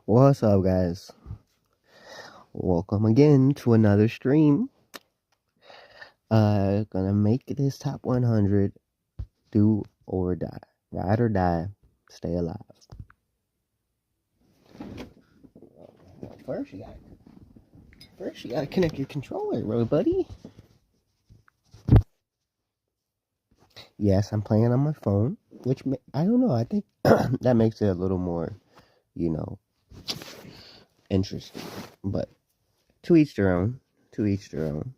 What's up, guys? Welcome again to another stream. Gonna make this top 100, do or die, ride or die, stay alive. First you gotta connect your controller, bro, buddy. Yes, I'm playing on my phone, which I don't know. I think that makes it a little more, interesting. But to each their own. To each their own.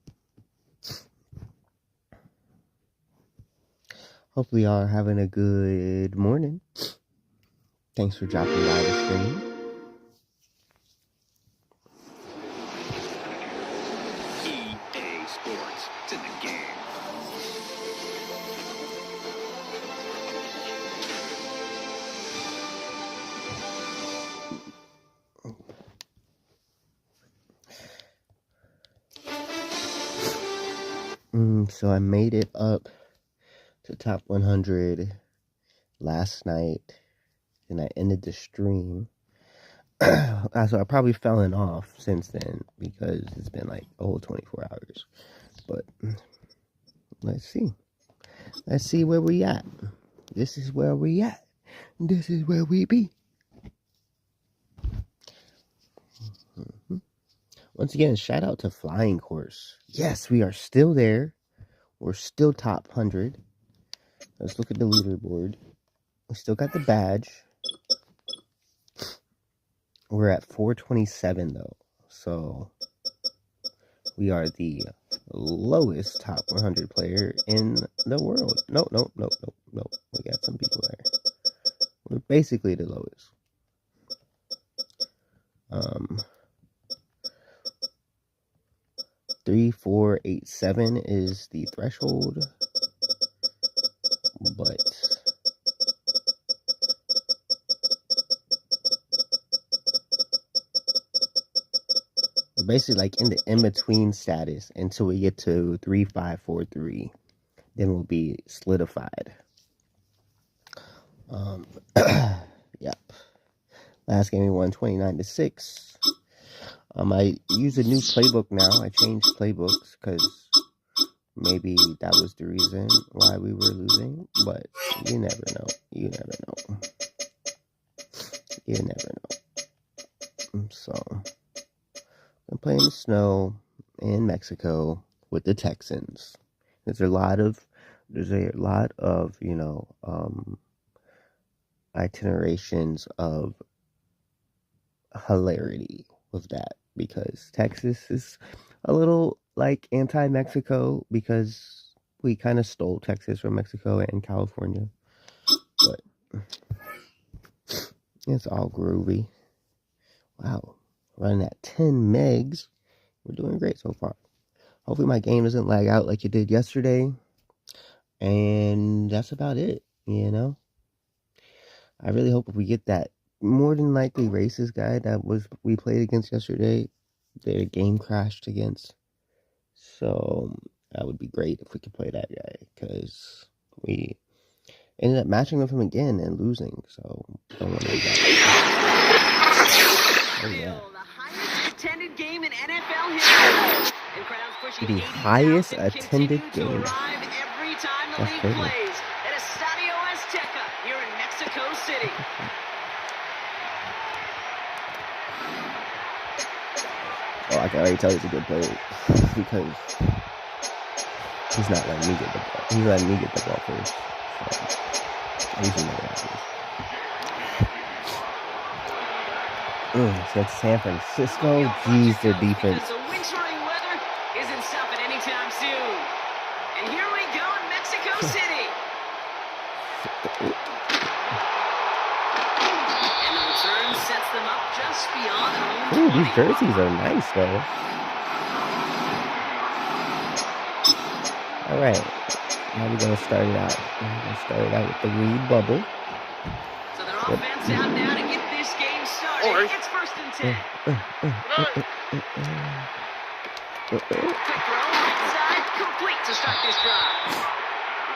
Hopefully y'all are having a good morning. Thanks for dropping by the stream. EA Sports. It's in the game. So I made it up to top 100 last night, and I ended the stream. So I probably fallen off since then because it's been like a whole 24 hours. But let's see where we at. This is where we at. This is where we be. Once again, shout out to Flying Course. Yes, we are still there. We're still top 100. Let's look at the leaderboard. We still got the badge. We're at 427 though. So we are the lowest top 100 player in the world. No. We got some people there. We're basically the lowest. 3487 is the threshold, but we're basically like in the in-between status until we get to 3543. Then we'll be solidified. Yep. Last game we won 29-6. I use a new playbook now. I changed playbooks because maybe that was the reason why we were losing. But you never know. You never know. So I'm playing the snow in Mexico with the Texans. There's a lot of itinerations of hilarity with that, because Texas is a little like anti-Mexico because we kind of stole Texas from Mexico and California, but it's all groovy. Wow, running at 10 megs. We're doing great so far. Hopefully my game doesn't lag out like it did yesterday, and that's about it. I really hope if we get that more than likely racist guy that we played against yesterday, their game crashed against. So that would be great if we could play that guy, because we ended up matching with him again and losing. So don't want to do that. Oh, yeah. The highest attended game in NFL history. And crowds pushing The 80,000 highest continue attended to game. arrive every time the That's league crazy. plays at Estadio Azteca here in Mexico City. Oh, I can already tell he's a good player because he's not letting me get the ball. He's letting me get the ball first. So, I usually know what happens. So it's San Francisco. Jeez, their defense. Because the wintering weather isn't stopping anytime soon. And here we go in Mexico City. And the return sets them up just beyond home. Ooh, these jerseys are nice, though. All right, now we're gonna start it out. We're gonna start it out with the read bubble. So their offense out now to get this game started. It's 1st and 10. Quick throw, right side, complete to start this drive.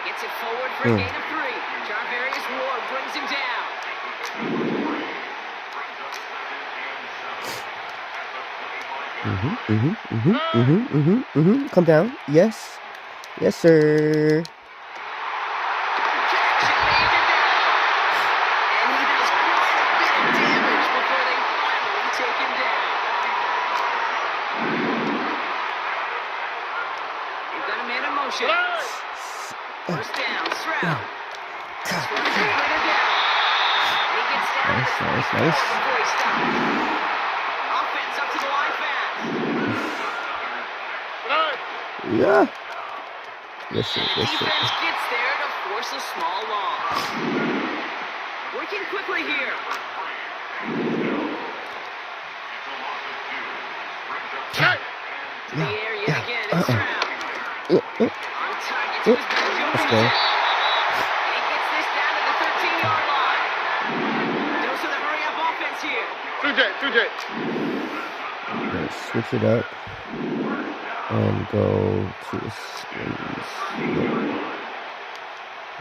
Gets it forward for a gain of 3. Jarvarius Ward brings him down. Come down. Yes. Yes, sir. And he does quite a bit of damage before they finally take him down. You've got a man in motion. 1st down, Stroud. Stroud taking it down. And he gets down to the 24 before he stops. Offense up to the line fast. Yeah. Yes, sir. And the Yes, sir. defense gets there to force a small loss. Working quickly here. To the air yet again, it's Stroud. On target to his back, Joe Let's go. And he gets this down to the 13-yard line. Dose of the hurry-up offense here. 2J. Gonna switch it up and go to a squeeze.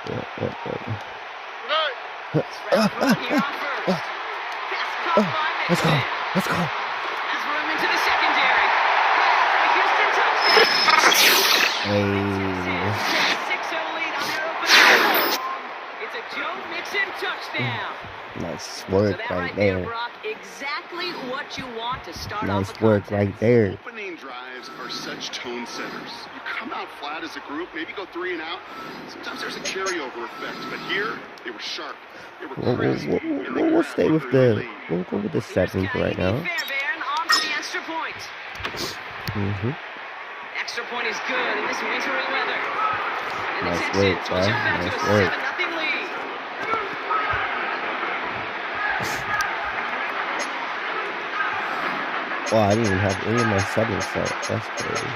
Stroud throwing here on 1st. Pass caught by Let's go. Mixon. Let's go. Has room into the secondary. Houston touchdown. Hey. 6-0 lead on their opening drive. It's a Joe Mixon touchdown. Nice work So that right there, there. Brock, exactly what you want to start Nice off a work contest. right there. Opening drives are such tone setters. You come out flat as a group, maybe go 3 and out. Sometimes there's a carryover effect, but here they were sharp. They were crisp, and they We'll grabbed stay an with early the. lead. We'll go with the Here's 7 for right now. Fairbairn on to the extra point. Extra point is good in this wintry weather. And Nice it's work, puts bro. it back Nice to a work. 7-0 lead. Well, I didn't even have any of my settings set. That's crazy.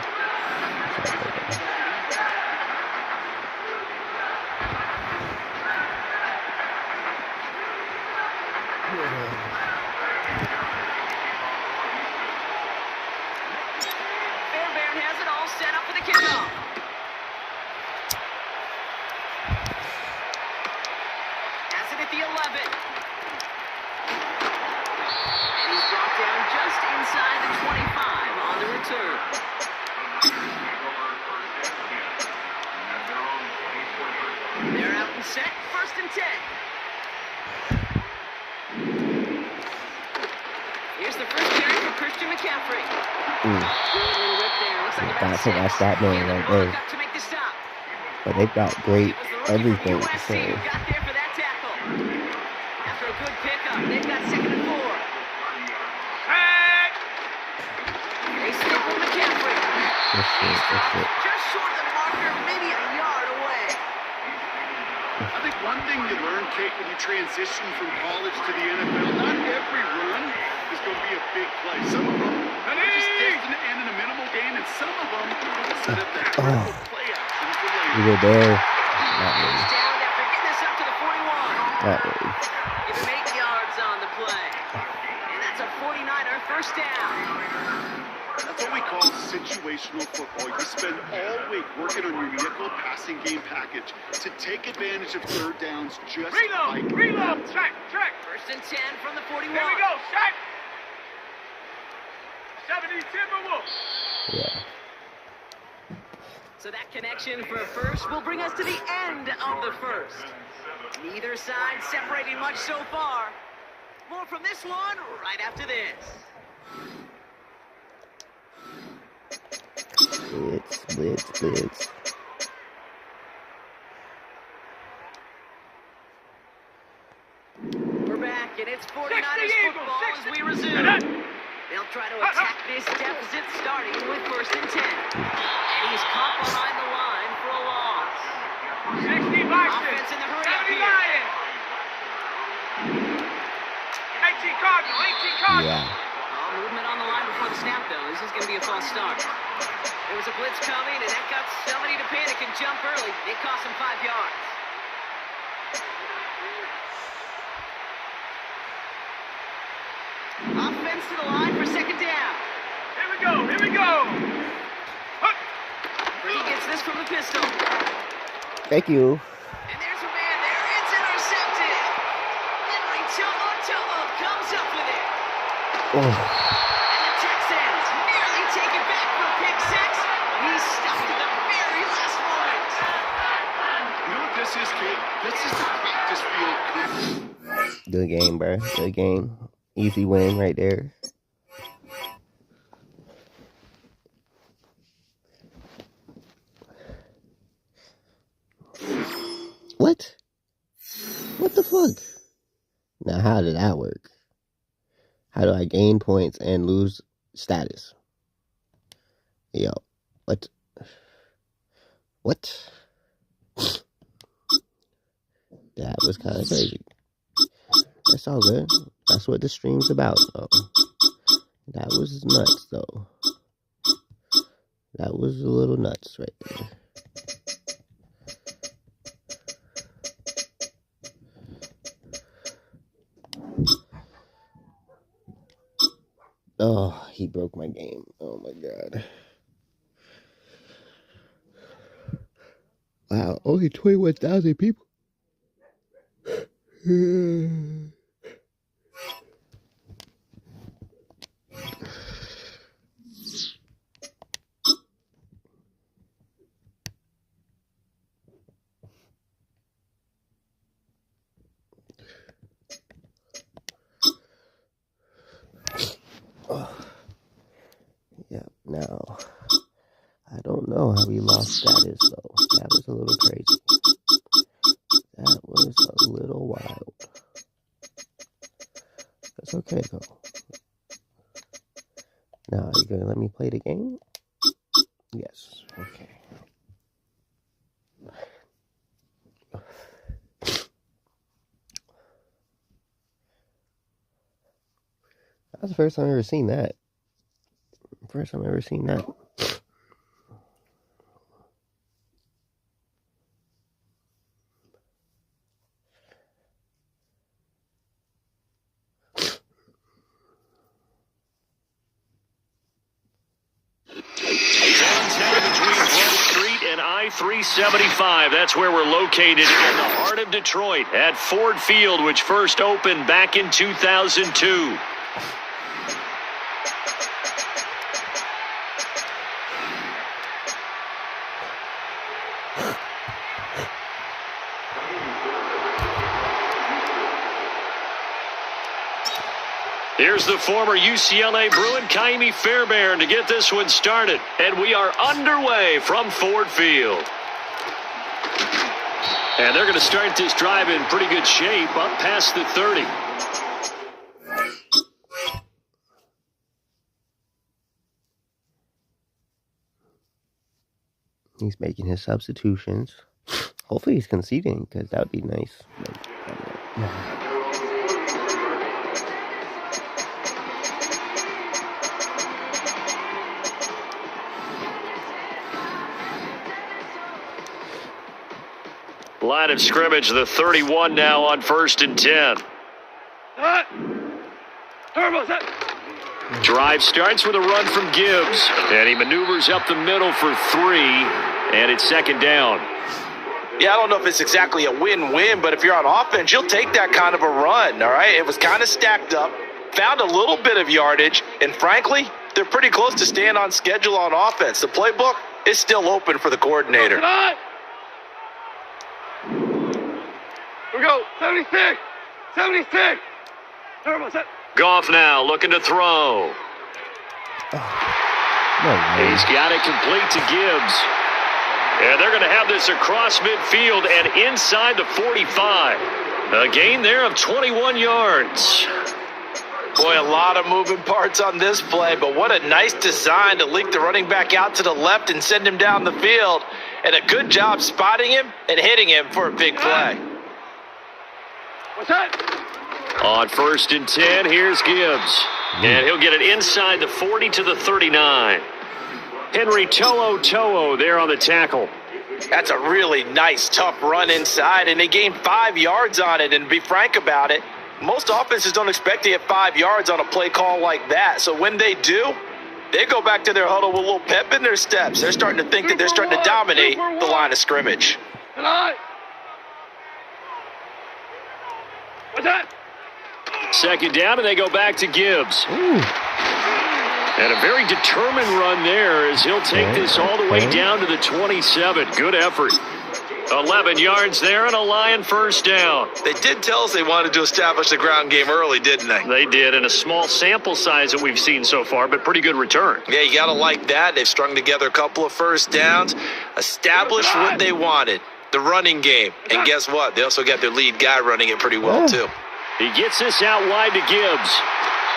Fairbairn has it all set up for the kickoff. Has it at the 11. And he's brought down just inside the 25 on the return. They're out and set. 1st and 10. Here's the first carry for Christian McCaffrey. Good little rip there. Looks like about Got to watch 6. that man And right the there. up to make the stop. But they've got great It was the rookie everything. from USC So who got there for that tackle. After a good pickup, they've got 2nd and 4. They stick with McCaffrey. that's it. Just short of the marker, maybe a yard away. I think one thing you learn, Kate, when you transition from college to the NFL, not every run is going to be a big play. Some of them are just destined to end in a minimal gain, and some of them set up that critical play action for later. Either there, not He's really. down after getting this up to the 41. Not really. Give him 8 yards on the play. And that's a 49er 1st down. That's what we call situational football. You spend all week working on your nickel passing game package to take advantage of 3rd downs just like Reload, check. 1st and 10 from the 41. Here we go, check. 70 Timberwolves. Yeah. So that connection for first will bring us to the end of the first. Neither side separating much so far. More from this one right after this. Blitz. We're back, and it's 49ers football as we resume. They'll try to attack this deficit starting with 1st and 10. And he's caught behind the line for a loss. 60 Offense in the hurry-up here. 18 Cardinal. Yeah. Movement on the line before the snap, though. This is going to be a false start. There was a blitz coming, and that got somebody to panic and jump early. It cost him 5 yards. Offense to the line for 2nd down. Here we go. He gets this from the pistol. Thank you. And there's a man there. It's intercepted. Henry Tomo comes up with it. Oh. And the Texans nearly take it back for a pick 6. He's stuffed at the very last moment. You know what this is, kid? This is the practice field. Good game, bro. Good game. Easy win right there. What? What the fuck? Now, how did that work? How do I gain points and lose status? Yo, what? What? That was kind of crazy. That's all good. That's what the stream's about, though. That was nuts, though. That was a little nuts right there. Oh, he broke my game. Oh my god. Wow, only 21,000 people. Yeah, now, I don't know how we lost status, though. That was a little crazy. That was a little wild. That's okay, though. Now, are you going to let me play the game? Yes, okay. That's the first time I've ever seen that. First time I've ever seen that. And I-375. That's where we're located in the heart of Detroit at Ford Field, which first opened back in 2002. Here's the former UCLA Bruin, Kaimi Fairbairn, to get this one started. And we are underway from Ford Field. And they're going to start this drive in pretty good shape, up past the 30. He's making his substitutions. Hopefully he's conceding, because that would be nice. Line of scrimmage, the 31 now on 1st and 10. Drive starts with a run from Gibbs, and he maneuvers up the middle for 3, and it's 2nd down. Yeah, I don't know if it's exactly a win-win, but if you're on offense, you'll take that kind of a run, all right? It was kind of stacked up, found a little bit of yardage, and frankly, they're pretty close to staying on schedule on offense. The playbook, it's still open for the coordinator. Here we go. 76. 76. Turbo set. Goff now looking to throw. No way. He's got it complete to Gibbs. And they're going to have this across midfield and inside the 45. A gain there of 21 yards. Boy, a lot of moving parts on this play, but what a nice design to leak the running back out to the left and send him down the field. And a good job spotting him and hitting him for a big play. What's that? On 1st and 10, here's Gibbs. And he'll get it inside the 40 to the 39. Henry To'o there on the tackle. That's a really nice, tough run inside, and they gained 5 yards on it. And to be frank about it, most offenses don't expect to get 5 yards on a play call like that. So when they do, they go back to their huddle with a little pep in their steps. They're starting to think that they're starting to dominate the line of scrimmage. Tonight. What's that? 2nd down, and they go back to Gibbs. Ooh. And a very determined run there as he'll take this all the way down to the 27. Good effort. 11 yards there and a Lion 1st down. They did tell us they wanted to establish the ground game early, didn't they? They did, in a small sample size that we've seen so far, but pretty good return. Yeah, you got to like that. They've strung together a couple of 1st downs, established what they wanted, the running game. And guess what? They also got their lead guy running it pretty well, too. He gets this out wide to Gibbs.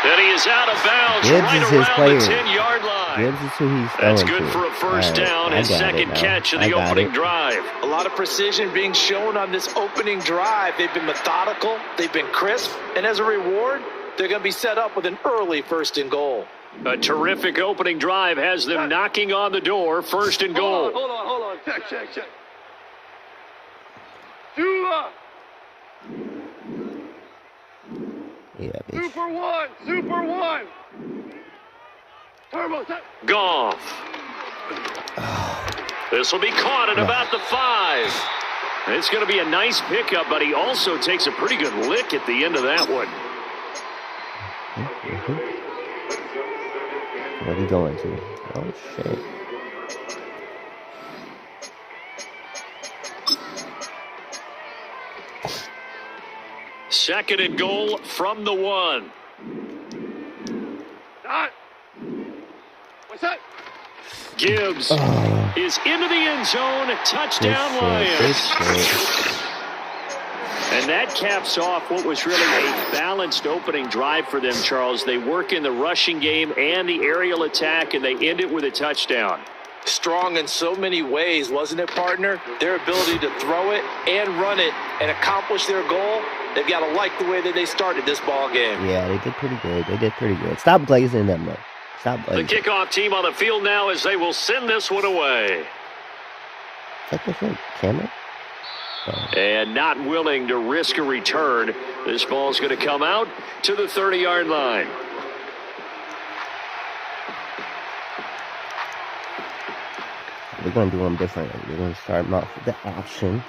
And he is out of bounds Gibbs right is his around player. the 10-yard line. Gibbs is who he's That's throwing good to. for a 1st down, his 2nd catch of the opening drive. A lot of precision being shown on this opening drive. They've been methodical, they've been crisp, and as a reward, they're going to be set up with an early 1st and goal. A terrific opening drive has them knocking on the door, 1st and goal. Hold on. Check. 2 Yeah, bitch. Super one. Turbo set. Goff. This will be caught at about the 5. It's going to be a nice pickup, but he also takes a pretty good lick at the end of that one. What are you going to? Oh, shit. Second and goal from the 1. Dot. What's that? Gibbs is into the end zone. Touchdown, Lions. And that caps off what was really a balanced opening drive for them, Charles. They work in the rushing game and the aerial attack, and they end it with a touchdown. Strong in so many ways, wasn't it, partner? Their ability to throw it and run it and accomplish their goal, they've got to like the way that they started this ball game. Yeah, they did pretty good. Stop glazing them, though. Stop glazing. The kickoff team on the field now as they will send this one away. Check this out, camera. And not willing to risk a return. This ball's going to come out to the 30-yard line. We're going to do them differently. We're going to start them off with the option.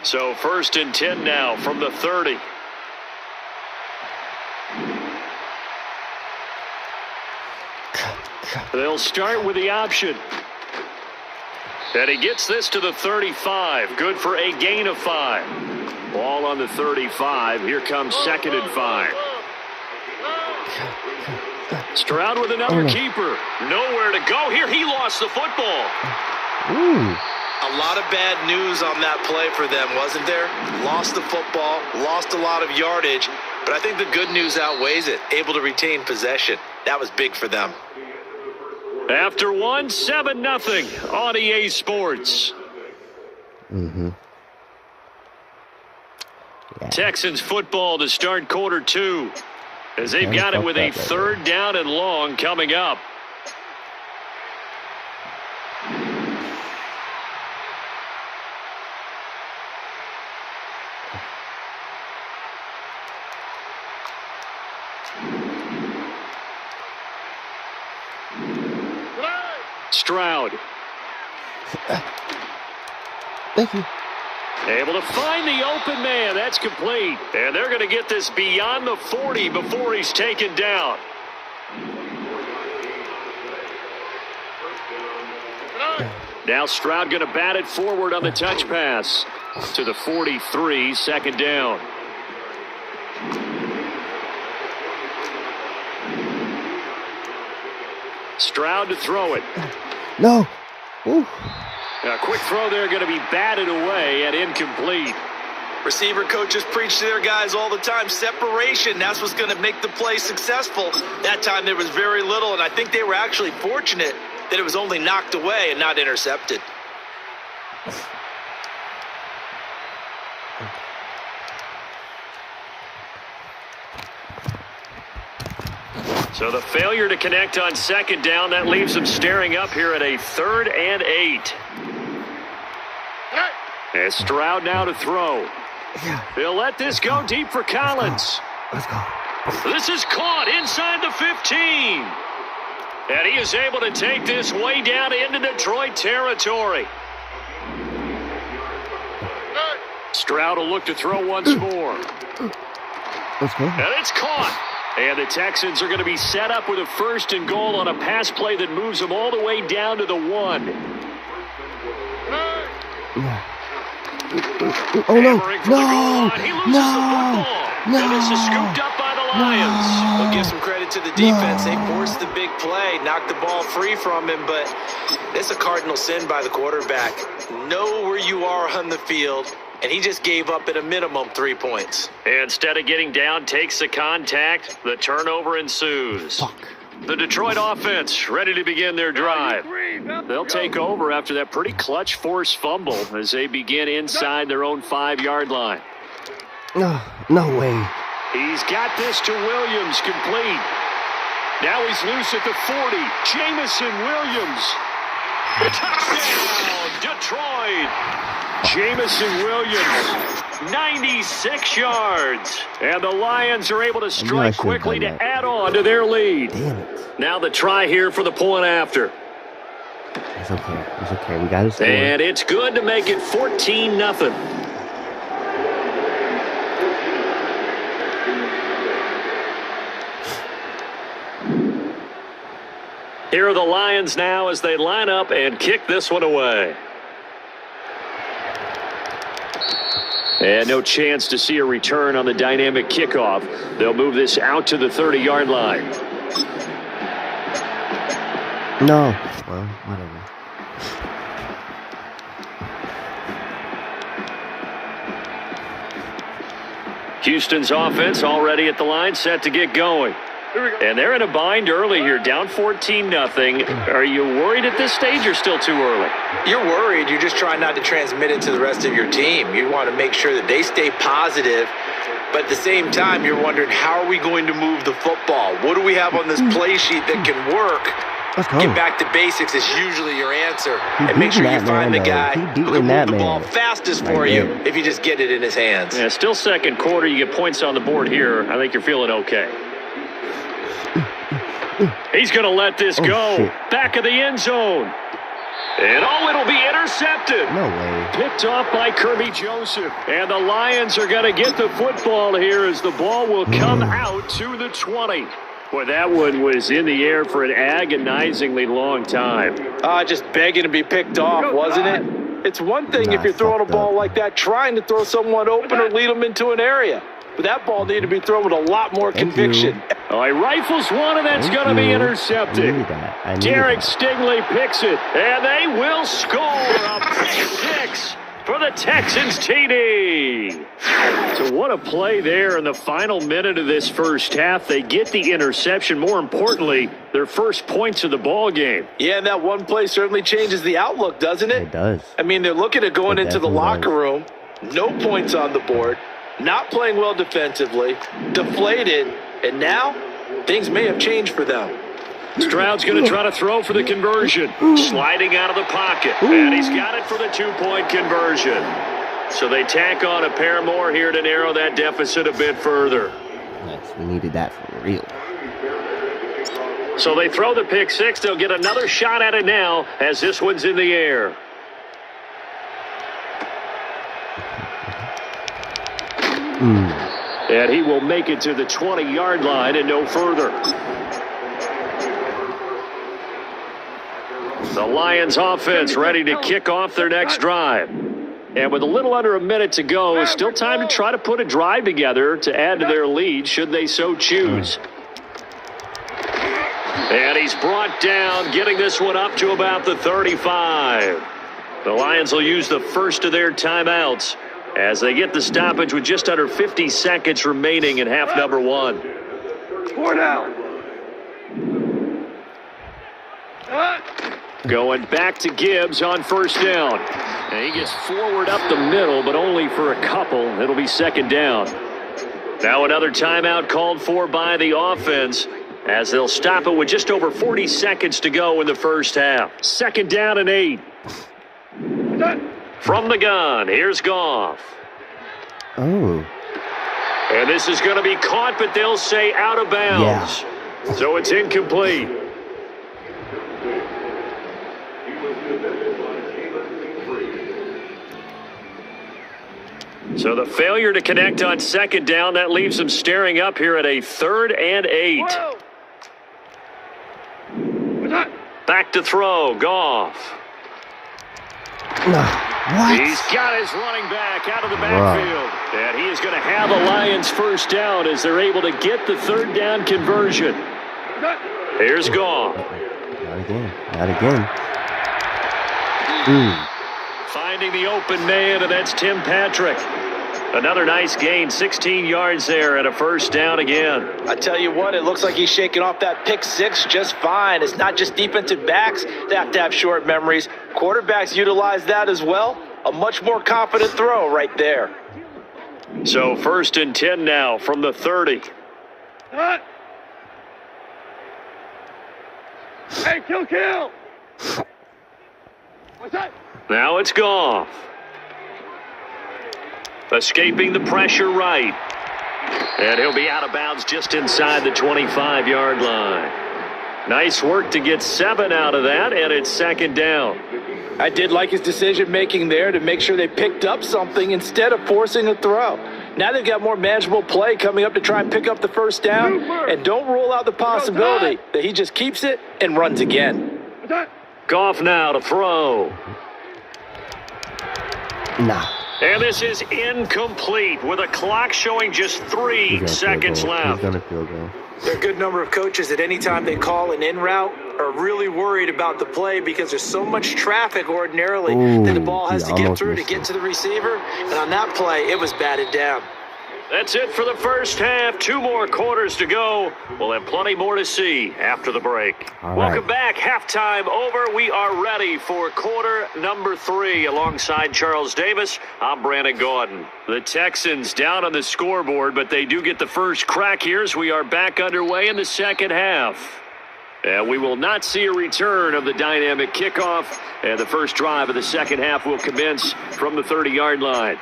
So 1st and 10 now from the 30. They'll start with the option. And he gets this to the 35. Good for a gain of 5. Ball on the 35. Here comes 2nd and 5. Stroud with another keeper. Nowhere to go here. He lost the football. Ooh. A lot of bad news on that play for them, wasn't there? Lost the football, lost a lot of yardage, but I think the good news outweighs it. Able to retain possession. That was big for them. After 1, 7-0 on EA Sports. Yeah. Texans football to start quarter 2 as they've got it with a 3rd down and long coming up. Stroud. Thank you. Able to find the open man. That's complete. And they're going to get this beyond the 40 before he's taken down. Now Stroud going to bat it forward on the touch pass to the 43, second down. Stroud to throw it. No. Ooh. A quick throw there going to be batted away and incomplete. Receiver coaches preach to their guys all the time. Separation, that's what's going to make the play successful. That time there was very little, and I think they were actually fortunate that it was only knocked away and not intercepted. So the failure to connect on second down, that leaves them staring up here at a 3rd and 8. And Stroud now to throw. They'll let this go deep for Collins. Let's go. This is caught inside the 15. And he is able to take this way down into Detroit territory. Stroud will look to throw once more. Let's go. And it's caught. And the Texans are going to be set up with a 1st and goal on a pass play that moves them all the way down to the 1. Oh, no. No. And this is scooped up by the Lions. We'll give some credit to the defense. They forced the big play, knocked the ball free from him, but it's a cardinal sin by the quarterback. Know where you are on the field, and he just gave up at a minimum 3 points. Instead of getting down, takes the contact. The turnover ensues. The Detroit offense ready to begin their drive. They'll take over after that pretty clutch forced fumble as they begin inside their own 5-yard line. No way. He's got this to Williams, complete. Now he's loose at the 40. Jamison Williams. Touchdown, Detroit. Jamison Williams, 96 yards. And the Lions are able to strike quickly to add on to their lead. Damn it. Now the try here for the point after. It's okay. It's okay. We got to score. And it's good to make it 14-0. Here are the Lions now as they line up and kick this one away. And no chance to see a return on the dynamic kickoff. They'll move this out to the 30-yard line. No. Well, whatever. Houston's offense already at the line, set to get going. And they're in a bind early here, down 14-0. Are you worried at this stage or still too early? You're worried. You're just trying not to transmit it to the rest of your team. You want to make sure that they stay positive. But at the same time, you're wondering, how are we going to move the football? What do we have on this play sheet that can work? Get back to basics is usually your answer. And make sure you find the guy who can move the ball fastest for you if you just get it in his hands. Yeah, still second quarter. You get points on the board here. I think you're feeling okay. He's going to let this go. Shit. Back of the end zone. And it'll be intercepted. No way. Picked off by Kirby Joseph. And the Lions are going to get the football here as the ball will come out to the 20. Boy, that one was in the air for an agonizingly long time. Just begging to be picked off, wasn't it? It's one thing if you're throwing a ball like that, trying to throw someone open or lead them into an area. But that ball needed to be thrown with a lot more conviction. Oh, he rifles one, and that's going to be intercepted. Derek Stingley picks it, and they will score a pick 6 for the Texans TD. So what a play there in the final minute of this first half. They get the interception. More importantly, their first points of the ball game. Yeah, and that one play certainly changes the outlook, doesn't it? It does. I mean, they're looking at going into the locker room, no points on the board, not playing well defensively, deflated, and now things may have changed for them. Stroud's going to try to throw for the conversion. Sliding out of the pocket. And he's got it for the 2-point conversion. So they tack on a pair more here to narrow that deficit a bit further. Nice. We needed that for real. So they throw the pick 6. They'll get another shot at it now as this one's in the air. And he will make it to the 20-yard line and no further. The Lions offense ready to kick off their next drive. And with a little under a minute to go, still time to try to put a drive together to add to their lead should they so choose. And he's brought down, getting this one up to about the 35. The Lions will use the first of their timeouts as they get the stoppage with just under 50 seconds remaining in half number 1. 4 down. Going back to Gibbs on first down. And he gets forward up the middle, but only for a couple. It'll be second down. Now another timeout called for by the offense as they'll stop it with just over 40 seconds to go in the first half. Second down and 8. From the gun, here's Goff. Oh. And this is going to be caught, but they'll say out of bounds. Yeah. So it's incomplete. So the failure to connect on second down, that leaves them staring up here at a 3rd and 8. Back to throw, Goff. What? He's got his running back out of the backfield. Wow. And he is going to have a Lions first down as they're able to get the 3rd down conversion. Here's Goff. Not again. Not again. Finding the open man, and that's Tim Patrick. Another nice gain, 16 yards there, and a first down again. I tell you what, it looks like he's shaking off that pick 6 just fine. It's not just defensive backs that have to have short memories. Quarterbacks utilize that as well. A much more confident throw right there. So 1st and 10 now from the 30. Hey, kill. What's that? Now it's Goff. Escaping the pressure right. And he'll be out of bounds just inside the 25-yard line. Nice work to get 7 out of that, and it's second down. I did like his decision-making there to make sure they picked up something instead of forcing a throw. Now they've got more manageable play coming up to try and pick up the first down. And don't rule out the possibility that he just keeps it and runs again. Goff now to throw. Nah. And this is incomplete with a clock showing just 3 seconds left. He's gonna field goal. There are a good number of coaches at any time they call an in route are really worried about the play because there's so much traffic ordinarily that the ball has to get through to get to the receiver. And on that play, it was batted down. That's it for the first half. 2 more quarters to go. We'll have plenty more to see after the break. Welcome back. Halftime over. We are ready for quarter number 3. Alongside Charles Davis, I'm Brandon Gordon. The Texans down on the scoreboard, but they do get the first crack here as we are back underway in the second half. And we will not see a return of the dynamic kickoff. And the first drive of the second half will commence from the 30-yard line.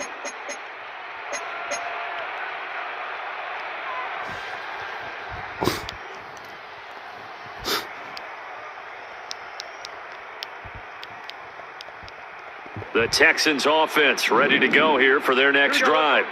The Texans offense ready to go here for their next drive.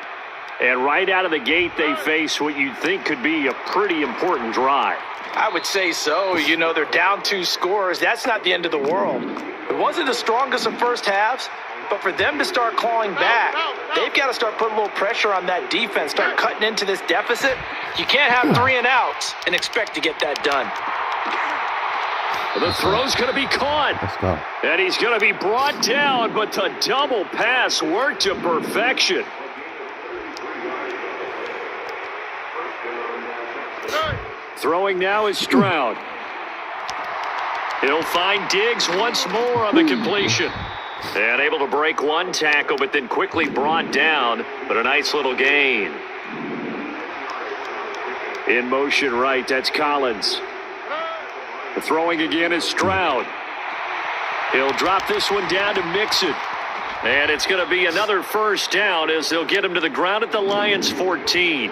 And right out of the gate, they face what you'd think could be a pretty important drive. I would say so. You know, they're down 2 scores. That's not the end of the world. It wasn't the strongest of first halves, but for them to start clawing back, they've got to start putting a little pressure on that defense, start cutting into this deficit. You can't have 3 and outs and expect to get that done. The throw's going to be caught. Let's go. And he's going to be brought down, but the double pass worked to perfection. Throwing now is Stroud. He'll find Diggs once more on the completion. And able to break 1 tackle, but then quickly brought down. But a nice little gain. In motion right, that's Collins. The throwing again is Stroud. He'll drop this one down to Mixon. And it's going to be another first down as they'll get him to the ground at the Lions' 14.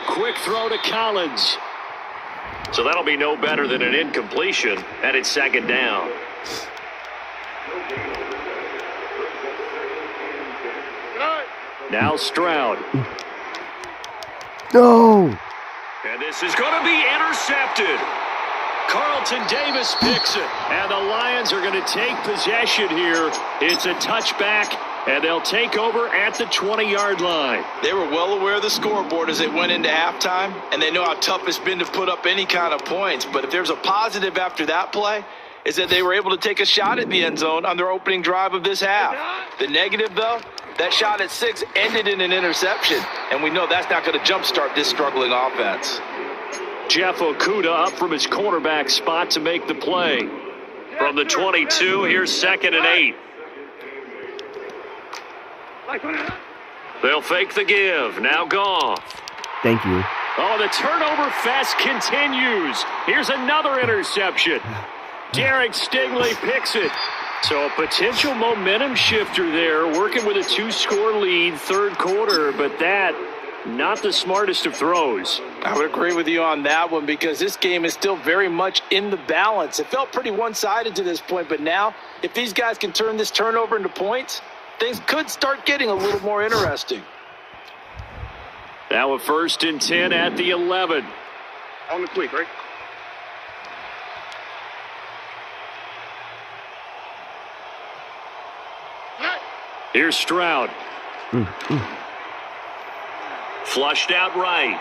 Quick throw to Collins. So that'll be no better than an incompletion, and it's second down. Now Stroud. No. And this is going to be intercepted. Carlton Davis picks it. And the Lions are going to take possession here. It's a touchback, and they'll take over at the 20-yard line. They were well aware of the scoreboard as they went into halftime, and they know how tough it's been to put up any kind of points. But if there's a positive after that play, is that they were able to take a shot at the end zone on their opening drive of this half. The negative, though, that shot at 6 ended in an interception, and we know that's not going to jumpstart this struggling offense. Jeff Okudah up from his cornerback spot to make the play. From the 22, here's 2nd and 8. They'll fake the give. Now Goff. Thank you. Oh, the turnover fest continues. Here's another interception. Derek Stingley picks it. So a potential momentum shifter there, working with a 2-score lead, 3rd quarter, but that, not the smartest of throws. I would agree with you on that one because this game is still very much in the balance. It felt pretty one-sided to this point, but now, if these guys can turn this turnover into points, things could start getting a little more interesting. Now a 1st and 10 at the 11. On the tweak, right? Here's Stroud. Flushed out right.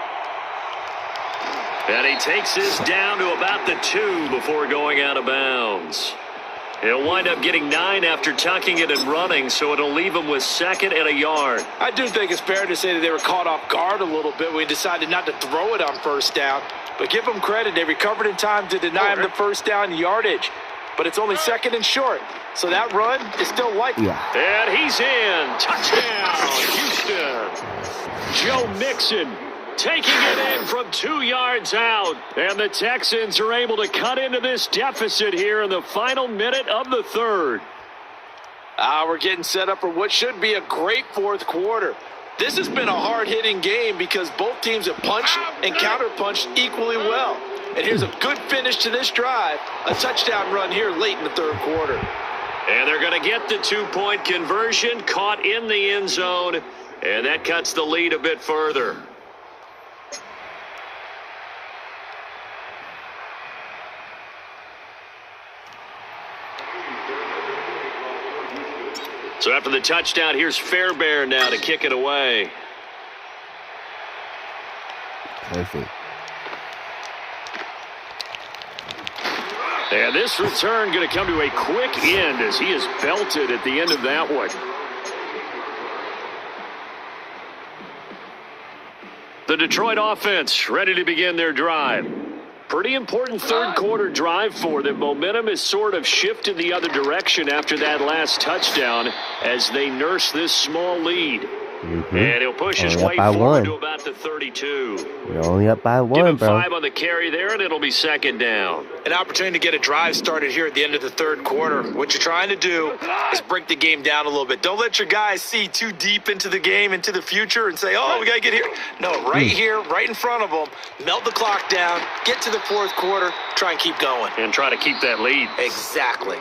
And he takes this down to about the 2 before going out of bounds. He'll wind up getting 9 after tucking it and running, so it'll leave him with 2nd and a yard. I do think it's fair to say that they were caught off guard a little bit when we decided not to throw it on 1st down. But give them credit. They recovered in time to deny him the 1st down yardage. But it's only 2nd and short. So that run is still likely. Yeah. And he's in. Touchdown, Houston. Joe Mixon taking it in from 2 yards out. And the Texans are able to cut into this deficit here in the final minute of the 3rd. We're getting set up for what should be a great 4th quarter. This has been a hard-hitting game because both teams have punched and counter-punched equally well. And here's a good finish to this drive. A touchdown run here late in the 3rd quarter. And they're going to get the 2-point conversion, caught in the end zone, and that cuts the lead a bit further. So after the touchdown, here's Fairbairn now to kick it away. Perfect. And this return going to come to a quick end as he is belted at the end of that one. The Detroit offense ready to begin their drive. Pretty important 3rd quarter drive for them. Momentum has sort of shifted the other direction after that last touchdown as they nurse this small lead. And he'll push his way forward to about the 32. You're only up by 1, Give him bro. 5 on the carry there, and it'll be 2nd down. An opportunity to get a drive started here at the end of the 3rd quarter. What you're trying to do is break the game down a little bit. Don't let your guys see too deep into the game, into the future, and say, oh, we got to get here. No, right here, right in front of them, melt the clock down, get to the 4th quarter, try and keep going. And try to keep that lead. Exactly.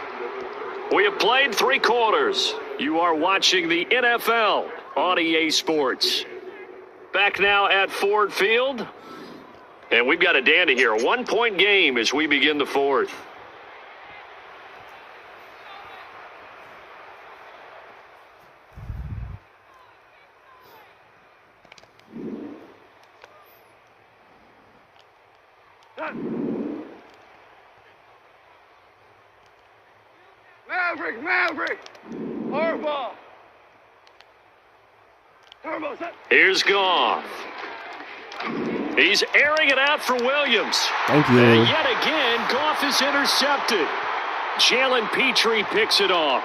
We have played 3 quarters. You are watching the NFL on EA Sports. Back now at Ford Field. And we've got a dandy here. A 1-point game as we begin the 4th. Maverick! Harbaugh! Here's Goff. He's airing it out for Williams. Thank you. And yet again, Goff is intercepted. Jalen Petrie picks it off.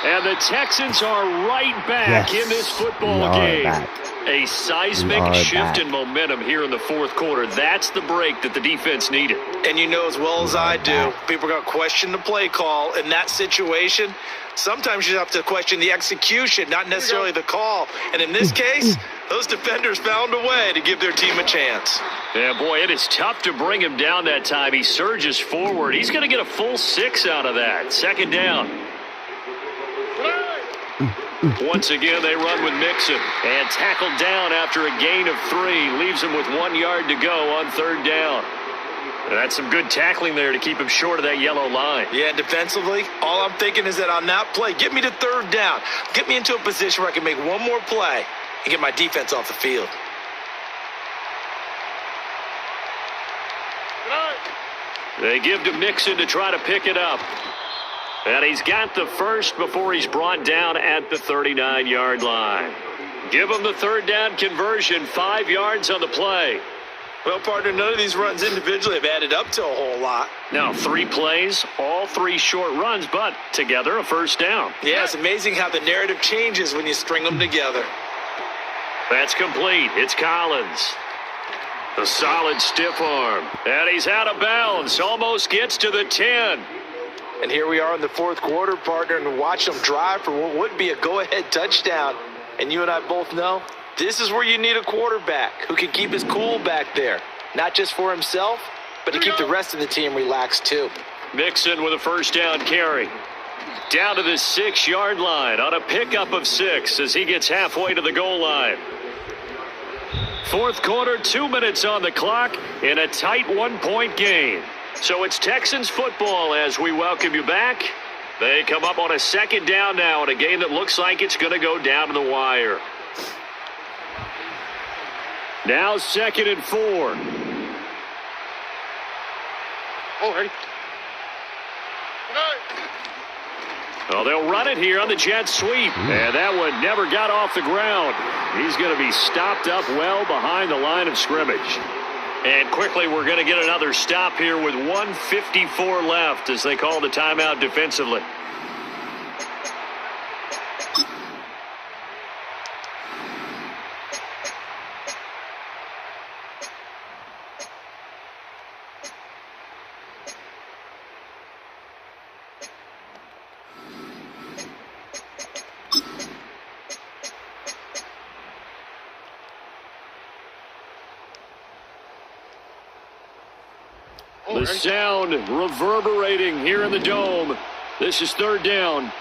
And the Texans are right back in this football game. A seismic shift in momentum here in the 4th quarter. That's the break that the defense needed. And you know as well as I do, people are going to question the play call in that situation. Sometimes you have to question the execution, not necessarily the call. And in this case, those defenders found a way to give their team a chance. Yeah, boy, it is tough to bring him down that time. He surges forward. He's going to get a full 6 out of that. 2nd down. Once again, they run with Mixon. And tackled down after a gain of 3. Leaves him with 1 yard to go on 3rd down. That's some good tackling there to keep him short of that yellow line. Yeah, defensively, all I'm thinking is that on that play, get me to 3rd down. Get me into a position where I can make one more play and get my defense off the field. They give to Mixon to try to pick it up. And he's got the first before he's brought down at the 39-yard line. Give him the 3rd down conversion, 5 yards on the play. Well, partner, none of these runs individually have added up to a whole lot. Now, 3 plays, all 3 short runs, but together a 1st down. Yeah, it's amazing how the narrative changes when you string them together. That's complete. It's Collins. A solid stiff arm. And he's out of bounds. Almost gets to the 10. And here we are in the 4th quarter, partner, and watch them drive for what would be a go-ahead touchdown. And you and I both know this is where you need a quarterback who can keep his cool back there. Not just for himself, but to keep the rest of the team relaxed too. Mixon with a 1st down carry. Down to the 6-yard line on a pickup of 6 as he gets halfway to the goal line. 4th quarter, 2 minutes on the clock in a tight 1-point game. So it's Texans football as we welcome you back. They come up on a 2nd down now in a game that looks like it's going to go down to the wire. Now 2nd and 4. Oh, ready. Well, they'll run it here on the jet sweep. And that one never got off the ground. He's going to be stopped up well behind the line of scrimmage. And quickly, we're going to get another stop here with 1:54 left as they call the timeout defensively. The sound reverberating here in the dome. This is 3rd down.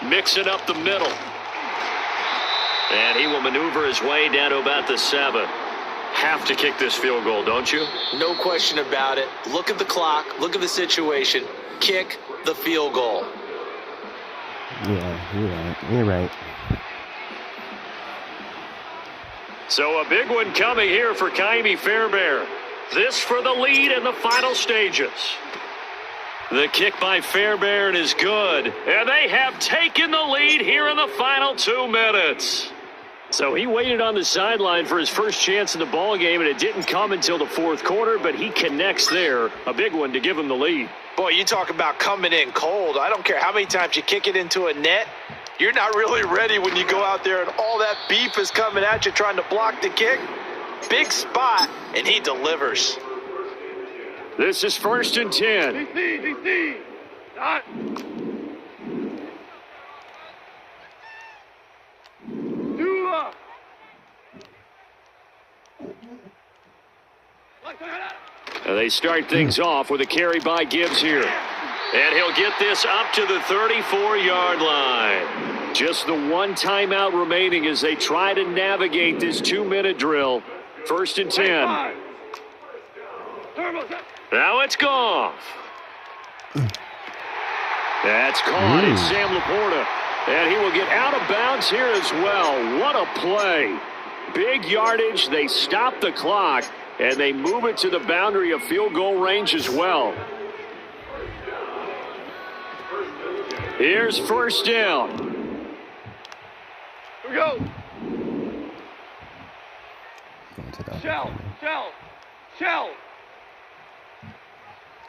Mixing up the middle. And he will maneuver his way down to about the 7. Have to kick this field goal, don't you? No question about it. Look at the clock. Look at the situation. Kick the field goal. Yeah, you're right. So a big one coming here for Ka'imi Fairbairn. This for the lead in the final stages. The kick by Fairbairn is good. And they have taken the lead here in the final 2 minutes. So he waited on the sideline for his first chance in the ball game, and it didn't come until the 4th quarter, but he connects there. A big one to give him the lead. Boy, you talk about coming in cold. I don't care how many times you kick it into a net. You're not really ready when you go out there and all that beef is coming at you trying to block the kick. Big spot, and he delivers. This is 1st and 10. DC. Dot. Dula. And they start things off with a carry by Gibbs here. And he'll get this up to the 34-yard line. Just the 1 timeout remaining as they try to navigate this 2-minute drill. 1st and 10. Now it's Goff. That's caught. It's Sam Laporta. And he will get out of bounds here as well. What a play. Big yardage. They stop the clock, and they move it to the boundary of field goal range as well. Here's 1st down. Here we go. Shell.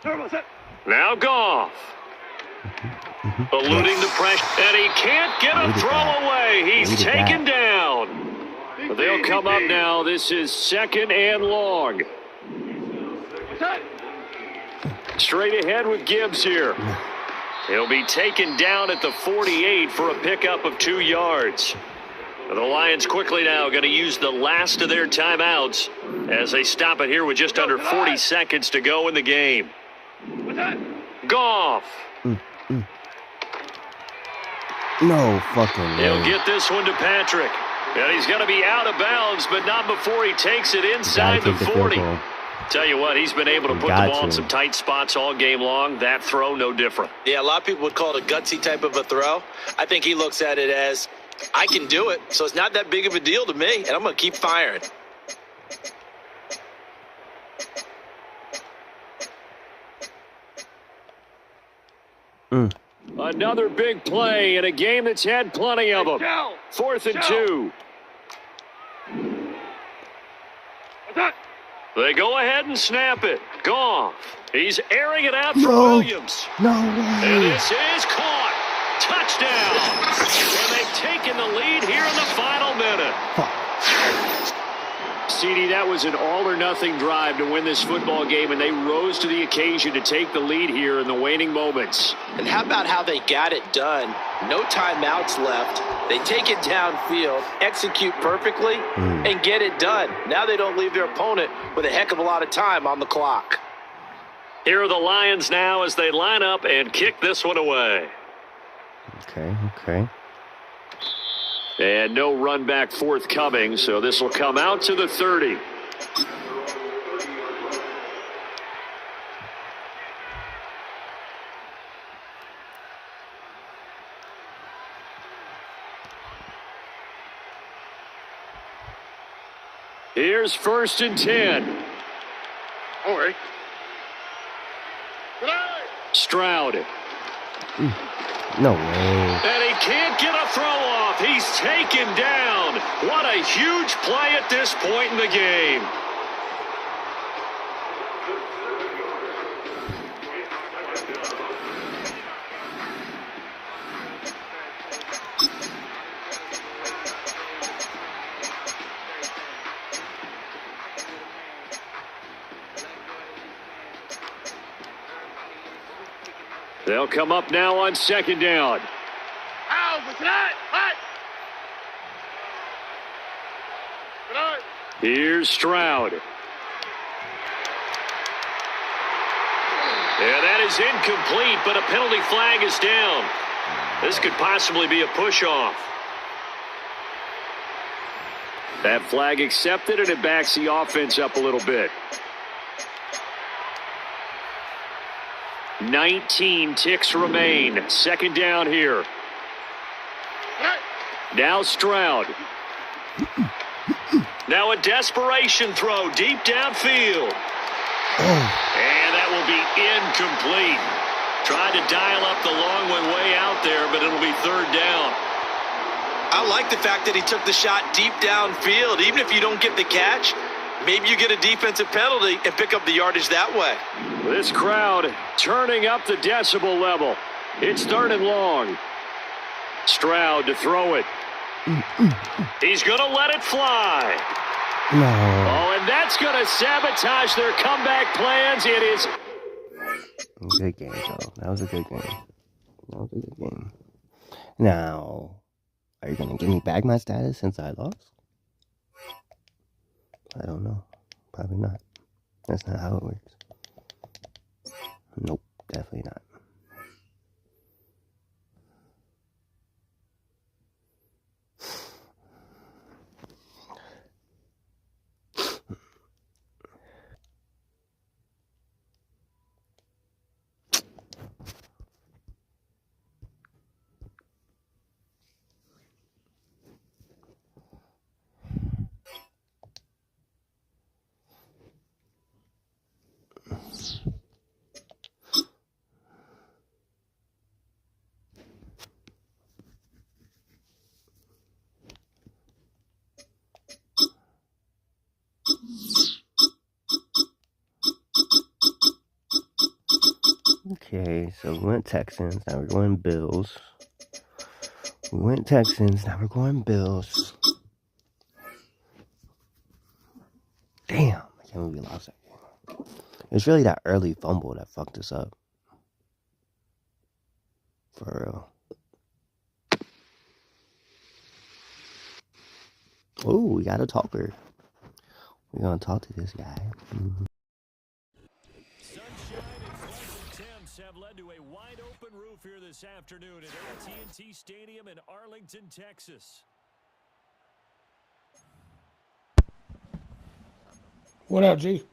Turbo set. Now Goff. Eluding the pressure, and he can't get a throw away. He's taken down. They'll come up now. This is 2nd and long. Straight ahead with Gibbs here. He'll be taken down at the 48 for a pickup of 2 yards. The Lions quickly now going to use the last of their timeouts as they stop it here with just under 40 seconds to go in the game. Goff. No fucking way. He'll get this one to Patrick. And he's going to be out of bounds, but not before he takes it inside the 40. Tell you what, he's been able to put the ball in some tight spots all game long. That throw, no different. Yeah, a lot of people would call it a gutsy type of a throw. I think he looks at it as, I can do it, so it's not that big of a deal to me, and I'm going to keep firing. Another big play in a game that's had plenty of them. 4th and 2. They go ahead and snap it. Goff. He's airing it out for Williams. No way. And this is caught. Touchdown. And they've taken the lead here in the final minute. CD, that was an all-or-nothing drive to win this football game, and they rose to the occasion to take the lead here in the waning moments. And how about how they got it done? No timeouts left. They take it downfield, execute perfectly, and get it done. Now they don't leave their opponent with a heck of a lot of time on the clock. Here are the Lions now as they line up and kick this one away. Okay. And no run back forthcoming, so this will come out to the 30. Here's 1st and 10. All right. Stroud. No way. And he can't get a throw off. He's taken down. What a huge play at this point in the game. They'll come up now on 2nd down. Here's Stroud. And that is incomplete, but a penalty flag is down. This could possibly be a push-off. That flag accepted, and it backs the offense up a little bit. 19 ticks remain. 2nd down here. Now Stroud. Now a desperation throw deep downfield. And that will be incomplete. Tried to dial up the long one way out there, but it'll be 3rd down. I like the fact that he took the shot deep downfield. Even if you don't get the catch, maybe you get a defensive penalty and pick up the yardage that way. This crowd turning up the decibel level. It's 3rd and long. Stroud to throw it. He's going to let it fly. No. Oh, and that's going to sabotage their comeback plans. It is. Good game, Joe. That was a good game. Now, are you going to give me back my status since I lost? I don't know. Probably not. That's not how it works. Nope, definitely not. Okay, so we went Texans, now we're going Bills. We went Texans, now we're going Bills. Damn, I can't believe we lost that game. It's really that early fumble that fucked us up. For real. Oh, we got a talker. We're gonna talk to this guy. have led to a wide-open roof here this afternoon at AT&T Stadium in Arlington, Texas. What up, G?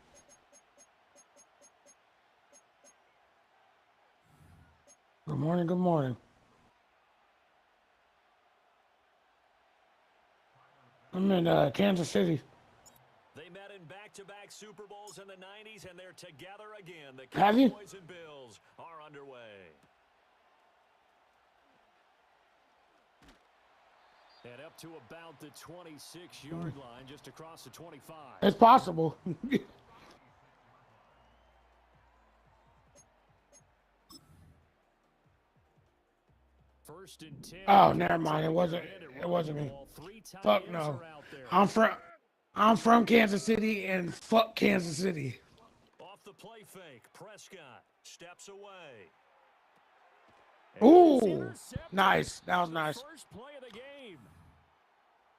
Good morning, good morning. I'm in Kansas City. They met in back-to-back Super Bowls in the 90s, and they're together again. The Have you? Cowboys and Bills are underway. And up to about the 26-yard line, just across the 25. It's possible. First and 10. Oh, never mind. It wasn't me. Fuck no. I'm from Kansas City, and fuck Kansas City. Off the play fake, Prescott steps away. Ooh, nice. That was nice. First play of the game.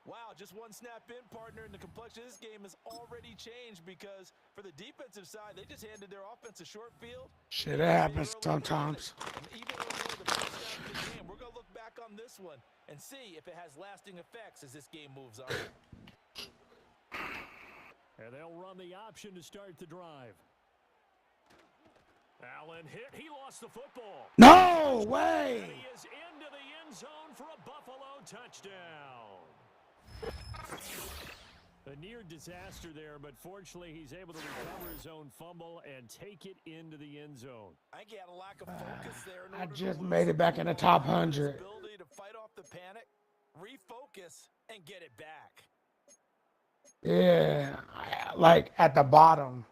Wow, just one snap in, partner, and the complexion of this game has already changed because for the defensive side, they just handed their offense a short field. Shit, it happens sometimes. And even before the first down of the game, we're going to look back on this one and see if it has lasting effects as this game moves on. And they'll run the option to start the drive. Allen hit. He lost the football. No way. And he is into the end zone for a Buffalo touchdown. A near disaster there, but fortunately he's able to recover his own fumble and take it into the end zone. I think he had a lack of focus there. I just made it back in the top 100. Ability to fight off the panic, refocus, and get it back. Yeah, like at the bottom.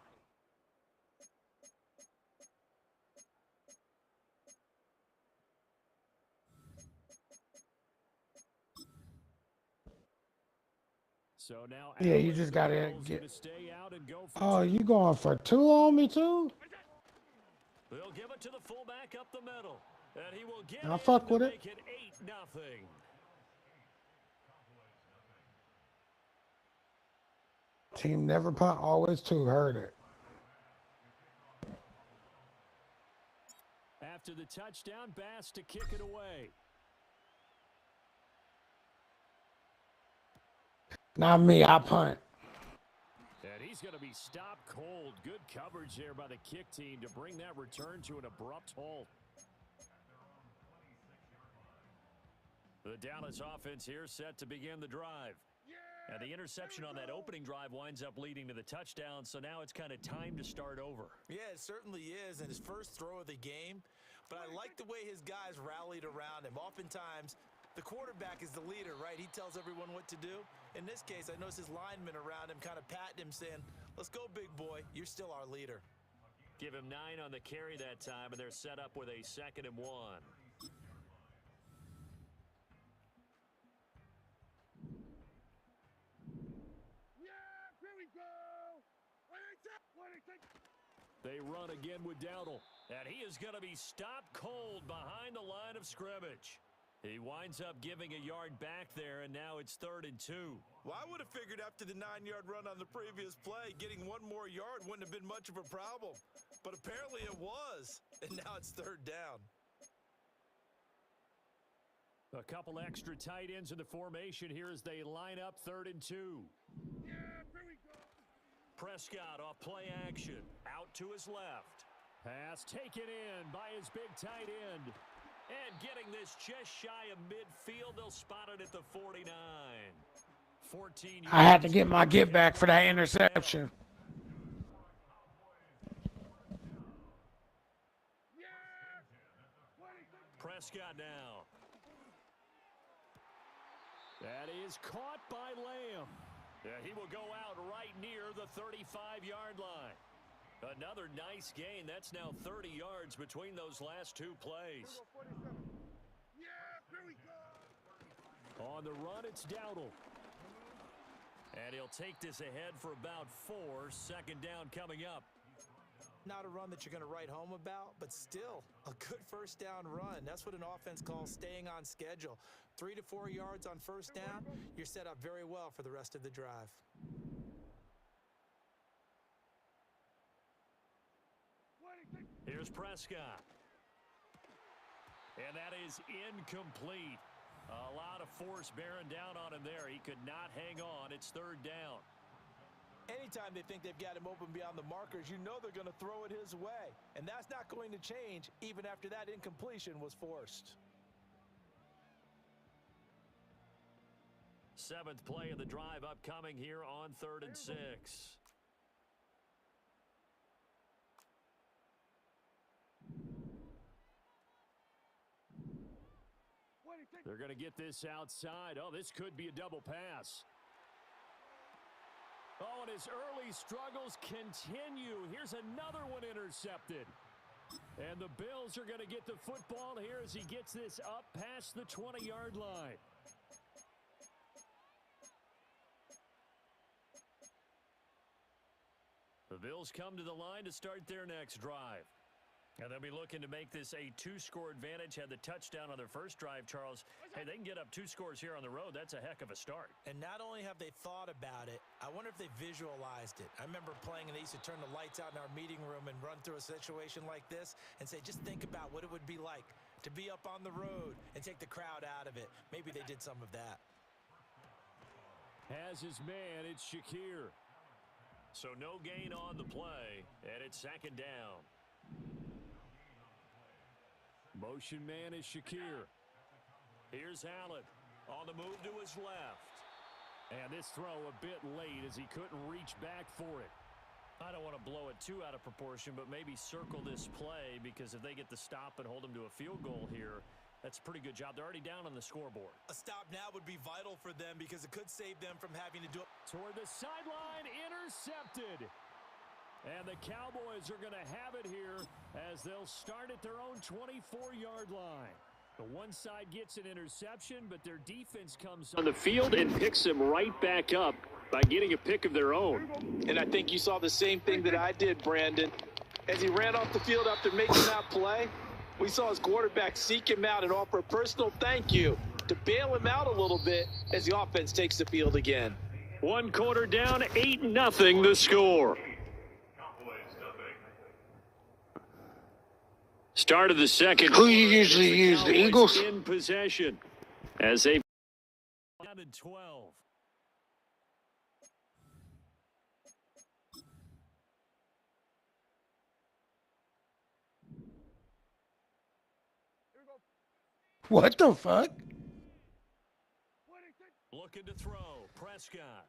So now Yeah, you just gotta get. Stay out and go for oh, you going for 2 on me too? They'll give it to the fullback up the middle, and he will get I'll fuck with it. Make it 8-0. Team never punt, always 2. Heard it. After the touchdown, Bass to kick it away. Not me, I punt. And he's going to be stopped cold. Good coverage there by the kick team to bring that return to an abrupt halt. The Dallas offense here set to begin the drive. And the interception on that opening drive winds up leading to the touchdown, so now it's kind of time to start over. Yeah, it certainly is, and his first throw of the game. But I like the way his guys rallied around him. Oftentimes, the quarterback is the leader, right? He tells everyone what to do. In this case, I noticed his linemen around him kind of patting him, saying, let's go, big boy. You're still our leader. Give him 9 on the carry that time, and they're set up with a 2nd and 1. They run again with Dowdle, and he is going to be stopped cold behind the line of scrimmage. He winds up giving a yard back there, and now it's 3rd and 2. Well, I would have figured after the 9-yard run on the previous play, getting 1 more yard wouldn't have been much of a problem. But apparently it was, and now it's 3rd down. A couple extra tight ends in the formation here as they line up 3rd and 2. Yeah, here we go. Prescott off play action, out to his left. Pass taken in by his big tight end. And getting this just shy of midfield, they'll spot it at the 49. 14. I had to get my get back for that interception. Prescott now. That is caught by Lamb. Yeah, he will go out right near the 35-yard line. Another nice gain. That's now 30 yards between those last 2 plays. On the run, it's Dowdle. And he'll take this ahead for about 4. 2nd down coming up. Not a run that you're going to write home about, but still a good 1st down run. That's what an offense calls staying on schedule. 3 to 4 yards on 1st down, you're set up very well for the rest of the drive. Here's Prescott. And that is incomplete. A lot of force bearing down on him there. He could not hang on. It's third down. Anytime they think they've got him open beyond the markers, you know they're going to throw it his way. And that's not going to change even after that incompletion was forced. Seventh play of the drive upcoming here on 3rd and 6. They're going to get this outside. Oh, this could be a double pass. Oh, and his early struggles continue. Here's another one intercepted. And the Bills are going to get the football here as he gets this up past the 20-yard line. The Bills come to the line to start their next drive. And they'll be looking to make this a 2-score advantage. Had the touchdown on their first drive, Charles. Hey, they can get up 2 scores here on the road. That's a heck of a start. And not only have they thought about it, I wonder if they visualized it. I remember playing and they used to turn the lights out in our meeting room and run through a situation like this and say, just think about what it would be like to be up on the road and take the crowd out of it. Maybe they did some of that. Has his man, it's Shakir. So no gain on the play, and it's 2nd down. Motion man is Shakir. Here's Allen on the move to his left. And this throw a bit late as he couldn't reach back for it. I don't want to blow it too out of proportion, but maybe circle this play because if they get the stop and hold him to a field goal here, that's a pretty good job. They're already down on the scoreboard. A stop now would be vital for them because it could save them from having to do it. Toward the sideline, intercepted. And the Cowboys are going to have it here as they'll start at their own 24-yard line. The one side gets an interception, but their defense comes on the field and picks them right back up by getting a pick of their own. And I think you saw the same thing that I did, Brandon. As he ran off the field after making that play, we saw his quarterback seek him out and offer a personal thank you to bail him out a little bit as the offense takes the field again. 1 quarter down, 8-0 the score. Start of the second. Who you usually use, the Eagles? In possession as they down to 12. What the fuck? Looking to throw. Prescott.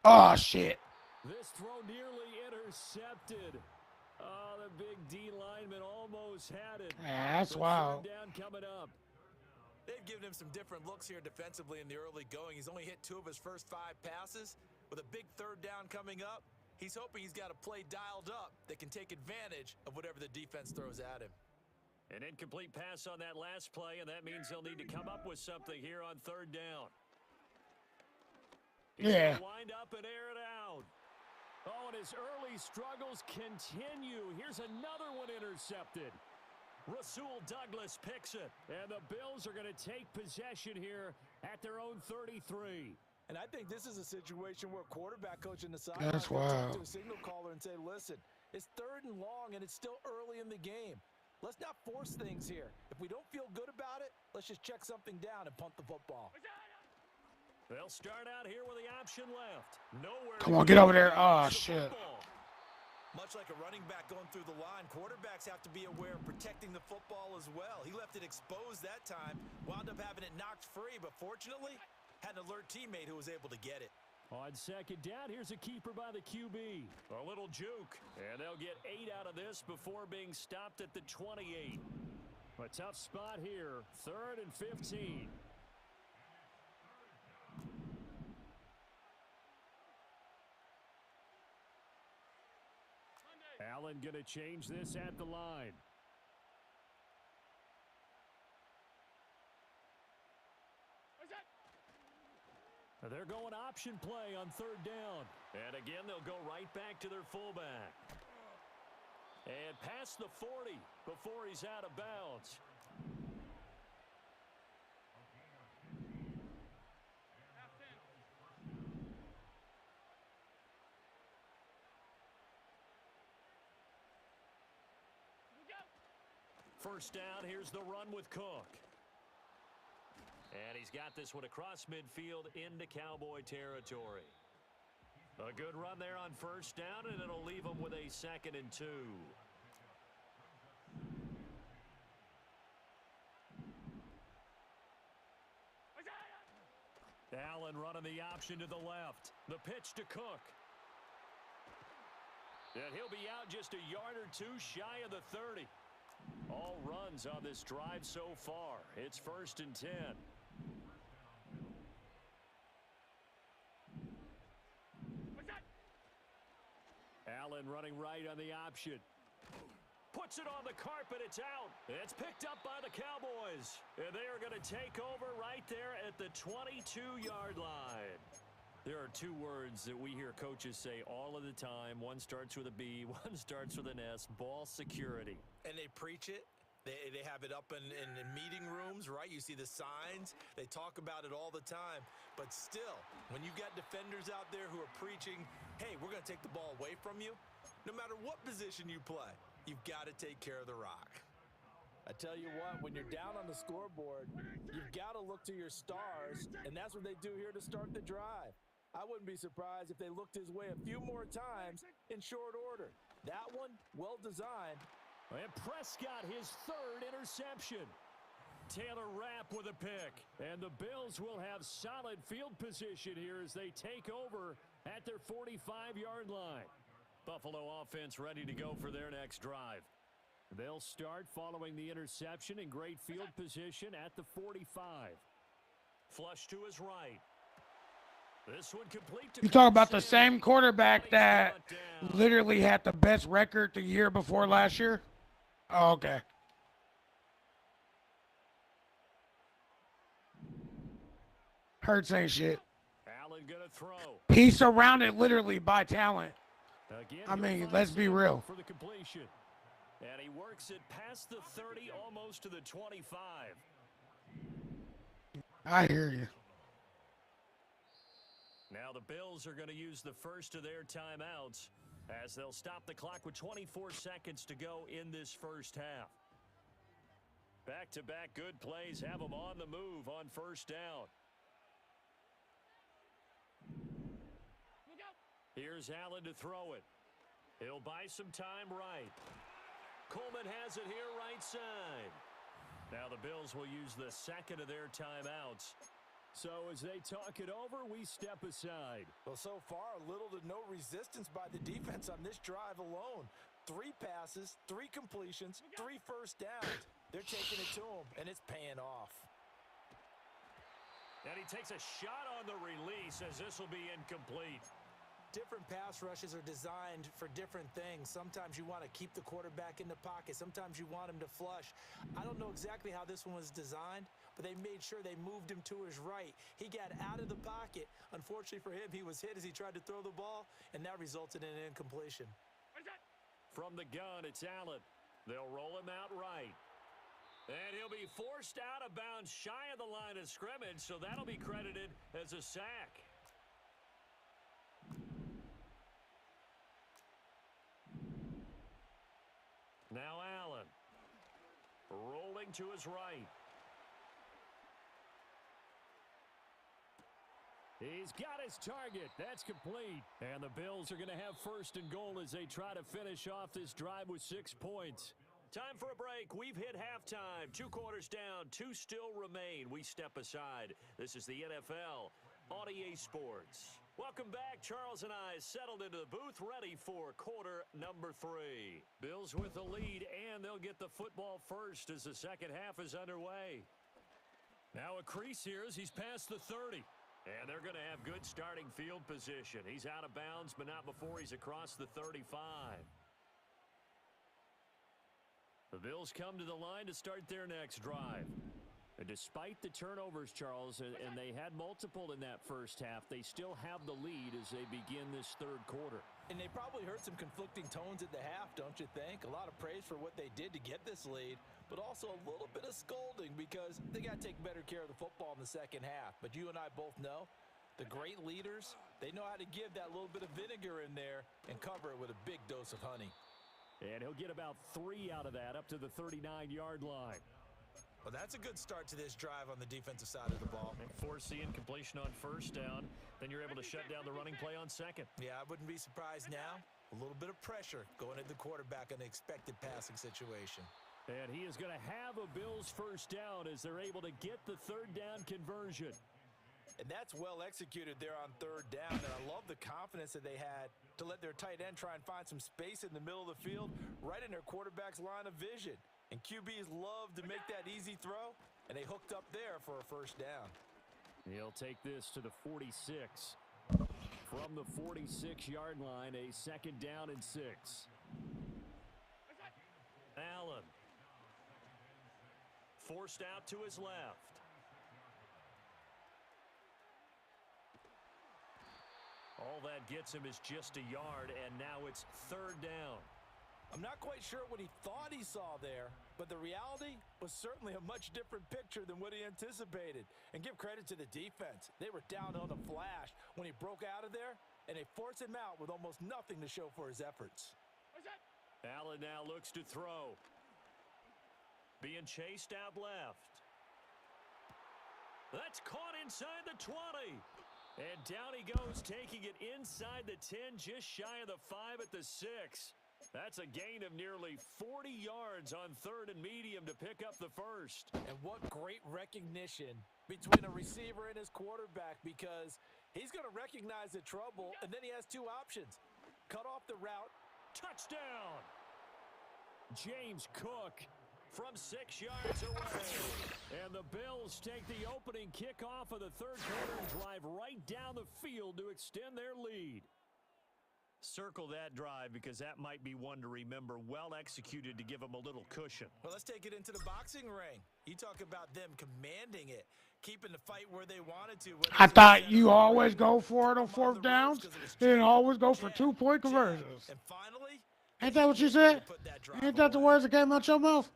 Oh, shit. This throw nearly intercepted. Oh, the big D lineman almost had it. That's wild. Down coming up. They've given him some different looks here defensively in the early going. He's only hit 2 of his first 5 passes. With a big 3rd down coming up, he's hoping he's got a play dialed up that can take advantage of whatever the defense throws at him. An incomplete pass on that last play, and that means they'll need to come up with something here on 3rd down. Yeah. Wind up and air it out. Oh, and his early struggles continue. Here's another one intercepted. Rasul Douglas picks it, and the Bills are going to take possession here at their own 33. And I think this is a situation where quarterback coach in the sideline That's can talk wild. to a signal caller and say, listen, it's 3rd and long, and it's still early in the game. Let's not force things here. If we don't feel good about it, let's just check something down and punt the football. They'll start out here with the option left. Nowhere. Come on, get over there. Oh, shit. Much like a running back going through the line, quarterbacks have to be aware of protecting the football as well. He left it exposed that time, wound up having it knocked free, but fortunately, had an alert teammate who was able to get it. On 2nd down, here's a keeper by the QB. A little juke, and they'll get 8 out of this before being stopped at the 28. A tough spot here, 3rd and 15. Allen going to change this at the line. They're going option play on 3rd down. And again, they'll go right back to their fullback. And past the 40 before he's out of bounds. First down, here's the run with Cook. And he's got this one across midfield into Cowboy territory. A good run there on first down, and it'll leave him with a 2nd and 2. Allen running the option to the left. The pitch to Cook. And he'll be out just a yard or two shy of the 30. All runs on this drive so far. It's 1st and 10. Allen running right on the option. Puts it on the carpet. It's out. It's picked up by the Cowboys. And they are going to take over right there at the 22-yard line. There are 2 words that we hear coaches say all of the time. One starts with a B, one starts with an S. Ball security. And they preach it. They have it up in meeting rooms, right? You see the signs. They talk about it all the time. But still, when you got defenders out there who are preaching, hey, we're going to take the ball away from you, no matter what position you play, you've got to take care of the rock. I tell you what, when you're down on the scoreboard, you've got to look to your stars, and that's what they do here to start the drive. I wouldn't be surprised if they looked his way a few more times in short order. That one, well designed. And Prescott, his 3rd interception. Taylor Rapp with a pick. And the Bills will have solid field position here as they take over at their 45-yard line. Buffalo offense ready to go for their next drive. They'll start following the interception in great field position at the 45. Flush to his right. This one complete to You talk about the same quarterback that literally had the best record the year before last year? Oh, okay. Hurts ain't shit. Allen gonna throw. He's surrounded literally by talent. Again, I mean, let's be real. For the completion. And he works it past the 30, almost to the 25. I hear you. Now the Bills are going to use the first of their timeouts as they'll stop the clock with 24 seconds to go in this first half. Back-to-back good plays have them on the move on first down. Here's Allen to throw it. He'll buy some time right. Coleman has it here right side. Now the Bills will use the second of their timeouts. So as they talk it over, we step aside. Well, so far, little to no resistance by the defense on this drive alone. 3 passes, 3 completions, 3 first downs. They're taking it to him, and it's paying off. And he takes a shot on the release as this will be incomplete. Different pass rushes are designed for different things. Sometimes you want to keep the quarterback in the pocket. Sometimes you want him to flush. I don't know exactly how this one was designed, but they made sure they moved him to his right. He got out of the pocket. Unfortunately for him, he was hit as he tried to throw the ball, and that resulted in an incompletion. From the gun, it's Allen. They'll roll him out right. And he'll be forced out of bounds shy of the line of scrimmage, so that'll be credited as a sack. Now Allen. Rolling to his right. He's got his target. That's complete. And the Bills are going to have first and goal as they try to finish off this drive with 6 points. Time for a break. We've hit halftime. 2 quarters down. 2 still remain. We step aside. This is the NFL on EA Sports. Welcome back. Charles and I settled into the booth, ready for quarter number 3. Bills with the lead, and they'll get the football first as the second half is underway. Now a crease here as he's past the 30. And they're going to have good starting field position. He's out of bounds, but not before he's across the 35. The Bills come to the line to start their next drive. And despite the turnovers, Charles, and they had multiple in that first half, they still have the lead as they begin this third quarter. And they probably heard some conflicting tones at the half, don't you think? A lot of praise for what they did to get this lead, but also a little bit of scolding because they got to take better care of the football in the second half. But you and I both know the great leaders, they know how to give that little bit of vinegar in there and cover it with a big dose of honey. And he'll get about 3 out of that, up to the 39-yard line. Well, that's a good start to this drive on the defensive side of the ball. And force the incompletion on first down. Then you're able to shut down the running play on second. Yeah, I wouldn't be surprised now. A little bit of pressure going at the quarterback in an expected passing situation. And he is going to have a Bills first down as they're able to get the third down conversion. And that's well executed there on third down. And I love the confidence that they had to let their tight end try and find some space in the middle of the field, right in their quarterback's line of vision. And QBs love to make that easy throw, and they hooked up there for a first down. He'll take this to the 46. From the 46-yard line, a second down and 6. Allen. Forced out to his left. All that gets him is just a yard, and now it's third down. I'm not quite sure what he thought he saw there, but the reality was certainly a much different picture than what he anticipated. And give credit to the defense. They were down on a flash when he broke out of there, and they forced him out with almost nothing to show for his efforts. Allen now looks to throw. Being chased out left. That's caught inside the 20. And down he goes, taking it inside the 10, just shy of the 5 at the 6. That's a gain of nearly 40 yards on third and medium to pick up the first. And what great recognition between a receiver and his quarterback, because he's going to recognize the trouble, and then he has two options. Cut off the route. Touchdown! James Cook from 6 yards away. And the Bills take the opening kickoff of the third quarter and drive right down the field to extend their lead. Circle that drive because that might be one to remember. Well executed to give them a little cushion. Well, let's take it into the boxing ring. You talk about them commanding it, keeping the fight where they wanted to. I thought you always go for it on fourth downs, then always go for 2-point conversions. And finally, ain't that what you said? Ain't that the words that came out your mouth?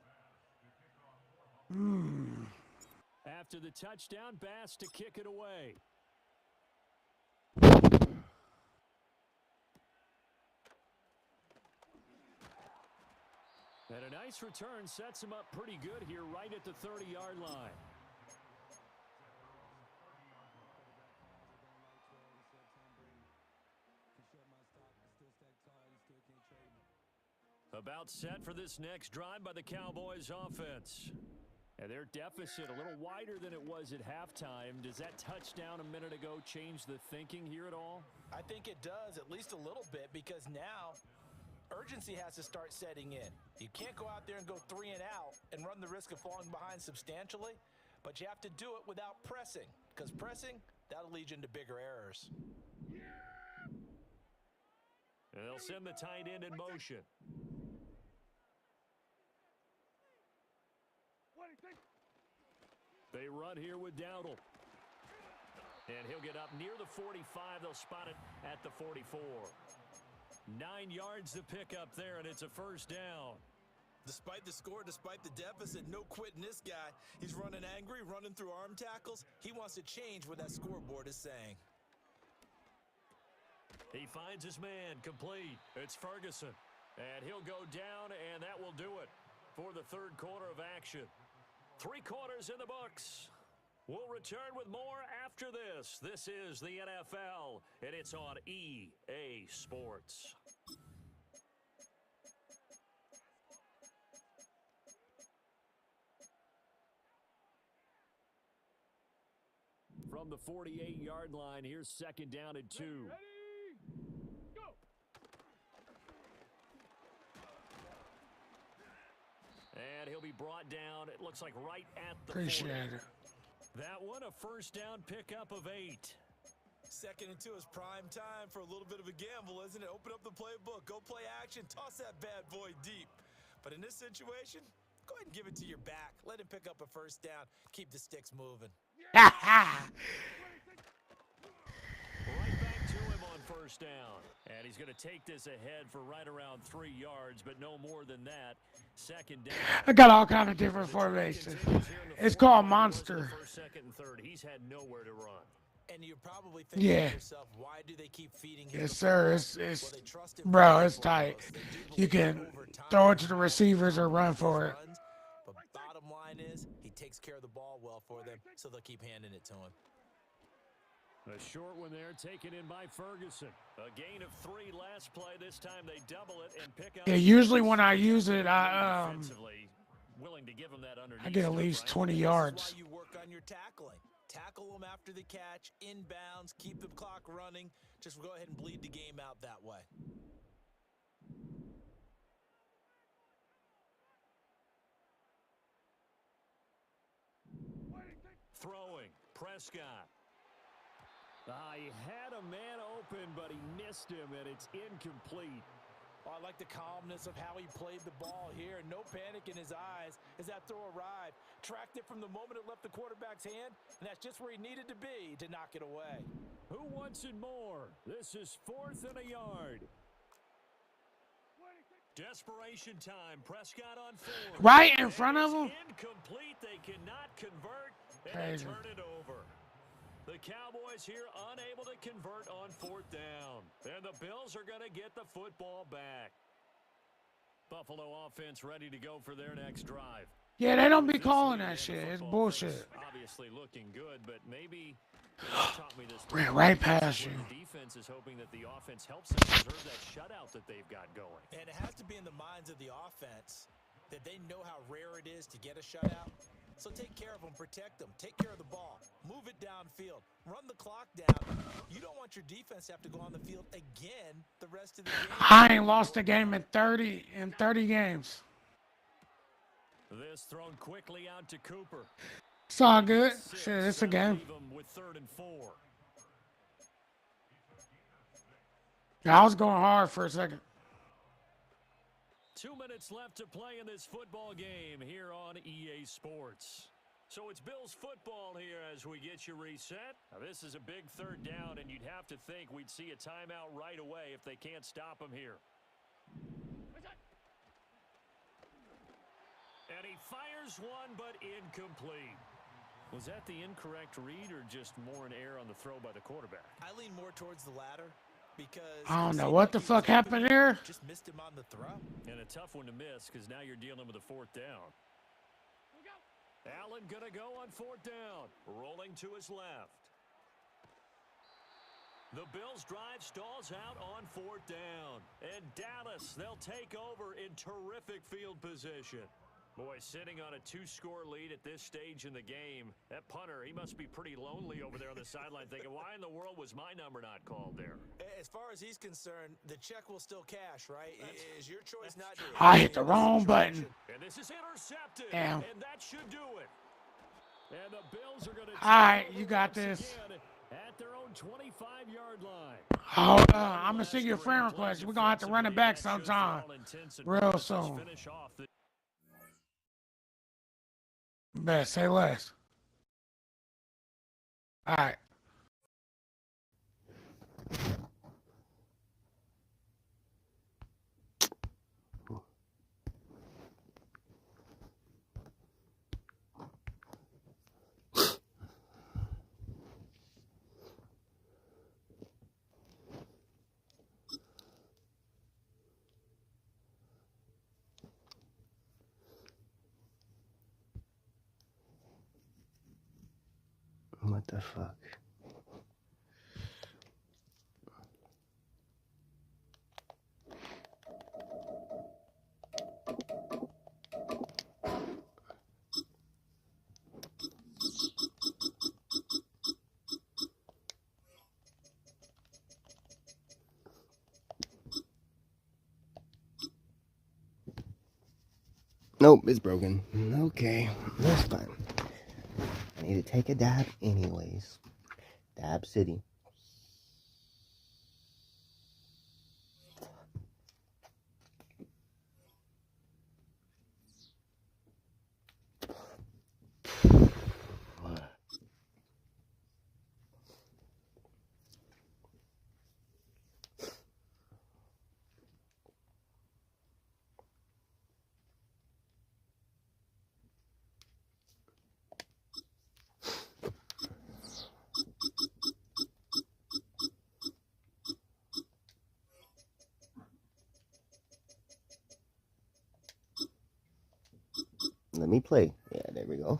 After the touchdown, Bass to kick it away. And a nice return sets him up pretty good here right at the 30-yard line. About set for this next drive by the Cowboys offense. And their deficit a little wider than it was at halftime. Does that touchdown a minute ago change the thinking here at all? I think it does, at least a little bit, because now urgency has to start setting in. You can't go out there and go 3 and out and run the risk of falling behind substantially, but you have to do it without pressing, because pressing, that'll lead you into bigger errors. And they'll send the tight end in motion. They run here with Dowdle. And he'll get up near the 45. They'll spot it at the 44. 9 yards to pick up there, and it's a first down. Despite the score, despite the deficit, no quitting this guy. He's running angry, running through arm tackles. He wants to change what that scoreboard is saying. He finds his man, complete. It's Ferguson. And he'll go down, and that will do it for the third quarter of action. 3 quarters in the books. We'll return with more after this. This is the NFL, and it's on EA Sports. From the 48-yard line, here's second down and 2. Ready? Go! And he'll be brought down, it looks like right at the 40. Appreciate it. That one, a first down pickup of 8. 2nd and 2 is prime time for a little bit of a gamble, isn't it? Open up the playbook, go play action, toss that bad boy deep. But in this situation, go ahead and give it to your back. Let him pick up a first down. Keep the sticks moving. Right back to him on first down. And he's going to take this ahead for right around 3 yards, but no more than that. Second down. I got all kind of different formations. It's called Monster. First, second, and third. He's had nowhere to run. And you're probably thinking to yourself, why do they keep feeding him? Yes, sir. It's bro, it's tight. You can throw it to the receivers or run for it. But bottom line is, he takes care of the ball well for them, so they'll keep handing it to him. A short one there, taken in by Ferguson. A gain of 3 last play. This time they double it and pick up. Yeah, usually when I use it, I willing to give him that I get at least 20 yards. This is why you work on your tackling. Tackle them after the catch, inbounds, keep the clock running. Just go ahead and bleed the game out that way. Throwing, Prescott. He had a man open, but he missed him, and it's incomplete. Oh, I like the calmness of how he played the ball here. No panic in his eyes as that throw arrived. Tracked it from the moment it left the quarterback's hand, and that's just where he needed to be to knock it away. Who wants it more? This is 4th and a yard. Desperation time. Prescott on 4. Right in front of him? Incomplete. They cannot convert, and they turn it over. The Cowboys here unable to convert on 4th down. And the Bills are going to get the football back. Buffalo offense ready to go for their next drive. Yeah, they don't be calling that shit. It's bullshit. Obviously looking good, but maybe taught me this. Ran right past you. The defense is hoping that the offense helps them preserve that shutout that they've got going. And it has to be in the minds of the offense that they know how rare it is to get a shutout. So take care of them, protect them, take care of the ball, move it downfield, run the clock down. You don't want your defense to have to go on the field again the rest of the game. I ain't lost a game in 30 games. This thrown quickly out to Cooper. It's all good. Shit, it's a game. With 3rd and 4. Yeah, I was going hard for a second. 2 minutes left to play in this football game here on EA Sports. So it's Bills football here as we get you reset. Now this is a big 3rd down, and you'd have to think we'd see a timeout right away if they can't stop him here. And he fires one, but incomplete. Was that the incorrect read or just more an error on the throw by the quarterback? I lean more towards the latter. Because I don't know what the fuck happened here. Just missed him on the throw. And a tough one to miss because now you're dealing with a 4th down. Allen gonna go on 4th down. Rolling to his left. The Bills drive stalls out on 4th down. And Dallas, they'll take over in terrific field position. Boy, sitting on a 2-score lead at this stage in the game, that punter, he must be pretty lonely over there on the sideline thinking, why in the world was my number not called there? As far as he's concerned, the check will still cash, right? Is your choice not to? I hit the wrong button. And this is intercepted. Damn. And that should do it. And the Bills are going to... All right, you got this. At their own 25-yard line. Hold on. I'm going to send you a friend request. We're going to have to run it back sometime. Real soon. Best say less. All right. What the fuck? Nope, it's broken. Okay, that's fine. I need to take a dab anyways. Dab City. Let me play. Yeah, there we go.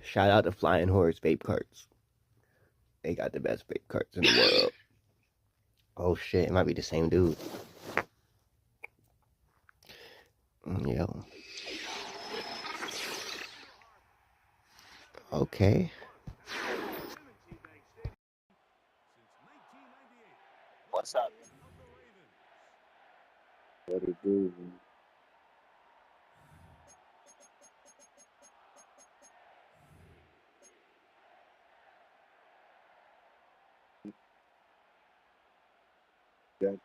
Shout out to Flying Horse Vape Carts. They got the best vape carts in the world. Oh shit, it might be the same dude. Yeah. Okay. What's up? What it do? Yeah. The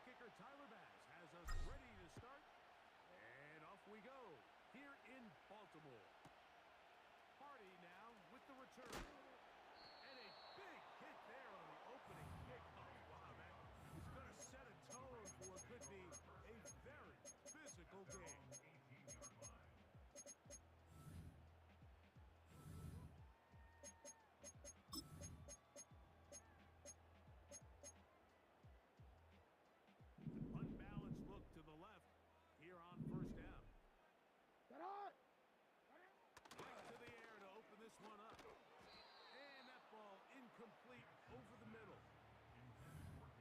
kicker, Tyler Bass, has us ready to start. And off we go here in Baltimore. Party now with the return. And a big hit there on the opening kickoff. Wow, that is going to set a tone for what could be a very physical game. Unbalanced look to the left here on first down. Right to the air to open this one up. And that ball incomplete over the middle.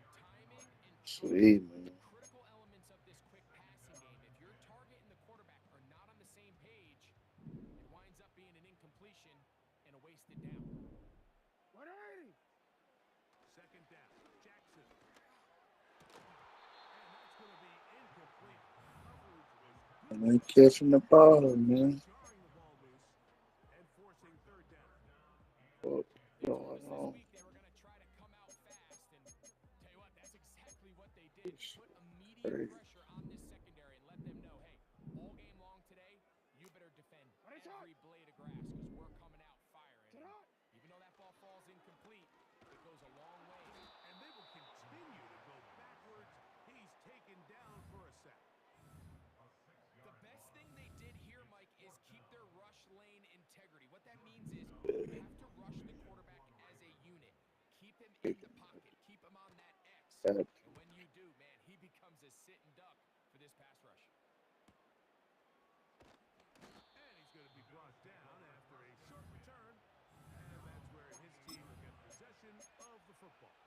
Timing and Sweet, man. critical elements of this quick passing game. If your target and the quarterback are not on the same page, it winds up being an incompletion and a wasted down. 180. Second down, Jackson. And that's going to be incomplete. Coverage was good. I ain't catching the ball, man. Jarring the ball loose and forcing third down. What's They told going us this on? week they were going to try to come out fast, and tell you what, that's exactly what they did. Put immediate Crazy. pressure on this secondary and let them know, hey, all game long today, you better defend every blade of grass because we're coming out firing. Even though that ball falls incomplete, it goes a long way. And they will continue to go backwards. He's taken down for a sack. The best thing they did here, Mike, is keep their rush lane integrity. What that means is you have to rush the quarterback as a unit. Keep him in the pocket. Keep him on that X. And when you do, man, he becomes a sitting duck for this pass rush. And he's going to be brought down after a short return. And that's where his team will get possession of the football.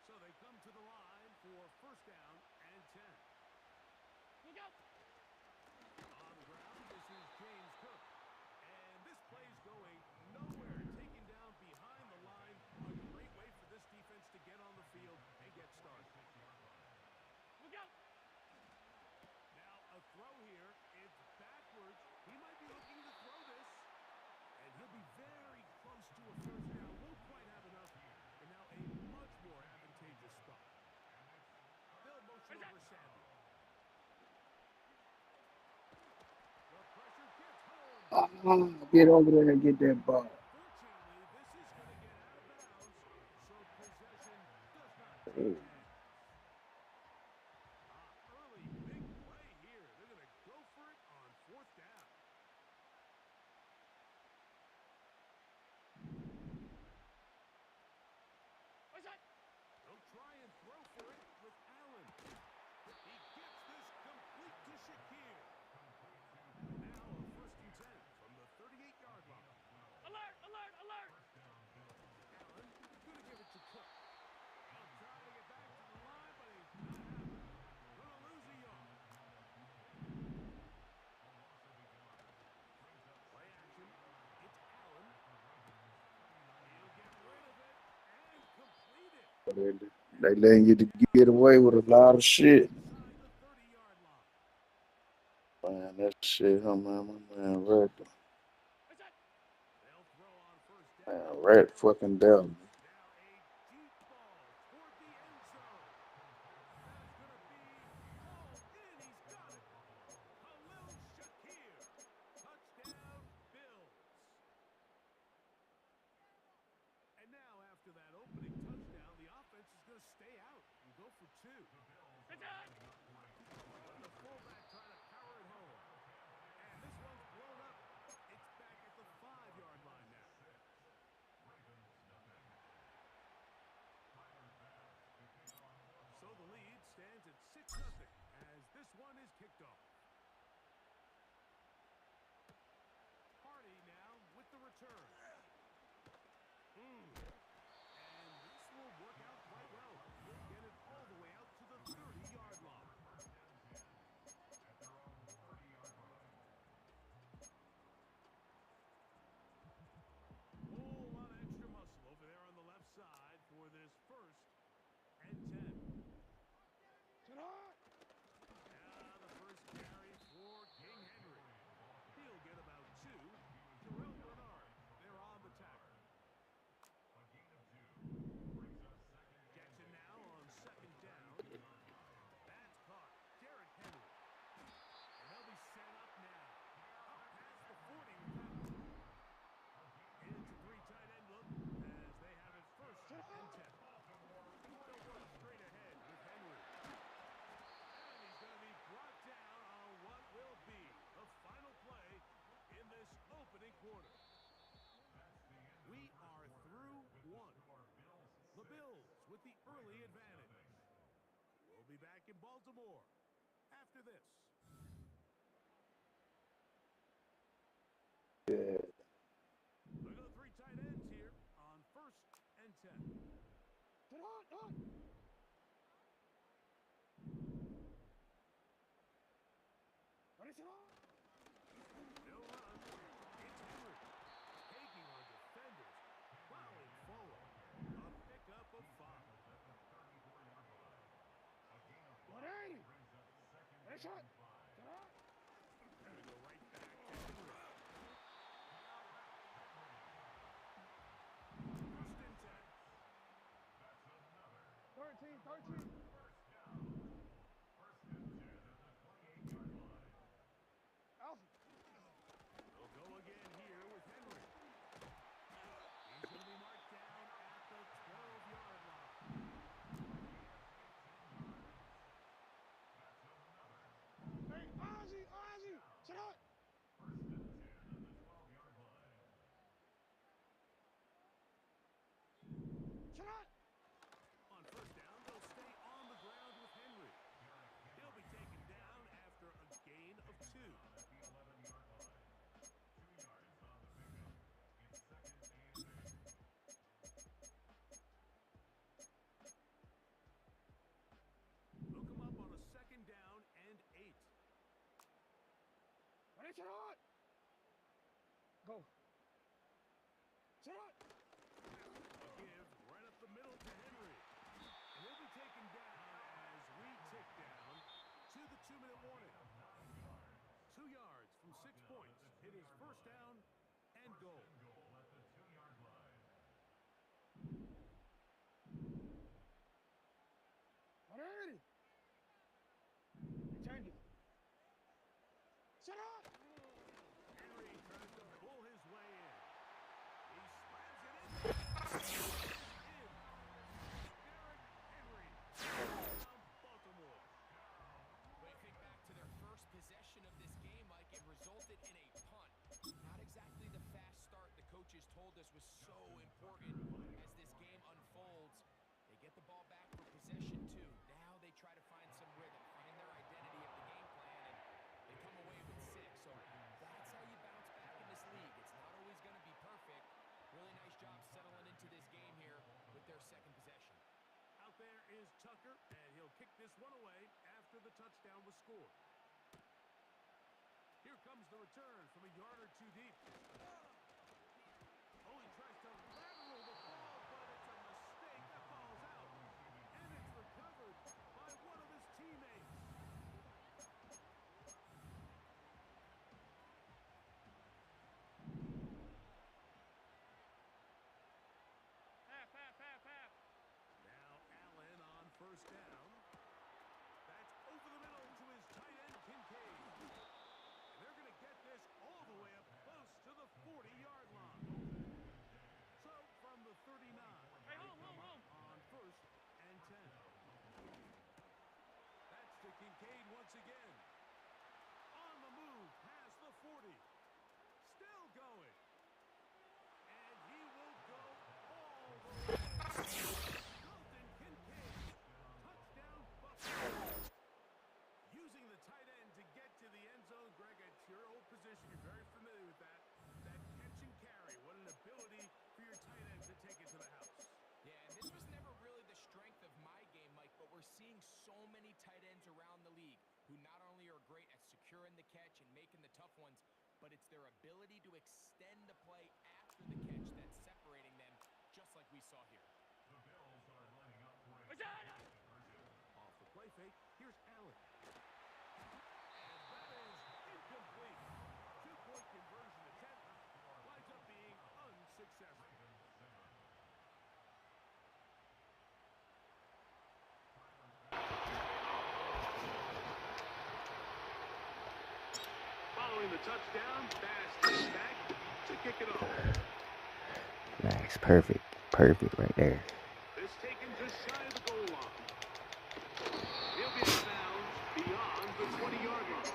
So they come to the line for first down and 10. Look out! On the ground, this is James Cook. And this play's going nowhere. Taken down behind the line. A great way for this defense to get on the field and get started. Look out! Now a throw here. It's backwards. He might be looking to throw this. And he'll be very close to a first down. Won't quite have enough. And now a much more advantageous spot. They'll motion over Samuel. The pressure gets home. Get over there and get that ball. Fortunately, this is going to get out of bounds, so possession does not change hands. Early big play here. They're going to go for it on fourth down. They'll try and throw for it with Allen. He gets this complete to Shakir. Now a first and 10 from the 38-yard line. Alert, alert, alert! Allen going to give it to Cook. He'll try to get back to the line, but he's not having it. Going to lose a yard. Play action. It's Allen. He'll get rid of it and complete it. They letting you to get away with a lot of shit. Inside the 30-yard line. Man, that shit, oh man, my man, Red, They'll throw on first down. man, Red fucking down. Now a deep ball toward the end zone. That is going to be hauled in. He's got it. Khalil Shakir. Touchdown, Bills. And now to stay out and go for two. The fullback trying to power it home. And this one's blown up. It's back at the 5-yard line now. So the lead stands at 6-0 as this one is kicked off. Hardy now with the return. And this will work out quite well. He'll get it all the way out to the 30-yard line. Whole lot of extra muscle over there on the left side for this 1st and 10. Now the first carry for King Henry. He'll get about 2. Terrell Bernard, they're on the tackle. Jackson now on 2nd down. That's caught. Derrick Henry. And they'll be set up now. Up past the 40 with that one. It's a 3 tight end look as they have it 1st and 10. They'll run straight ahead with Henry. And he's going to be brought down on what will be the final play in this opening quarter. We are through 1. The Bills with the early advantage. We'll be back in Baltimore after this. Yeah. We go 3 tight ends here on 1st and 10. Get on! What is it on? No run. It's Henry. Taking on defenders. Plowing forward. A pickup of 5. 180. What a shot. Get on. Gonna go right back to Henry. 1st and 10. 13. Alpha. They'll go again here with Henry. He's going to be marked down at the 12-yard line. Hey, Ozzy, sit out. Sit out. On 1st down, they'll stay on the ground with Henry. He'll be taken down after a gain of 2. They'll come up on a 2nd down and 8. Ready, sit out. Go. Sit out. A give right up the middle to Henry. And he'll be taken down as we tick down to the 2-minute warning. 2 yards from 6 points. It is 1st down and goal. Ready? Change it. Set up. Henry tries to pull his way in. He slams it in. Derrick Henry. Baltimore. When you think back to their first possession of this game, Mike, it resulted in a punt. Not exactly the fast start the coaches told us was so important as this game unfolds. They get the ball back for possession 2. Now they try to find some rhythm, find their identity of the game plan, and they come away with 6. So that's how you bounce back in this league. It's not always going to be perfect. Really nice job settling into this game here with their 2nd possession. Out there is Tucker, and he'll kick this one away after the touchdown was scored. Here comes the return from a yard or 2 deep. Oh, he tries to lateral the ball, but it's a mistake. That ball's out. And it's recovered by one of his teammates. Half. Now Allen on 1st down. That's over the middle to his tight end, Kincaid. And they're going to get this all the way up close to the Off the play fake, here's Allen. And that is incomplete. Two-point conversion attempt winds up being unsuccessful. Following the touchdown, pass is back to kick it off. Nice, perfect right there. This taken just shy of the goal line. He'll be out of bounds beyond the 20-yard line.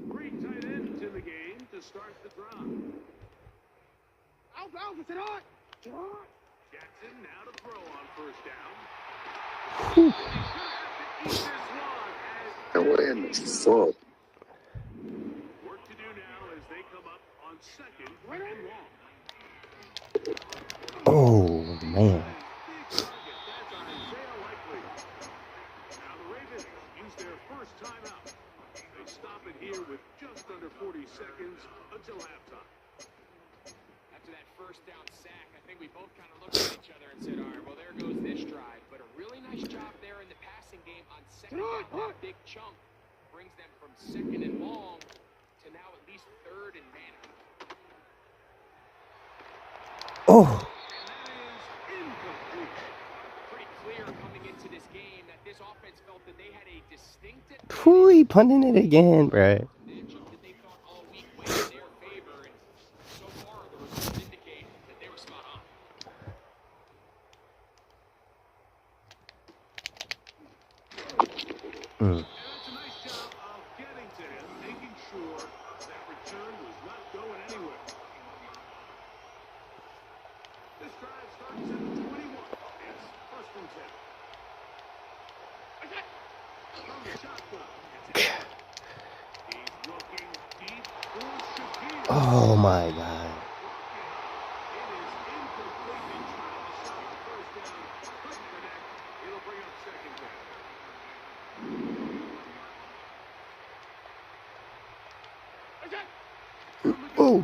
Three tight ends in the game to start the drive. Jackson now to throw on first down. What in the fuck? Work to do now as they come up on second and long. Oh man. Now the Ravens use their first timeout. They stop it here with just under 40 seconds until halftime. After that first down sack, I think we both kind of looked at each other and said, all right, well, there goes this drive. But a really nice job there in the passing game on second down. That big chunk brings them from second and long to now at least third and man. Oh. And that is incomplete. Pretty clear coming into this game that this offense felt that they had a distinct advantage. Whew, he punting it again, bruh. That they thought all week went in their favor, and so far the results indicate that they were spot on. And that's a nice job of getting to him, making sure that return was not going anywhere. This drive starts at the 21. It's first and 10. From the shotgun. He's looking deep for Shakir. Oh my god. It is incomplete. They try to shot the first down. Couldn't connect. It'll bring up second down. Oh.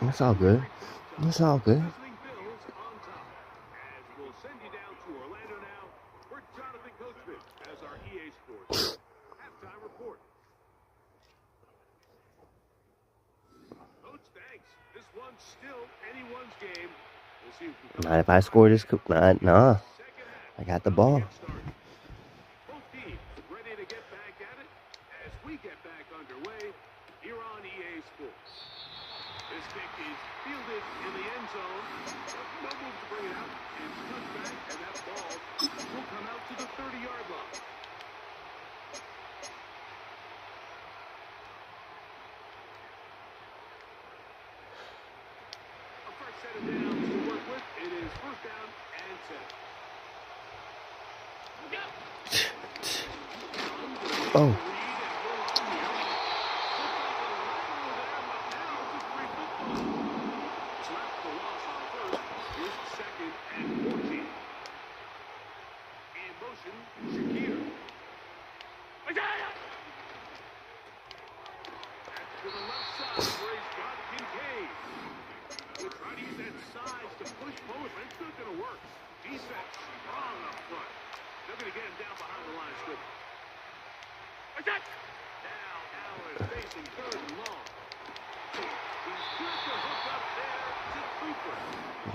It's all good. It's all good. We'll send you down to Orlando now. We're Jonathan Coachman as our EA Sports halftime report. Coach, thanks. This one's still anyone's game. We'll see if Not if I score this. Nah. I got the ball. both teams ready to get back at it as we get back underway here on EA Sports. This kick is fielded in the end zone. No move to bring it out. It's touched back, and that ball will come out to the 30-yard line. A fresh set of downs to work with. It is first down and 10. Oh.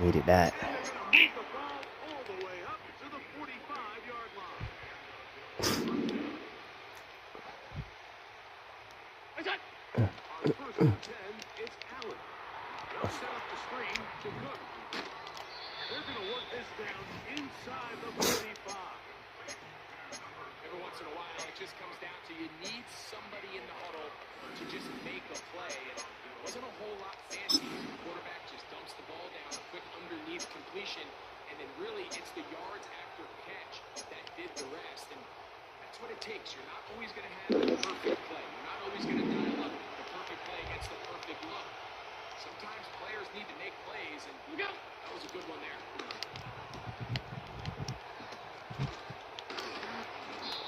Needed that. Sometimes players need to make plays plays, and that was a good one there.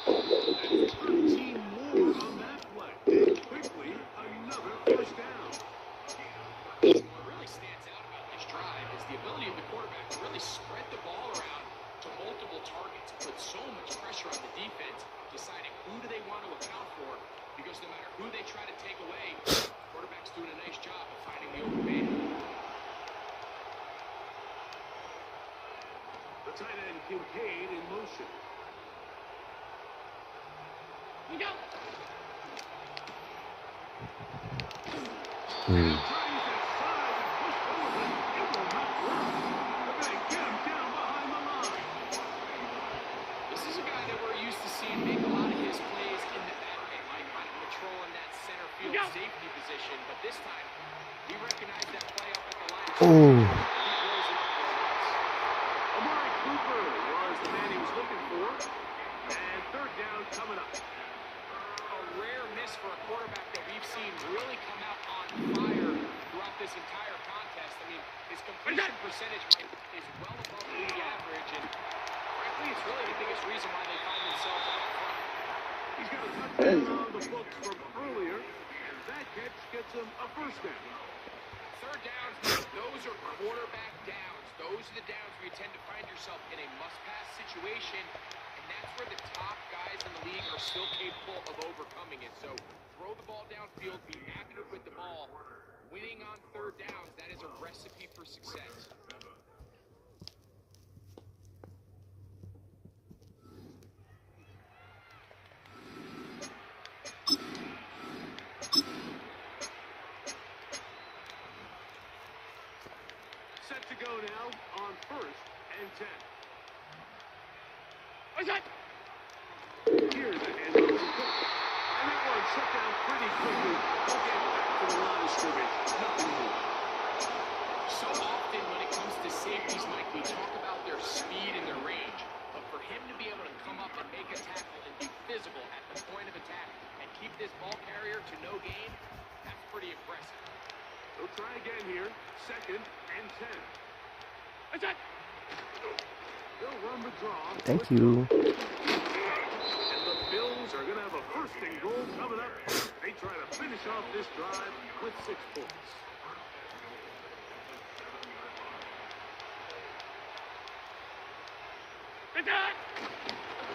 That's 13 more on that play. And quickly, another first down. What really stands out about this drive is the ability of the quarterback to really spread the ball around to multiple targets, put so much pressure on the defense, deciding who do they want to account for, because no matter who they try to take away, the quarterback's doing a nice job of finding the open man. The tight end Kincaid in motion. You go. This is a guy that we're used to seeing make a lot of his plays in the back end, like kind of patrolling that center field safety position, but this time he recognized that play up at the line. Amari Cooper was the man he was looking for, and third down coming up. A rare miss for a quarterback that we've seen really come out on fire throughout this entire contest. I mean, his completion percentage is well above league average, and frankly, it's really the biggest reason why they find themselves out front. He's got a touchdown on the books from earlier, and that catch gets him a first down. Third downs, those are quarterback downs. Those are the downs where you tend to find yourself in a must-pass situation, and that's where the top guys in the league are still capable of overcoming it. So throw the ball downfield, be accurate with the ball. Winning on third downs, that is a recipe for success. Set to go now on first and 10. Here's a handoff to Cook. And that one shut down pretty quickly. Okay, back to the line of scrimmage. Nothing more. So often when it comes to safeties, Mike, we talk about their speed and their range. But for him to be able to come up and make a tackle and be physical at the point of attack and keep this ball carrier to no gain, that's pretty impressive. They'll try again here. Second and 10. They'll run the draw. Thank you. And the Bills are going to have a first and goal coming up. They try to finish off this drive with 6 points.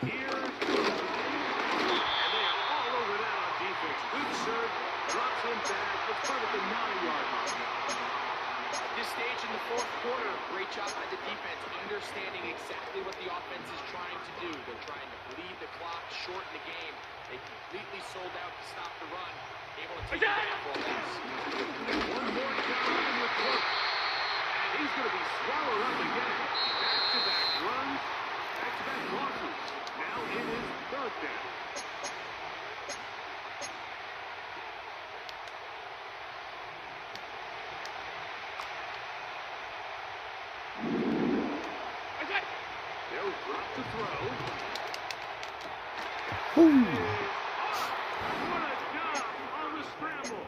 Here's and they are all over that on defense. Good serve, drops him back. It's part of the 9-yard line. At this stage in the fourth quarter, great job by the defense, understanding exactly what the offense is trying to do. They're trying to bleed the clock, shorten the game. They completely sold out to stop the run, able to take it down for a loss. One more down with Cook. And he's going to be swallowed up again. Back-to-back runs, back-to-back losses. Now it is third down. They'll drop to throw. What a job on the scramble.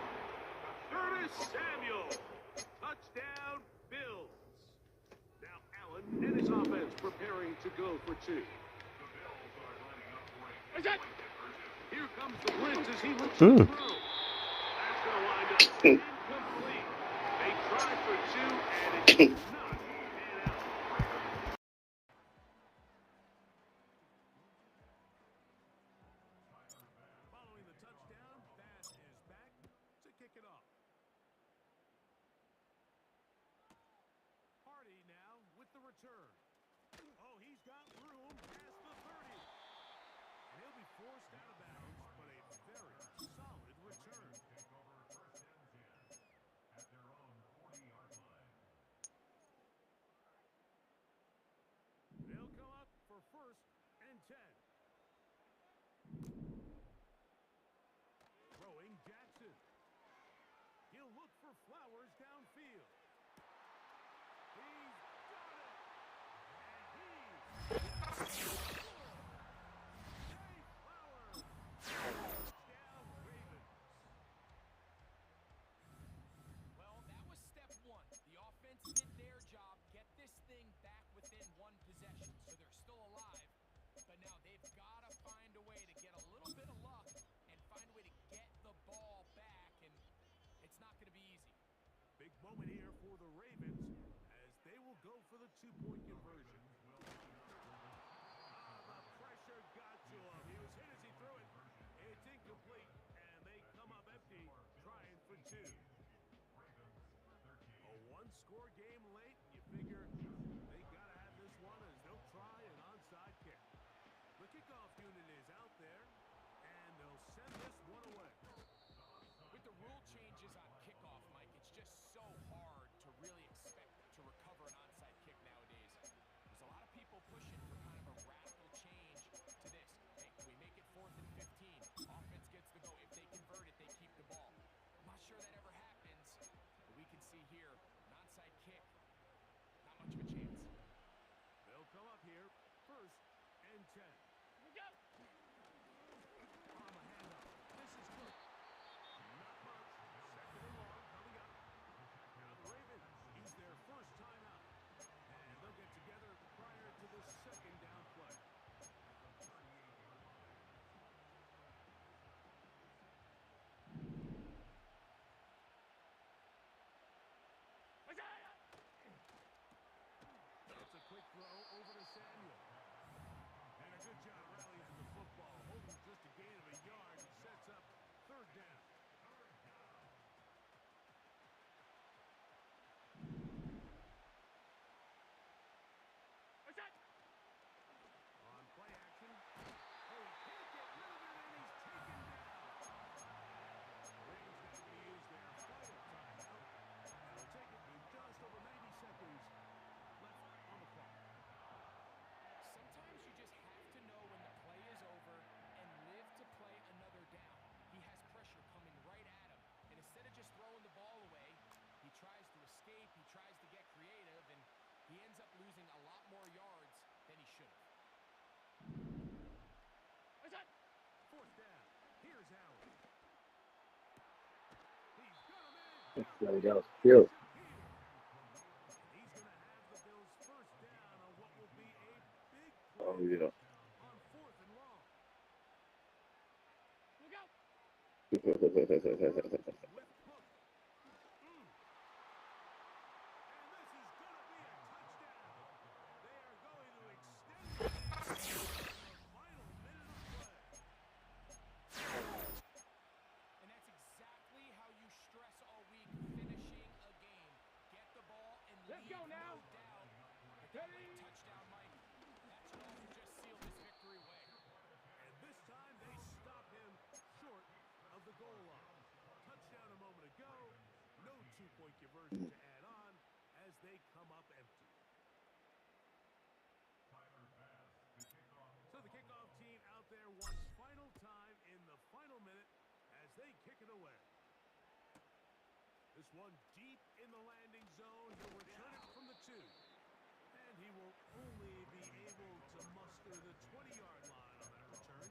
Curtis Samuel. Touchdown, Bills. Now Allen and his offense preparing to go for 2. Here comes the blitz as he looks to throw. That's going to wind up incomplete. They tried for 2, and it did not pan out. Following the touchdown, Bass is back to kick it off. Hardy now with the return. Oh, he's got room past the 30. And he'll be forced out of bounds, but a very solid return. They'll come up for first and 10. Throwing Jackson. He'll look for Flowers downfield. He's got it. And Jay Flowers moment here for the Ravens as they will go for the two-point conversion. The pressure got to him. He was hit as he threw it. It's incomplete, and they come up empty, trying for two. A one-score game late, you figure they got to have this one as they'll try an onside kick. The kickoff unit is out there, and they'll send this one away. With the rule changes on kickoff, Mike, it's just so hard to really expect to recover an onside kick nowadays. There's a lot of people pushing for kind of a radical change to this. Hey, we make it 4th and 15. Offense gets the go. If they convert it, they keep the ball. I'm not sure that ever happens, but we can see here, an onside kick, not much of a chance. They'll come up here, 1st and 10. Here we go. On the handoff. This is good. Not much. 2nd and long coming up. Now the Ravens use their first timeout. And they'll get together prior to the 2nd down play. It's a quick throw over to Samuel. And a good job rallying to the football. Holding just a gain of a yard and sets up 3rd down. On play action. Oh, he can't get rid of it, and he's taken down. The Ravens now going to use their final timeout. And they'll take it with just over 90 seconds left on the clock. Sometimes you just have to know when the play is over and live to play another down. He has pressure coming right at him, and instead of just throwing the ball away, he tries to escape, he tries to get creative, and he ends up losing a lot more yards than he should have. 4th down. Here's Allen. He's got him in. That was cute. He's going to have the Bills' 1st down on what will be a big Oh, play yeah. on 4th and long. Here we go. With Cook. And this is going to be a touchdown. They are going to extend it in the final minute of play. And that's exactly how you stress all week, finishing a game. Get the ball and Let's leave go now. no doubt. But that late touchdown, Mike, that should also just seal this victory away. And this time they stop him short of the goal line. Touchdown a moment ago. No two-point conversion to add on as they come up empty. So the kickoff team out there one final time in the final minute as they kick it away. This one deep in the landing zone. He'll return it from the 2. And he will only be able to muster the 20-yard line on that return.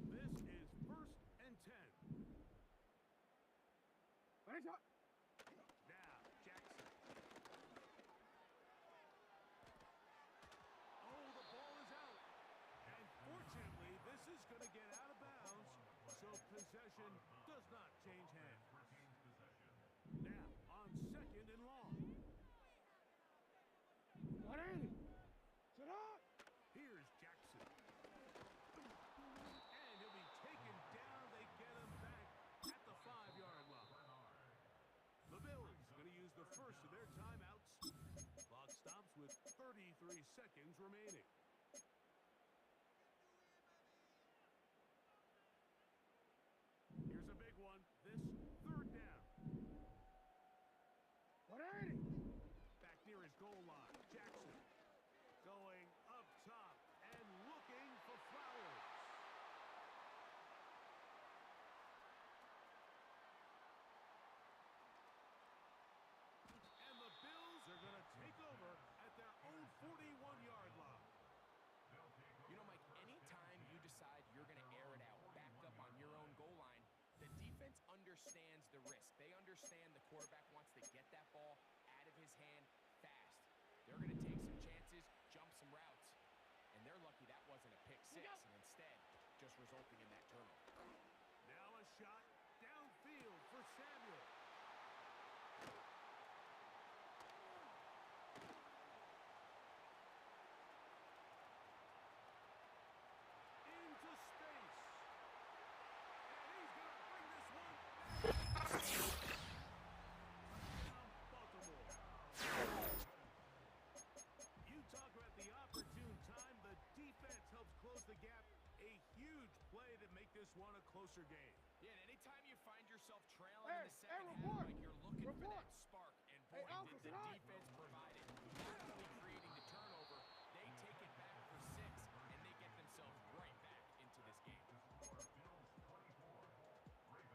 This is 1st and 10. Now, Jackson. Oh, the ball is out. And fortunately, this is going to get out of bounds, so possession does not change hands. Now, on 2nd and long. 180. Sit up. Here's Jackson. And he'll be taken down. They get him back at the 5-yard line. The Bills going to use the first of their timeouts. Clock stops with 33 seconds remaining. Here's a big one. This 3rd down. 180. Back near his goal line. Jackson going up top and looking for Flowers. And the Bills are going to take over at their own 41-yard line. You know, Mike, anytime you decide you're going to air it out, backed up on your own goal line, the defense understands the risk. They understand the quarterback wants to get that ball out of his hand fast. They're going to take some chances, jump some routes. And they're lucky that wasn't a pick 6. just resulting in that turnover. Now a shot downfield for Samuel. Into space. And he's going to bring this one down. Baltimore. You talk about the opportune time. The defense helps close the gap. A huge play that make this one a closer game. Yeah, and anytime you find yourself trailing in the second half, like you're looking for that spark, and boy, did the defense provide it. Not only creating the turnover, they take it back for 6, and they get themselves right back into this game.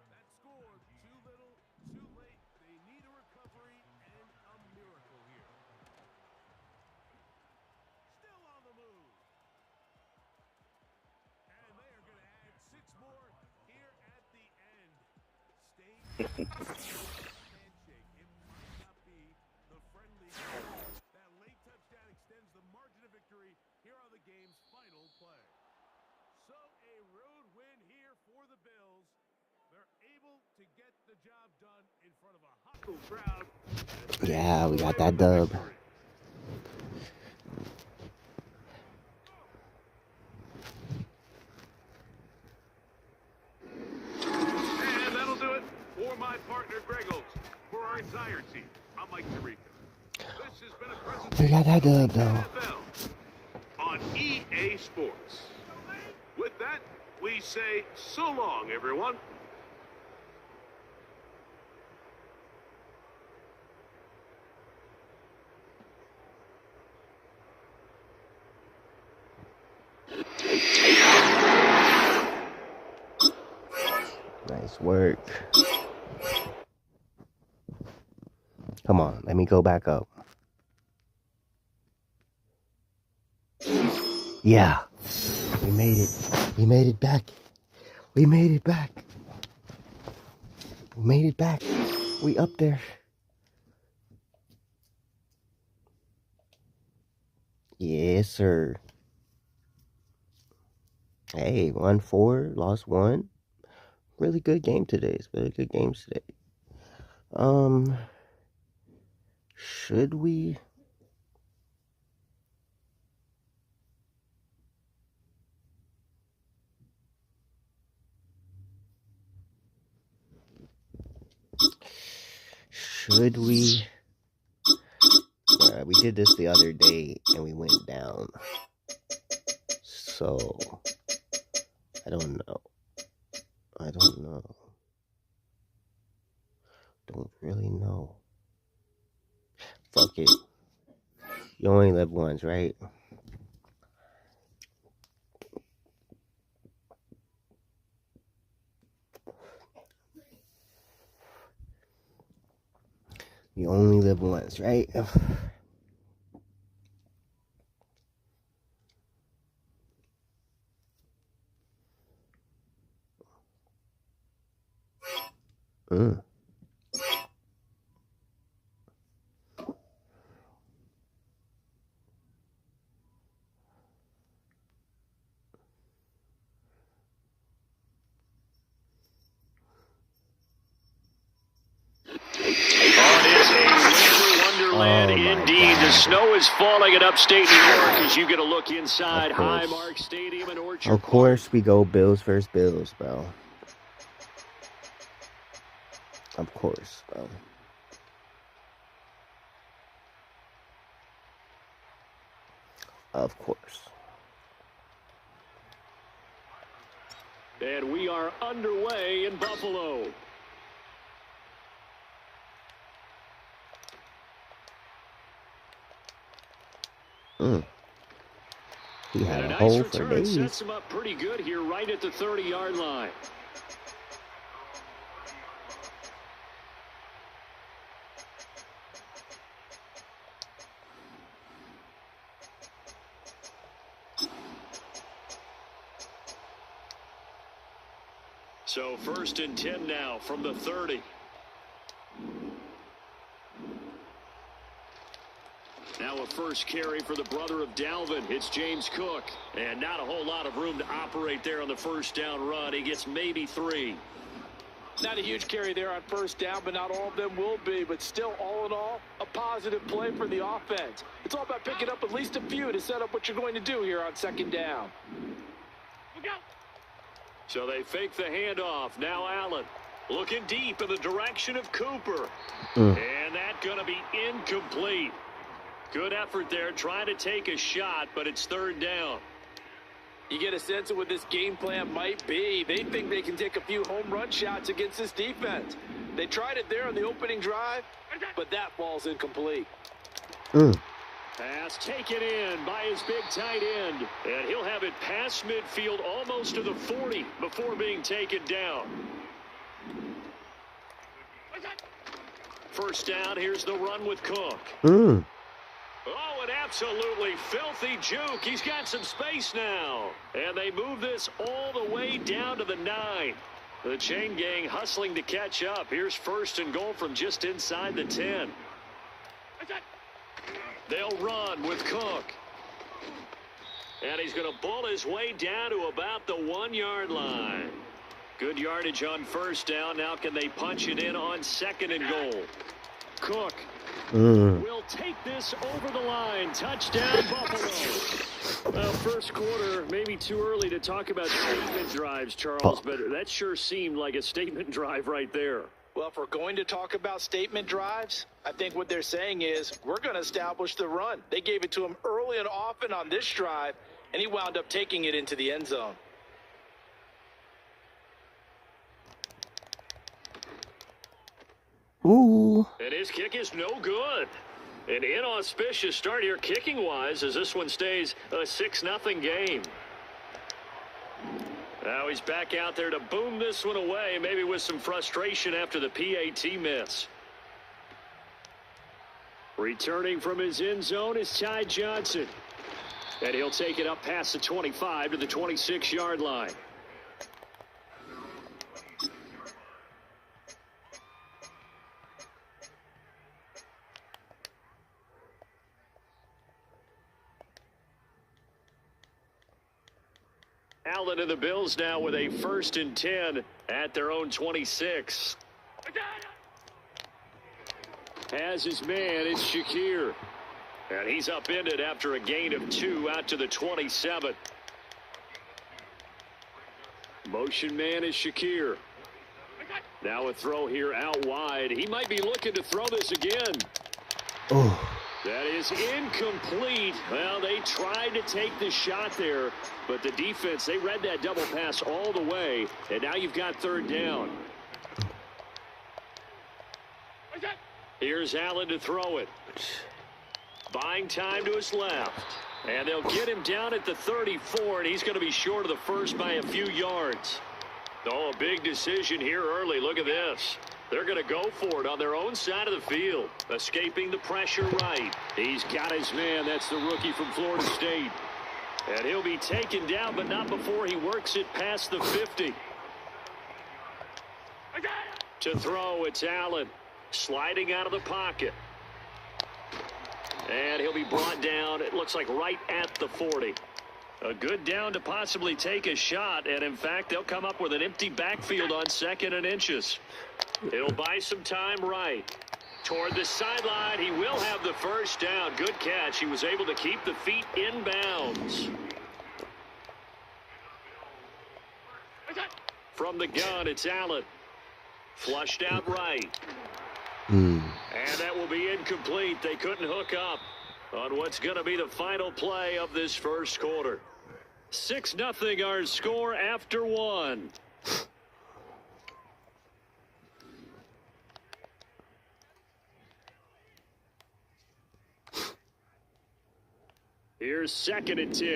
That score, too little, too late. They need a recovery and a miracle here. Still on the move. And they are going to add 6 more here at the end. Handshake. It might not be the friendly. That late touchdown extends the margin of victory here on the game's final play. So a road win here for the Bills. They're able to get the job done in front of a hostile crowd. Yeah, we got that dub. And that'll do it for my partner, Greg Olson. For our entire team, I'm Mike Tirico. This has been a presentation We got that dub, though. NFL on EA Sports. With that, we say so long, everyone. Nice work. Come on, let me go back up. Yeah. We made it. We made it back. We made it back. We made it back. We up there. Yes, sir. Hey, won 4, lost 1. Really good game today. It's really good games today. Should we? Should we? We did this the other day and we went down. So, I don't know. I don't know. Don't really know. Fuck it. You only live once, right? You only live once, right? Indeed, the snow is falling in upstate New York as you get a look inside Highmark Stadium in Orchard Park. Of course, we go Bills versus Bills, bro. Of course, bro. Of course. And we are underway in Buffalo. He had a a hole nice for return days. sets him up pretty good here right at the 30-yard line. So 1st and 10 now from the 30. Now a first carry for the brother of Dalvin. It's James Cook. And not a whole lot of room to operate there on the first down run. He gets maybe 3. Not a huge carry there on first down, but not all of them will be. But still, all in all, a positive play for the offense. It's all about picking up at least a few to set up what you're going to do here on second down. So they fake the handoff. Now Allen looking deep in the direction of Cooper. And that's going to be incomplete. Good effort there trying to take a shot, but it's third down. You get a sense of what this game plan might be. They think they can take a few home run shots against this defense. They tried it there on the opening drive, but that ball's incomplete. Pass taken in by his big tight end. And he'll have it past midfield almost to the 40 before being taken down. First down, here's the run with Cook. Oh, an absolutely filthy juke. He's got some space now. And they move this all the way down to the 9. The chain gang hustling to catch up. Here's first and goal from just inside the 10. They'll run with Cook. And he's going to bull his way down to about the 1-yard line. Good yardage on first down. Now can they punch it in on second and goal? Cook will take this over the line. Touchdown, Buffalo. Well, first quarter, maybe too early to talk about statement drives, Charles, but that sure seemed like a statement drive right there. Well, if we're going to talk about statement drives, I think what they're saying is we're going to establish the run. They gave it to him early and often on this drive, and he wound up taking it into the end zone. And his kick is no good. An inauspicious start here kicking-wise as this one stays a 6-0 game. Now he's back out there to boom this one away, maybe with some frustration after the PAT miss. Returning from his end zone is Ty Johnson. And he'll take it up past the 25 to the 26-yard line. Allen and the Bills now with a 1st and 10 at their own 26. As his man, it's Shakir. And he's upended after a gain of 2 out to the 27. Motion man is Shakir. Now a throw here out wide. He might be looking to throw this again. That is incomplete. Well, they tried to take the shot there, but the defense, they read that double pass all the way, and now you've got third down. Here's Allen to throw it. Buying time to his left. And they'll get him down at the 34, and he's going to be short of the first by a few yards. Oh, a big decision here early. Look at this. They're going to go for it on their own side of the field. Escaping the pressure right. He's got his man. That's the rookie from Florida State. And he'll be taken down, but not before he works it past the 50. To throw, it's Allen. Sliding out of the pocket. And he'll be brought down, it looks like right at the 40. A good down to possibly take a shot, and in fact, they'll come up with an empty backfield on 2nd and inches. He'll buy some time right. Toward the sideline, he will have the first down. Good catch. He was able to keep the feet in bounds. From the gun, it's Allen. Flushed out right. And that will be incomplete. They couldn't hook up on what's going to be the final play of this first quarter. 6-0 our score after 1. Here's 2nd and 10.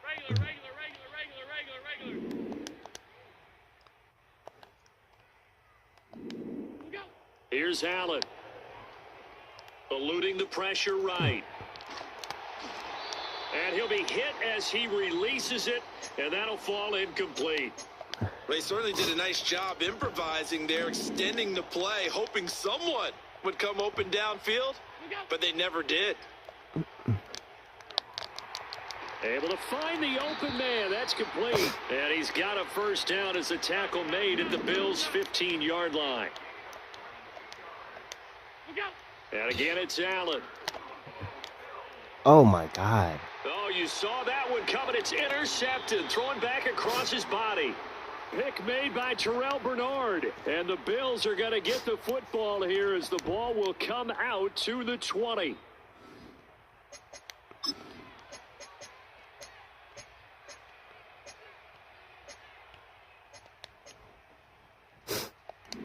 Regular. Here's Allen. Eluding the pressure right. And he'll be hit as he releases it, and that'll fall incomplete. They certainly did a nice job improvising there, extending the play, hoping someone would come open downfield. but they never did. Able to find the open man. That's complete. And he's got a first down as the tackle made at the Bills' 15-yard line. And again, it's Allen. Oh, my God. Oh, you saw that one coming. It's intercepted. Throwing back across his body. Pick made by Terrell Bernard. And the Bills are going to get the football here as the ball will come out to the 20.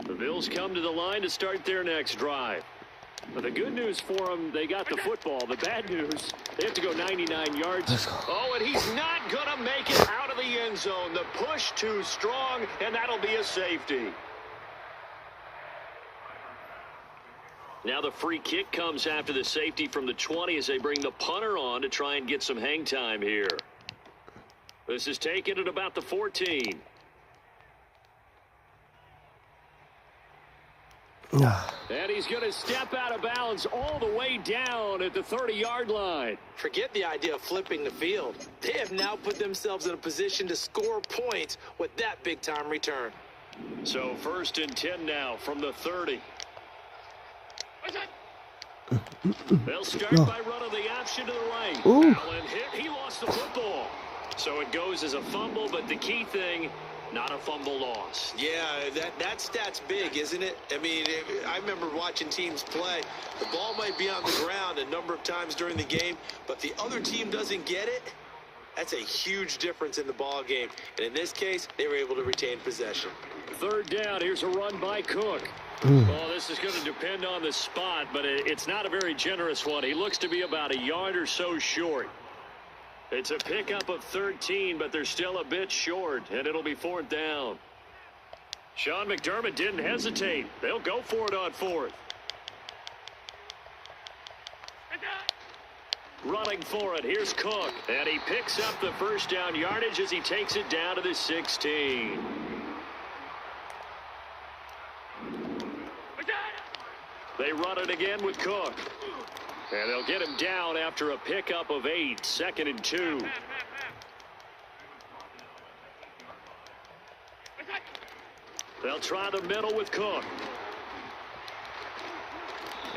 The Bills come to the line to start their next drive. But the good news for them, they got the football. The bad news, they have to go 99 yards. Oh, and he's not going to make it out of the end zone. The push too strong, and that'll be a safety. Now the free kick comes after the safety from the 20 as they bring the punter on to try and get some hang time here. This is taken at about the 14. And he's going to step out of bounds all the way down at the 30-yard line. Forget the idea of flipping the field. They have now put themselves in a position to score points with that big-time return. So 1st and 10 now from the 30. They'll start by running the option to the right. Allen hit. He lost the football. So it goes as a fumble, but the key thing, not a fumble loss. Yeah, that stat's big, isn't it? I mean, I remember watching teams play. The ball might be on the ground a number of times during the game, but the other team doesn't get it. That's a huge difference in the ball game. And in this case, they were able to retain possession. 3rd down. Here's a run by Cook. Well, this is going to depend on the spot, but it's not a very generous one. He looks to be about a yard or so short. It's a pickup of 13, but they're still a bit short, and it'll be 4th down. Sean McDermott didn't hesitate. They'll go for it on 4th. Running for it. Here's Cook, and he picks up the first down yardage as he takes it down to the 16. They run it again with Cook. And they'll get him down after a pickup of 8, 2nd and 2. They'll try the middle with Cook.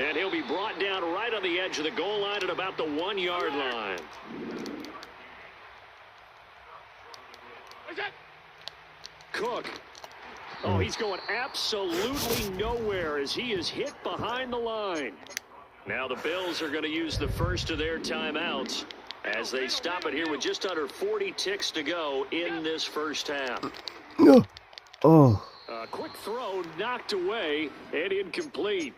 And he'll be brought down right on the edge of the goal line at about the 1-yard line. Cook. Oh, he's going absolutely nowhere as he is hit behind the line. Now the Bills are going to use the first of their timeouts as they stop it here with just under 40 ticks to go in this first half. Oh. A quick throw knocked away and incomplete.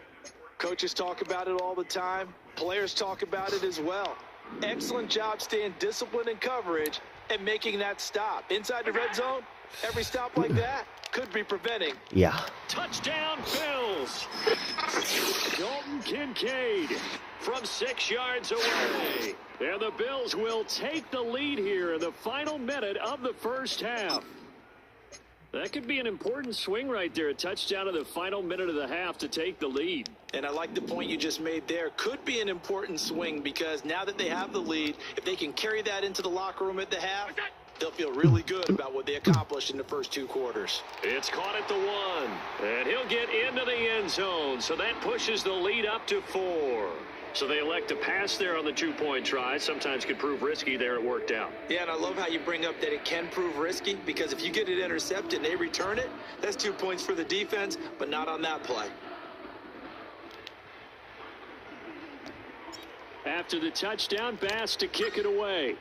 Coaches talk about it all the time. Players talk about it as well. Excellent job staying disciplined in coverage and making that stop. Inside the red zone, every stop like that could be preventing. Yeah. Touchdown, Bills. Dalton Kincaid from 6 yards away. And the Bills will take the lead here in the final minute of the first half. That could be an important swing right there. A touchdown in the final minute of the half to take the lead. And I like the point you just made there. Could be an important swing because now that they have the lead, if they can carry that into the locker room at the half, they'll feel really good about what they accomplished in the first 2 quarters. It's caught at the 1. And he'll get into the end zone. So that pushes the lead up to 4. So they elect to pass there on the 2-point try. Sometimes could prove risky there. It worked out. Yeah, and I love how you bring up that it can prove risky because if you get it intercepted and they return it, that's 2 points for the defense, but not on that play. After the touchdown, Bass to kick it away.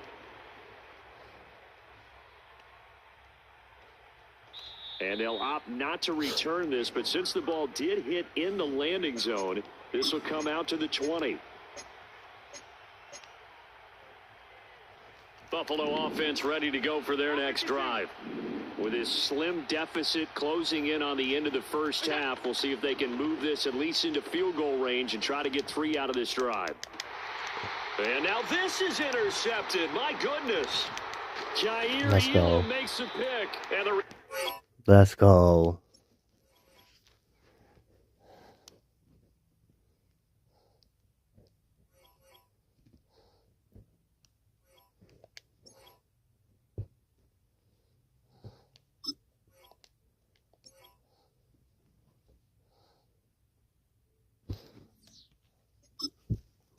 And they'll opt not to return this, but since the ball did hit in the landing zone, this will come out to the 20. Buffalo offense ready to go for their next drive. With this slim deficit closing in on the end of the first half, we'll see if they can move this at least into field goal range and try to get 3 out of this drive. And now this is intercepted. My goodness. Jair Elam makes a pick. And the Let's go.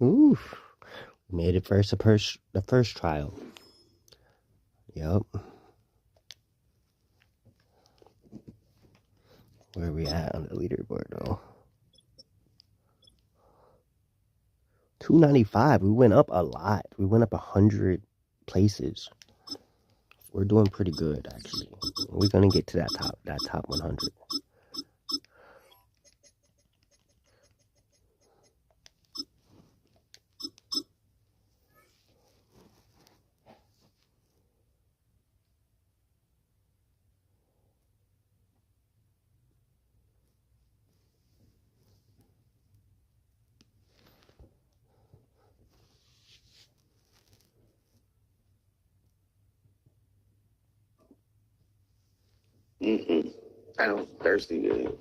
Oof. We made it the first trial. Yep. Where are we at on the leaderboard though? 295. We went up a lot. We went up 100 places. We're doing pretty good actually. We're gonna get to that top 100. I don't thirsty good.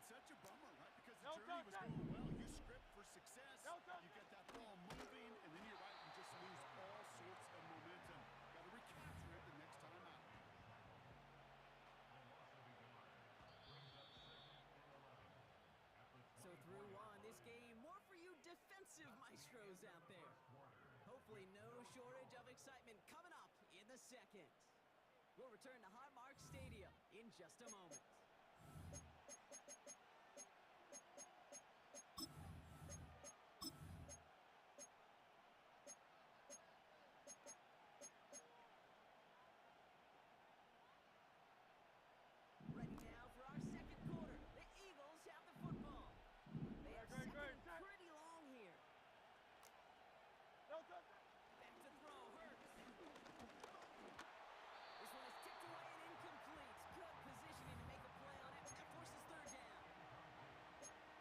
such a bummer, right? Because the journey was going well. You script for success. You get that ball moving, and then you're right, you just lose all sorts of momentum. Got to recapture it the next time out. So through one, this game, more for you defensive maestros out there. Hopefully no shortage of excitement coming up in the second. We'll return to Highmark Stadium in just a moment. Ready now for our second quarter. The Eagles have the football. They have second pretty long here. Back to throw, Hurts. This one is tipped away and incomplete. Good positioning to make a play on it. That forces third down.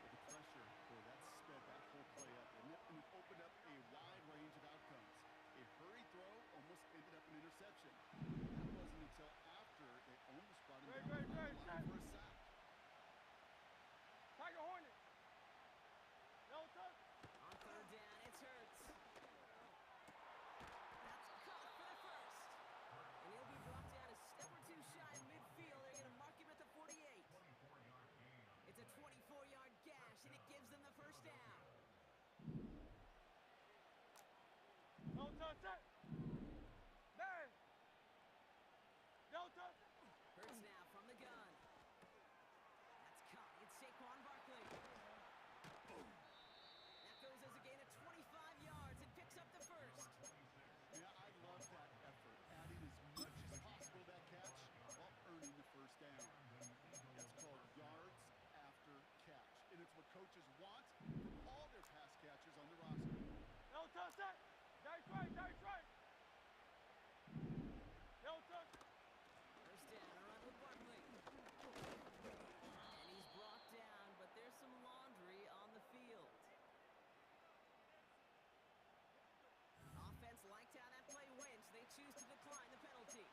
With the pressure, boy, that sped that whole play up. And it opened up a wide range of outcomes. A hurried throw almost ended up an interception. That wasn't until after they almost brought him down the line for a sack. Tiger Hornet. No touch. On third down, it's Hurts. That's caught for the first. And he'll be brought down a step or two shy in midfield. They're going to mark him at the 48. It's a 24-yard gash, and it gives them the first down. No touch it. Man. No touch it. Hurts now from the gun. That's caught. It's Saquon Barkley. That goes as a gain of 25 yards and picks up the first. Yeah, I love that effort. Adding as much as possible to that catch while earning the first down. That's called yards after catch. And it's what coaches want from all their pass catchers on the roster. No touch it. That's right. No touch. First down, a run with Barkley. And he's brought down, but there's some laundry on the field. Offense liked how that play went, so they choose to decline the penalty.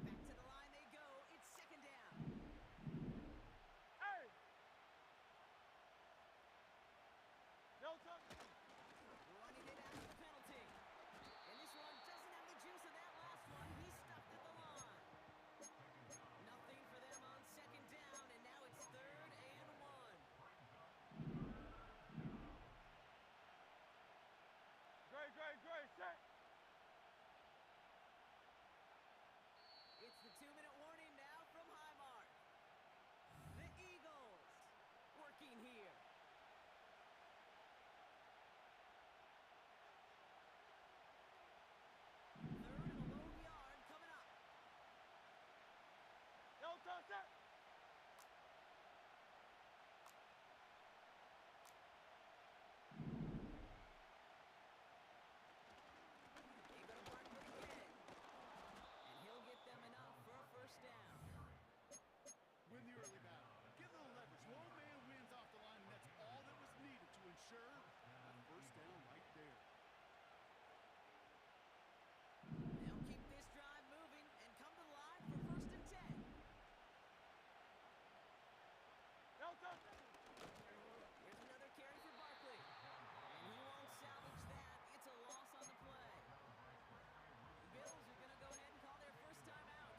Back to the line they go. It's second down. Hey. No touch. Running it after the penalty. And this one doesn't have the juice of that last one. He stopped at the line. Nothing for them on second down, and now it's third and one. Great. Set. It's the 2-minute warning now from Highmark. The Eagles working here. Third and a long yard coming up. No touch it. They go to Barkley again. And he'll get them enough for a first down. Win the early battle. Get a little leverage. One man wins off the line, and that's all that was needed to ensure a first down right there. They'll keep this drive moving and come to the line for first and 10. No touch it. Here's another carry for Barkley. And he won't salvage that. It's a loss on the play. The Bills are going to go ahead and call their first time out,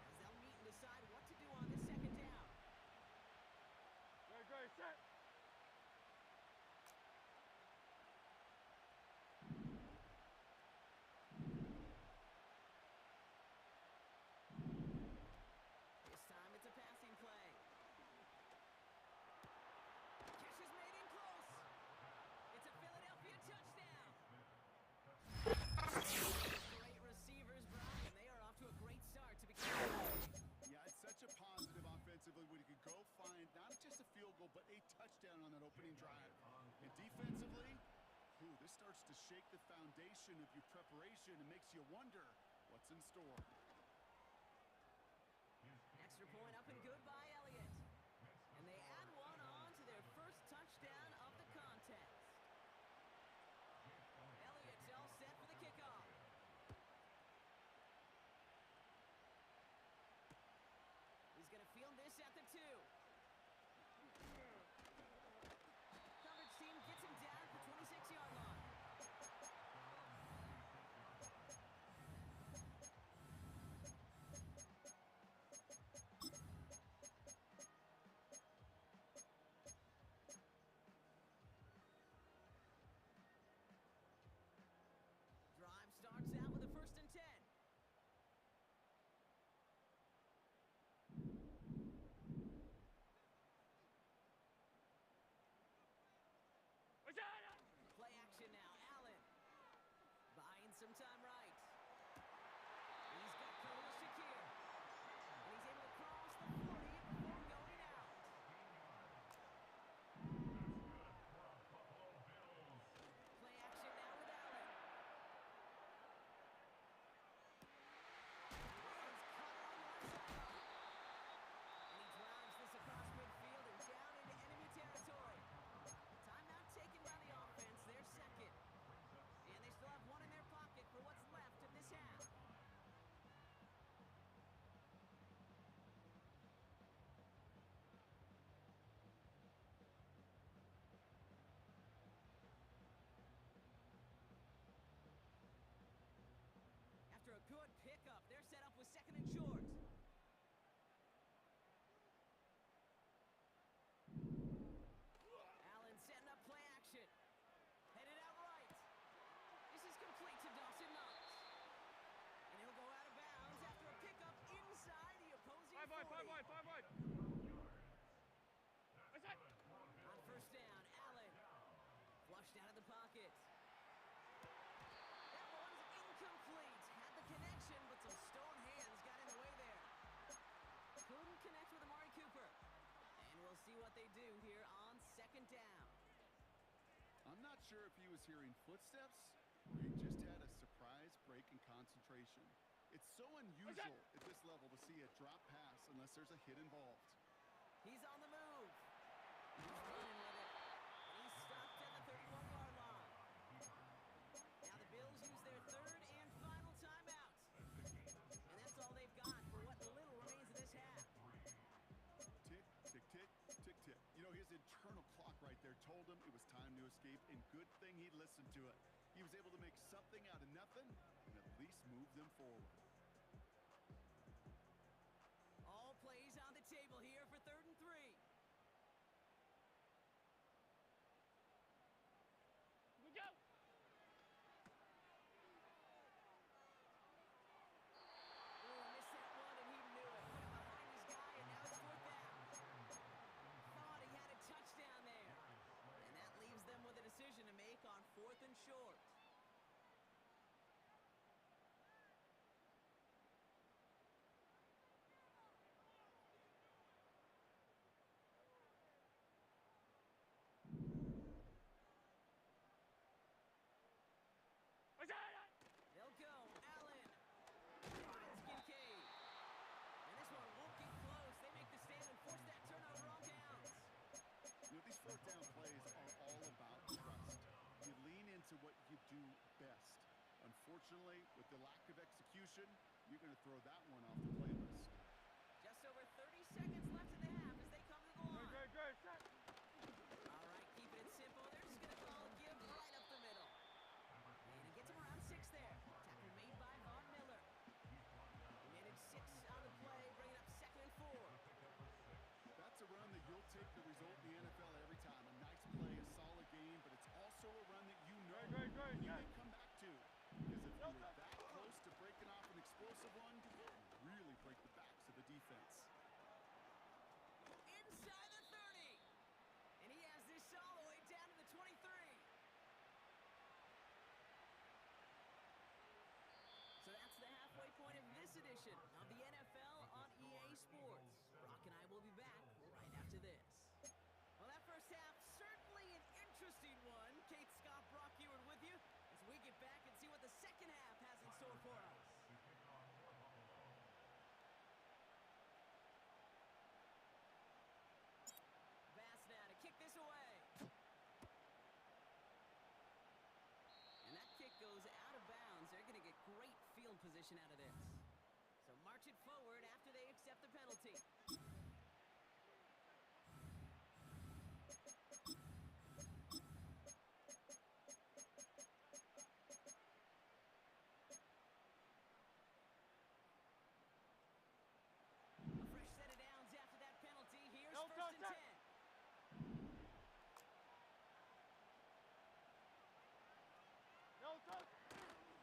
as they'll meet and decide what to do on this second down. Great. Set. This time it's a passing play. Catch is made in close. It's a Philadelphia touchdown. Great receivers, Brian. They are off to a great start to begin. Yeah, it's such a positive offensively when you can go find not just a field goal, but a touchdown on that opening drive. And defensively, this starts to shake the foundation of your preparation and makes you wonder what's in store. Extra point up and good by Elliott. And they add one on to their first touchdown they do here on second down. I'm not sure if he was hearing footsteps or he just had a surprise break in concentration. It's so unusual at this level to see a drop pass unless there's a hit involved. He's on the move. He's running with it. And he's stopped at the 31-yard line. Now the Bills use their third and final timeout. And that's all they've got for what little remains of this half. Tick, tick, tick, tick, tick. You know, his internal clock right there told him it was time to escape, and good thing he listened to it. He was able to make something out of nothing and at least move them forward. All plays on the table here for 3rd and 3. We go. Oh, missed that one, and he knew it. Put it behind his guy, and now it's 4th down. Thought he had a touchdown there. And that leaves them with a decision to make on 4th and short. They'll go. Allen. Finds Kincaid. And this one won't get close. They make the stand and force that turnover on downs. You know, these 4th down plays are all about trust. You lean into what you do best. Unfortunately, with the lack of execution, you're going to throw that one off the playlist. Just over 30 seconds left in the half as they come to the line. All right, keeping it simple. They're just going to call a give right up the middle. And he gets him around 6 there. Tackle made by Von Miller. He managed 6 on the play, bringing up 2nd and 4. That's a run that you'll take the result in the NFL every time. A nice play, a solid game, but it's also a run that you know you may come back to. Because if you're that close to breaking off an explosive one, you really break the backs of the defense. Inside the 30. And he has this all the way down to the 23. So that's the halfway point of this edition of the NFL on EA Sports. Brock and I will be back right after this. Well, that first half, certainly an interesting one. Kate, Scott, Brock Ewart with you as we get back and see what the second half has in store for us. Bass now to kick this away. And that kick goes out of bounds. They're going to get great field position out of this. So march it forward after they accept the penalty. A fresh set of downs after that penalty. Here's 1st and 10.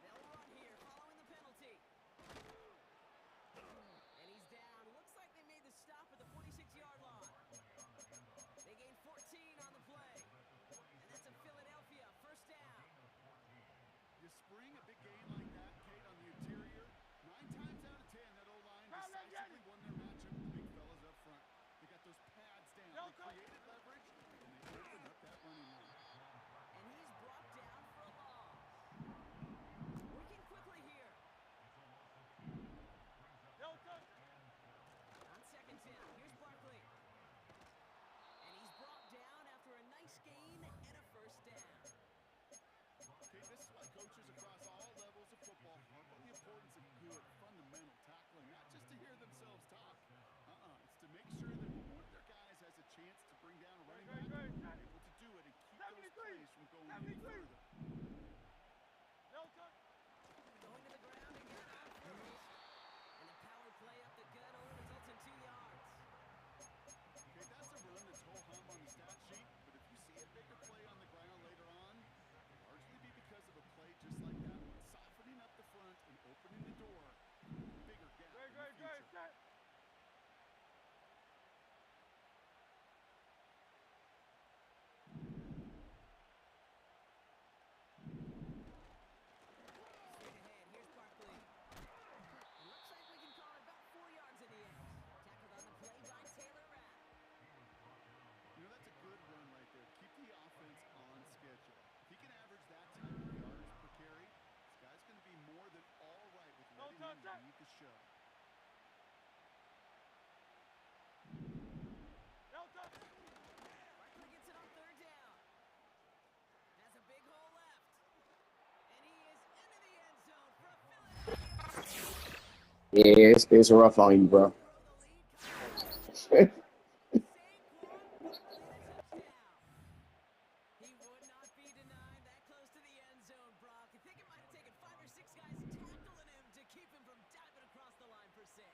They'll run here following the penalty. Yeah, it's rough on you, bro. He would not be denied that close to the end zone, Brock. I think it might have taken 5 or 6 guys tackling him to keep him from diving across the line for 6.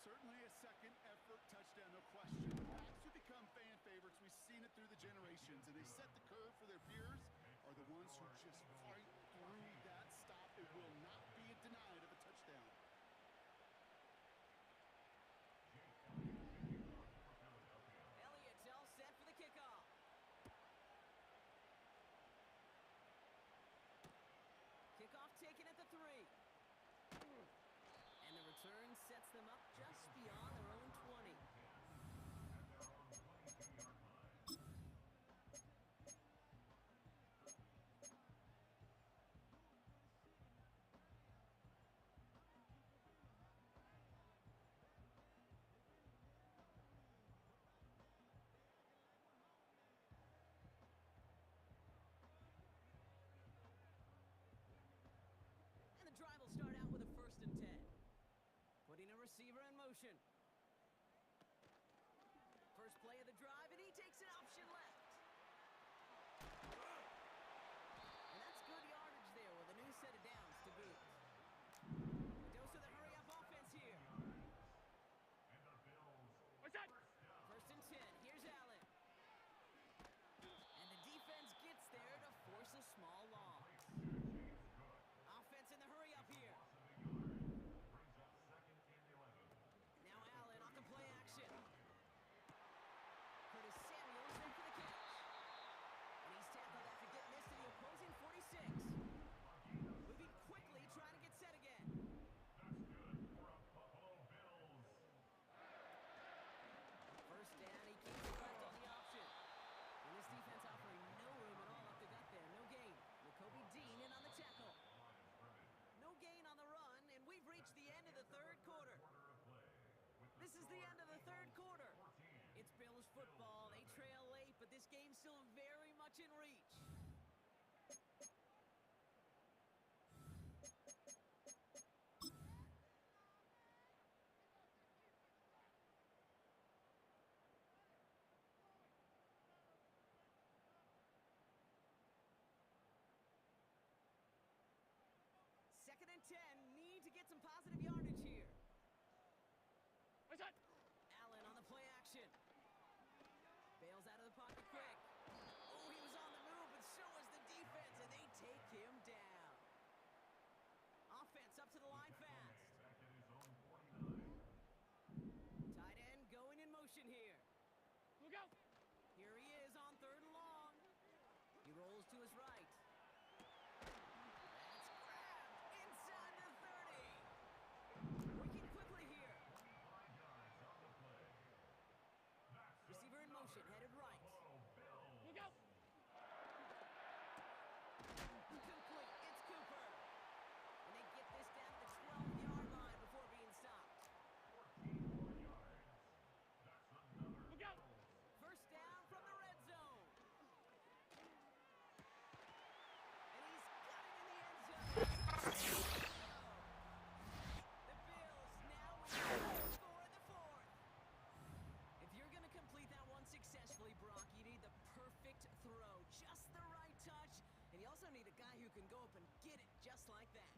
Certainly a second effort touchdown, no question. The backs who become fan favorites, we've seen it through the generations, and they set the curve for their peers, are the ones who just fight through that stop. It will not be denied of a touchdown. Elliott's all set for the kickoff. Kickoff taken at the 3. And the return sets them up just beyond their own 20. And the drive will start out with a 1st and 10. Putting a receiver in motion. First play of the drive, and he takes an option left. And that's good yardage there with a new set of downs to boot. A dose of the hurry-up offense here. First and 10, here's Allen. And the defense gets there to force a small loss. Offense in the hurry-up here. Now Allen off the play action. Curtis Samuel's there for the catch. And he's tackled after getting this to the opposing 46. Moving quickly, trying to get set again. First down, he keeps it left on the option. And this defense offering no room at all up the gut there. No gain. Jacoby Dean in on the tackle. No gain on the run, and we've reached the end of the 3rd quarter. This is the end of the 3rd quarter. It's Bills football. They trail late, but this game's still very much in reach. Second and 10, need to get some positive yardage here. Allen on the play action. Bails out of the pocket quick. Oh, he was on the move, but so was the defense, and they take him down. Offense up to the line fast. Tight end going in motion here. Look out. Here he is on 3rd and long. He rolls to his right. That's grabbed inside the 30. Working quickly here. Receiver in motion, headed right. Look out. Complete. It's Cooper. And they get this down to the 12-yard line before being stopped. Look out. First down from the red zone. And he's got it in the end zone. The Bills now with the score in the 4th. If you're going to complete that one successfully, Brock, you need the perfect throw. Just the right touch. And you also need a guy who can go up and get it just like that.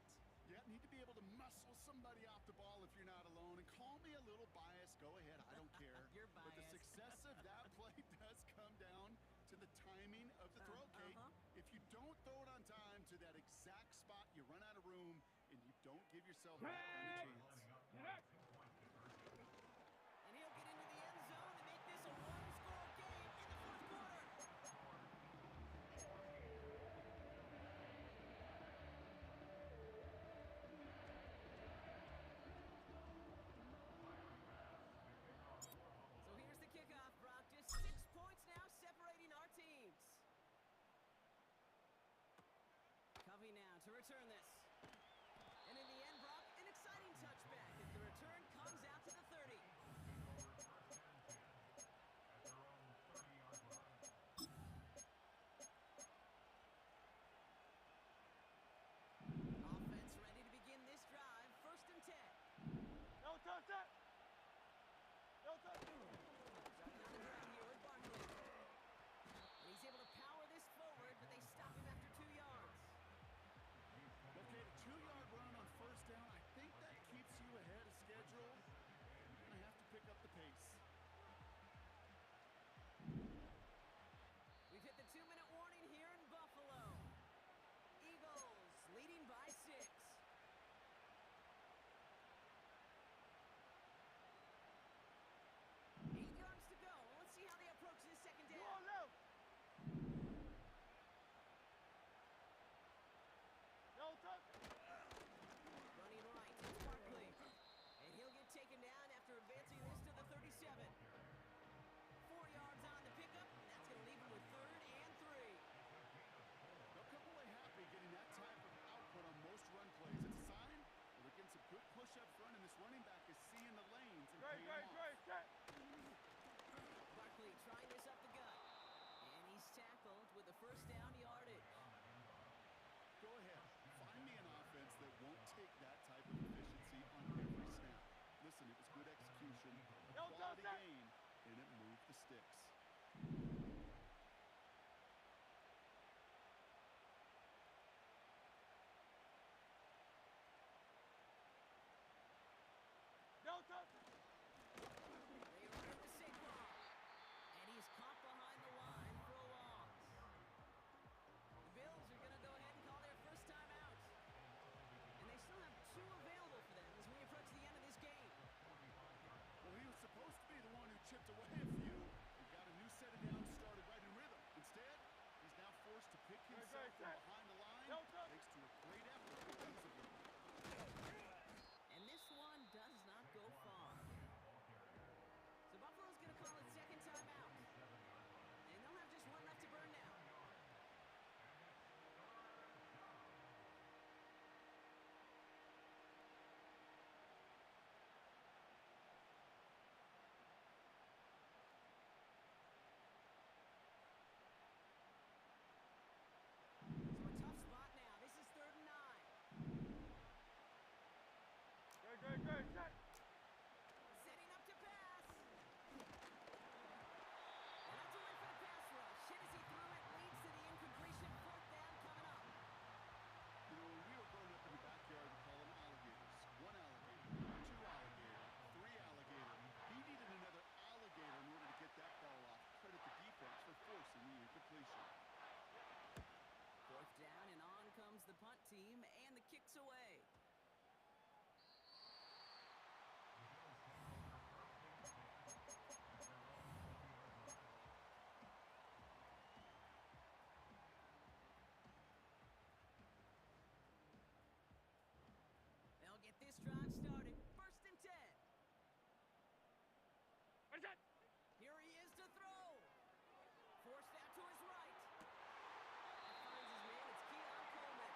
Yeah, need to be able to muscle somebody off the ball if you're not alone. And call me a little biased. Go ahead. I don't care. You're biased. But the success of that play does come down to the timing of the throw, Kate. If you don't throw it on time to that exact spot, you run out of room, and you don't give yourself that kind of chance. And he'll get into the end zone and make this a one-score game in the 4th quarter. So here's the kickoff, Brock. Just 6 points now separating our teams. Covey now to return this. And in the end, Brock, an exciting touchback as the return comes out to the 30. Offense ready to begin this drive. First and 10. team, and the kick's away. They'll get this drive started. 1st and 10. Where's that? Here he is to throw. Forced out to his right. Finds his man. It's Keon Coleman.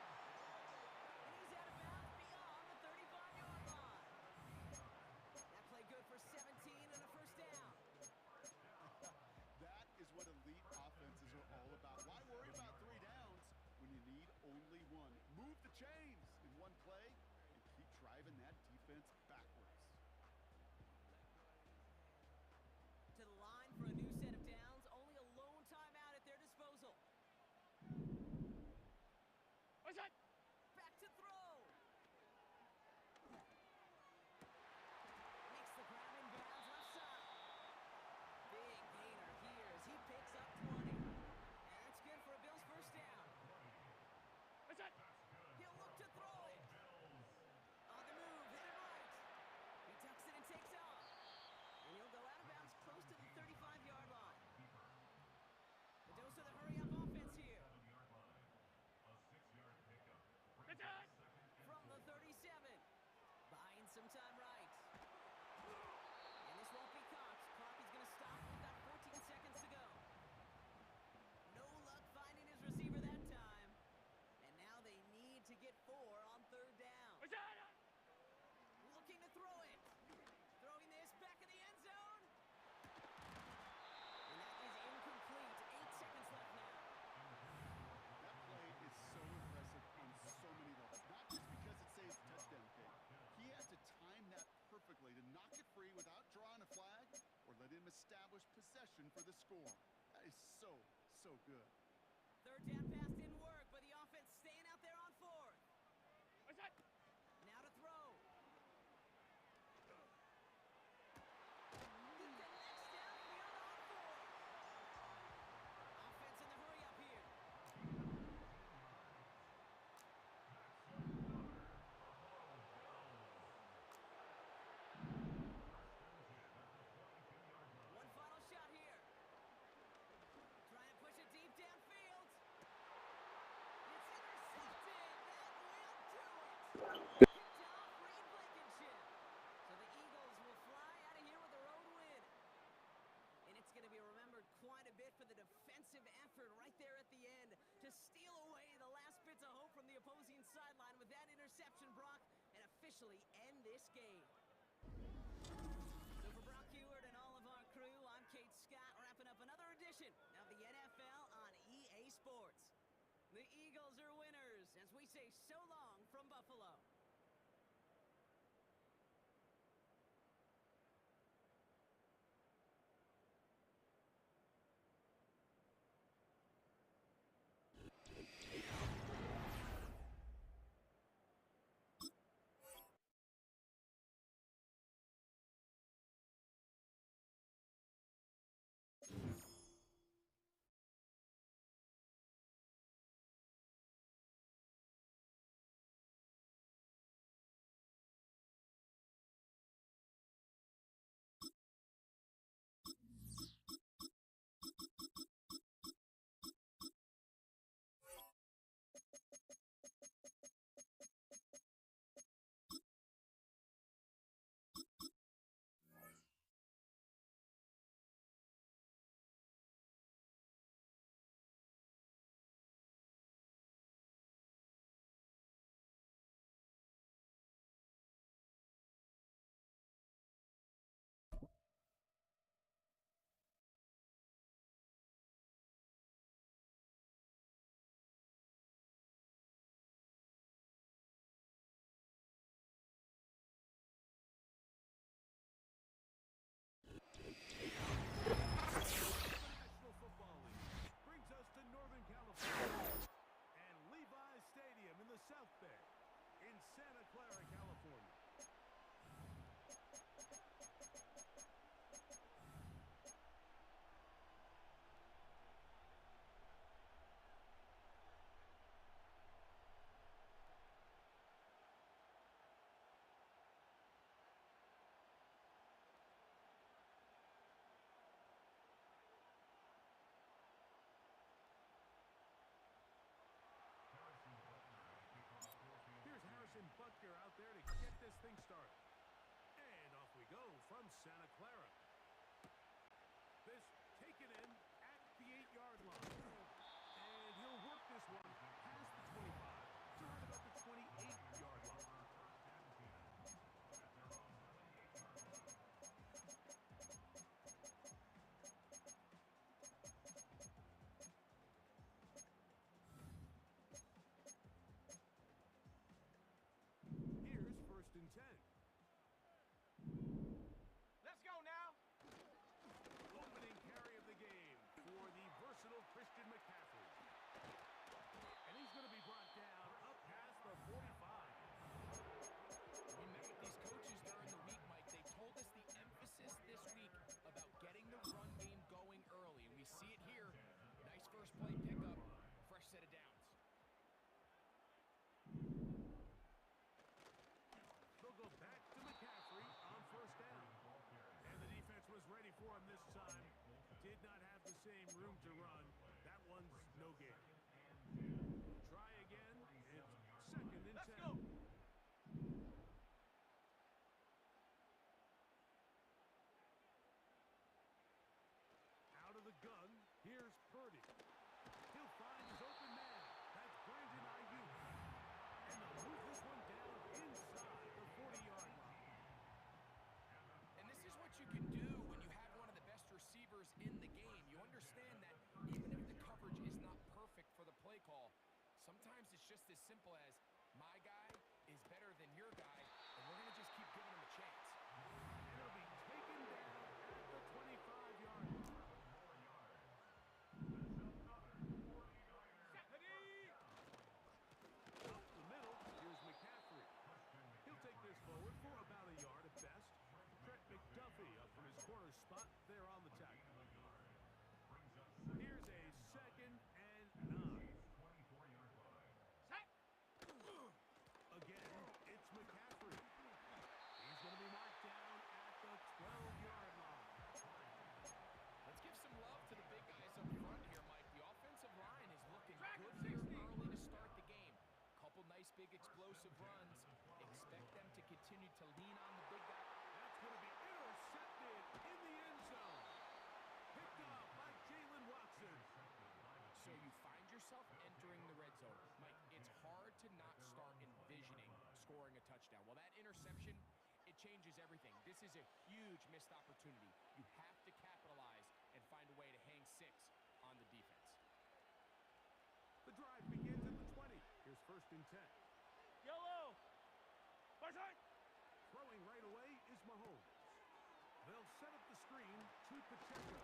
And he's out of bounds beyond the 35-yard line. That play good for 17 and a 1st down. That is what elite offenses are all about. Why worry about 3 downs when you need only 1? Move the chains in one play and keep driving that defense backwards. To the line for a new set of downs. Only a lone timeout at their disposal. Where's that? Back to throw. Makes the grab in bounds left side. Big gainer here as he picks up 20. And that's good for a Bills 1st down. Where's that? He'll look to throw it. On the move, hit it right. He tucks it and takes off. And he'll go out of bounds close to the 35-yard line. The dose of the hurry-up offense here. From the 37. Buying some time right. And this won't be caught. Clock is going to stop. We've got 14 seconds to go. No luck finding his receiver that time. And now they need to get 4 on 3rd down. Where's that? Looking to throw it. Throwing this back in the end zone. And that is incomplete. 8 seconds left now. That play is so impressive on so many levels. Not just because it saves a touchdown kick. He had to time that perfectly to knock it free without drawing a flag or let him establish possession for the score. That is so, so good. 3rd down pass didn't work, but the offense staying out there on 4th. Where's that? Now to throw. He connects downfield on 4th. Offense in the hurry up here. One final shot here. Trying to push it deep downfield. It's intercepted. That will do it. Picked off Reed Blankenship. So the Eagles will fly out of here with a road win. And it's going to be remembered quite a bit for the defensive effort right there at the end to steal away the last bits of hope from the opposing sideline with that interception, Brock, and officially end this game. So for Brock Ewart and all of our crew, I'm Kate Scott, wrapping up another edition of the NFL on EA Sports. The Eagles are winners as we say so long from Buffalo. Santa Clara. This taken in at the 8-yard line. And he'll work this one past the 25 to right about the 28-yard line. Here's 1st and 10. Let's go now. Opening carry of the game for the versatile Christian McCaffrey. And he's going to be brought down up past the 45. We met with these coaches during the week, Mike. They told us the emphasis this week about getting the run game going early. And we see it here. Nice first play pickup. Fresh set of downs. They'll go back to McCaffrey on 1st down. And the defense was ready for him this time. Did not have the same room to run. That one's no gain. Try again. It's 2nd and 10. Let's go. Out of the gun, here's Purdy. He'll find his open man. That's Brandon Ayuk. And they'll move this one down inside the 40-yard line. And this is what you can do when you have one of the best receivers in the game. You understand that even if the coverage is not perfect for the play call, sometimes it's just as simple as my guy is better than your guy, and we're going to just keep giving him a chance. And it'll be taken down at the 25-yard line. Up the middle, here's McCaffrey. He'll take this forward for about a yard at best. Trent McDuffie up from his corner spot there on the tackle. Here's a 2nd and 9. Again, it's McCaffrey. He's going to be marked down at the 12-yard line. Let's give some love to the big guys up front here, Mike. The offensive line is looking good here early to start the game. Couple nice big explosive runs. Expect them to continue to lean on the big guy. That's going to be intercepted in the end zone. Picked up by Jalen Watson. So you find yourself entering the red zone. Mike, it's hard to not start envisioning scoring a touchdown. Well, that interception, it changes everything. This is a huge missed opportunity. You have to capitalize and find a way to hang 6 on the defense. The drive begins at the 20. Here's 1st and 10. Yellow! Throwing right away is Mahomes. They'll set up the screen to Pacheco.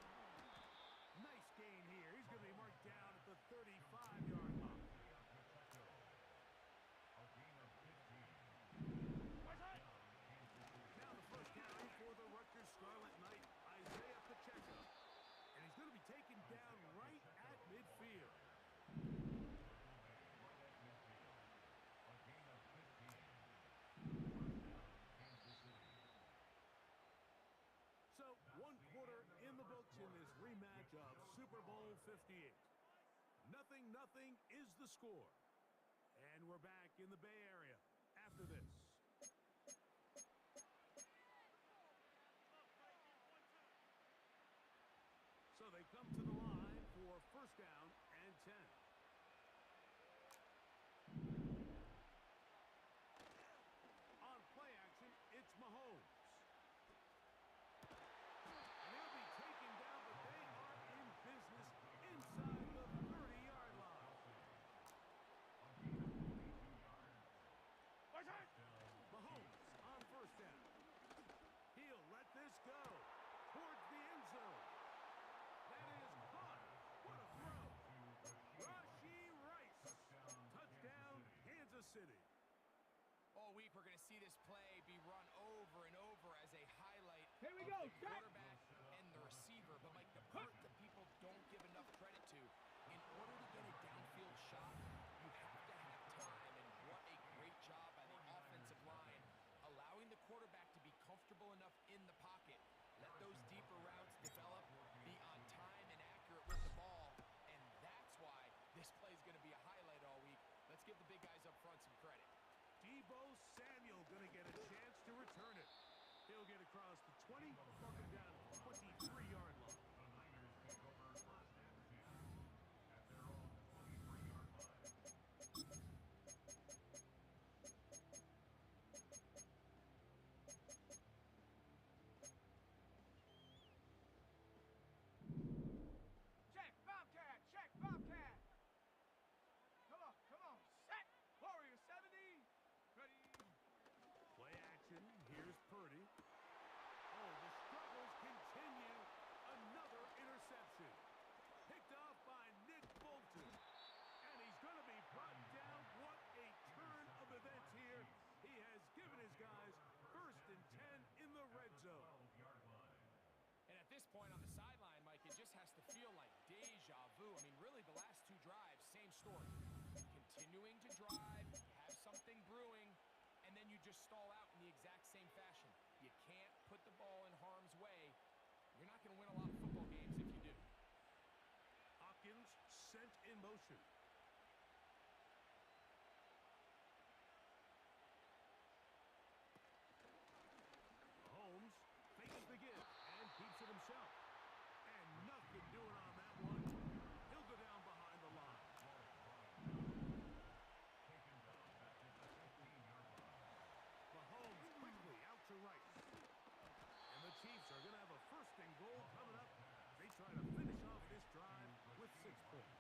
Nice gain here. He's going to be marked down at the 35-yard line. Now the first carry for the Rutgers Scarlet Knight, Isaiah Pacheco. And he's going to be taken down right at midfield. So, 1 quarter in the books in this rematch of Super Bowl 58. 0-0 is the score. And we're back in the Bay Area after this. So they come to the line for 1st down and 10. On play action, it's Mahomes. And he'll be taken down, but they are in business inside the 30-yard line. Mahomes on 1st down. He'll let this go towards the end zone. That is caught. What a throw. Rashee Rice. Touchdown, Kansas City. All week, we're going to see this play be run over and over as a highlight Here we of go, the quarterback and the receiver. But, Mike, the part that people don't give enough credit to, in order to get a downfield shot, you have to have time. And what a great job by the offensive line, allowing the quarterback to be comfortable enough in the pocket. Let those deeper routes develop, be on time and accurate with the ball. And that's why this play is going to be a highlight all week. Let's give the big guys up front some credit. Deebo Samuel going to get a chance to return it. He'll get across the 20, mark him down at the 23-yard line. Check, Bobcat, check, Bobcat. Come on, set. Warrior 70. Ready. Play action. Here's Purdy. Oh, the struggles continue. Another interception. Picked off by Nick Bolton. And he's going to be brought down. What a turn of events here. He has given his guys 1st and 10 in the red zone. And at this point on the sideline, Mike, it just has to feel like deja vu. I mean, really, the last 2 drives, same story. Continuing to drive, have something brewing, and then you just stall out in the exact same fashion. You can't put the ball in harm's way. You're not going to win a lot of football games if you do. Hopkins sent in motion. Holmes fakes the give and keeps it himself. And nothing doing on that one. He'll go down behind the line. Mahomes quickly out to right. And the Chiefs are going to have a 1st and goal coming up. They try to finish off this drive with 6 points.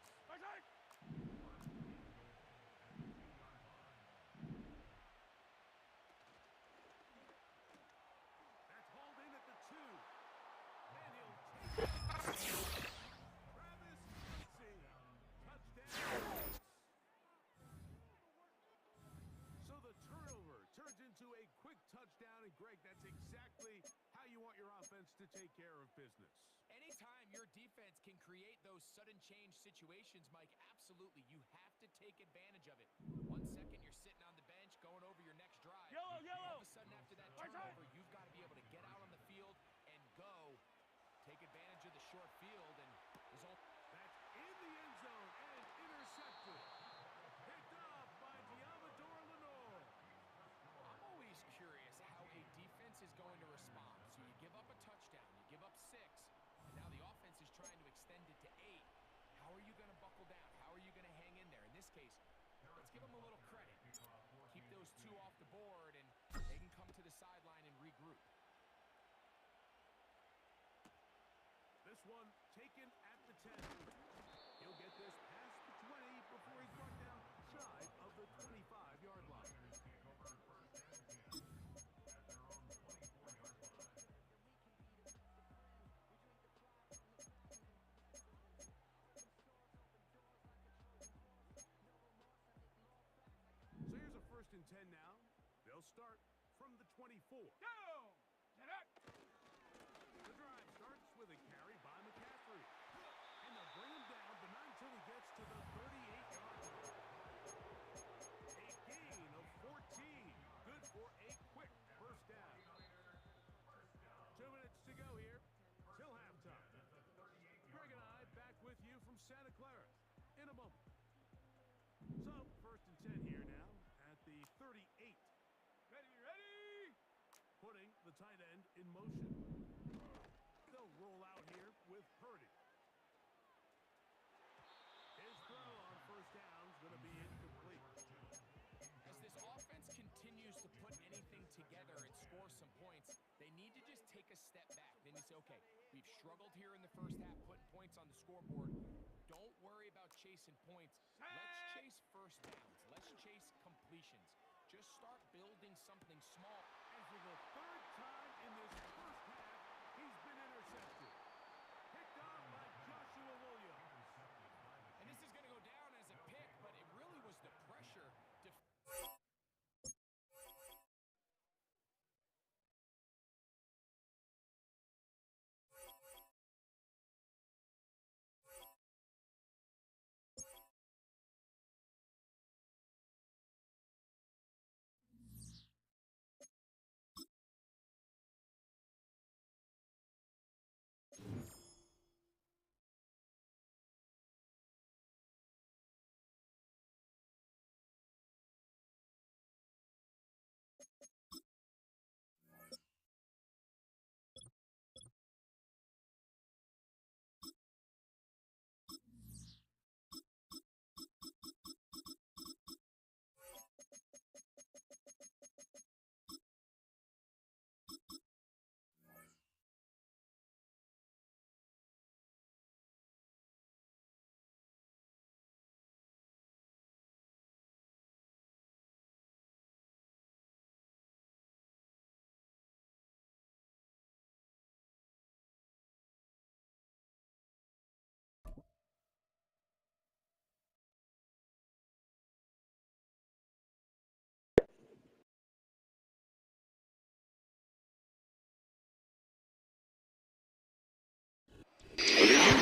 That's hauled in at the 2. And he'll take it. Travis Kelce. Touchdown. So the turnover turns into a quick touchdown. And, Greg, that's exactly how you want your offense to take care of business. Anytime your defense can create those sudden change situations, Mike, absolutely, you have to take advantage of it. 1 second, you're sitting on the bench, going over your next drive. All of a sudden, after that turnover, you've got to be able to get out on the field and go. Take advantage of the short field and result. That's in the end zone and intercepted. Picked off by Diamador Lenore. I'm always curious how a defense is going to respond. So you give up a touchdown, you give up 6, and now the offense is trying to extend it to 8. How are you going to buckle down? How are you going to hang in there? In this case, let's give them a little credit. Keep those 2 off the board, and they can come to the sideline and regroup. This one taken at the 10. He'll get this past the 20 before he's brought down shy of the 25-yard line. So here's a 1st and 10 now. They'll start from the 24. Down! Get up! The drive starts with a carry by McCaffrey. And they'll bring him down, but not until he gets to the 38-yard line. A gain of 14. Good for a quick 1st down. 2 minutes to go here till halftime. Greg and I back with you from Santa Clara in a moment. So, 1st and 10 here now at the 38. Ready! Putting the tight end in motion. They'll roll out here with Purdy. His throw on 1st down is going to be incomplete. As this offense continues to put anything together and score some points, they need to just take a step back. Then you say, okay, we've struggled here in the 1st half, putting points on the scoreboard. Don't worry about chasing points. Let's chase 1st downs. Let's chase completions. Just start building something small. And for the 3rd time in this 1st half, he's been intercepted. Picked off by Joshua Williams. And this is going to go down as a pick, but it really was the pressure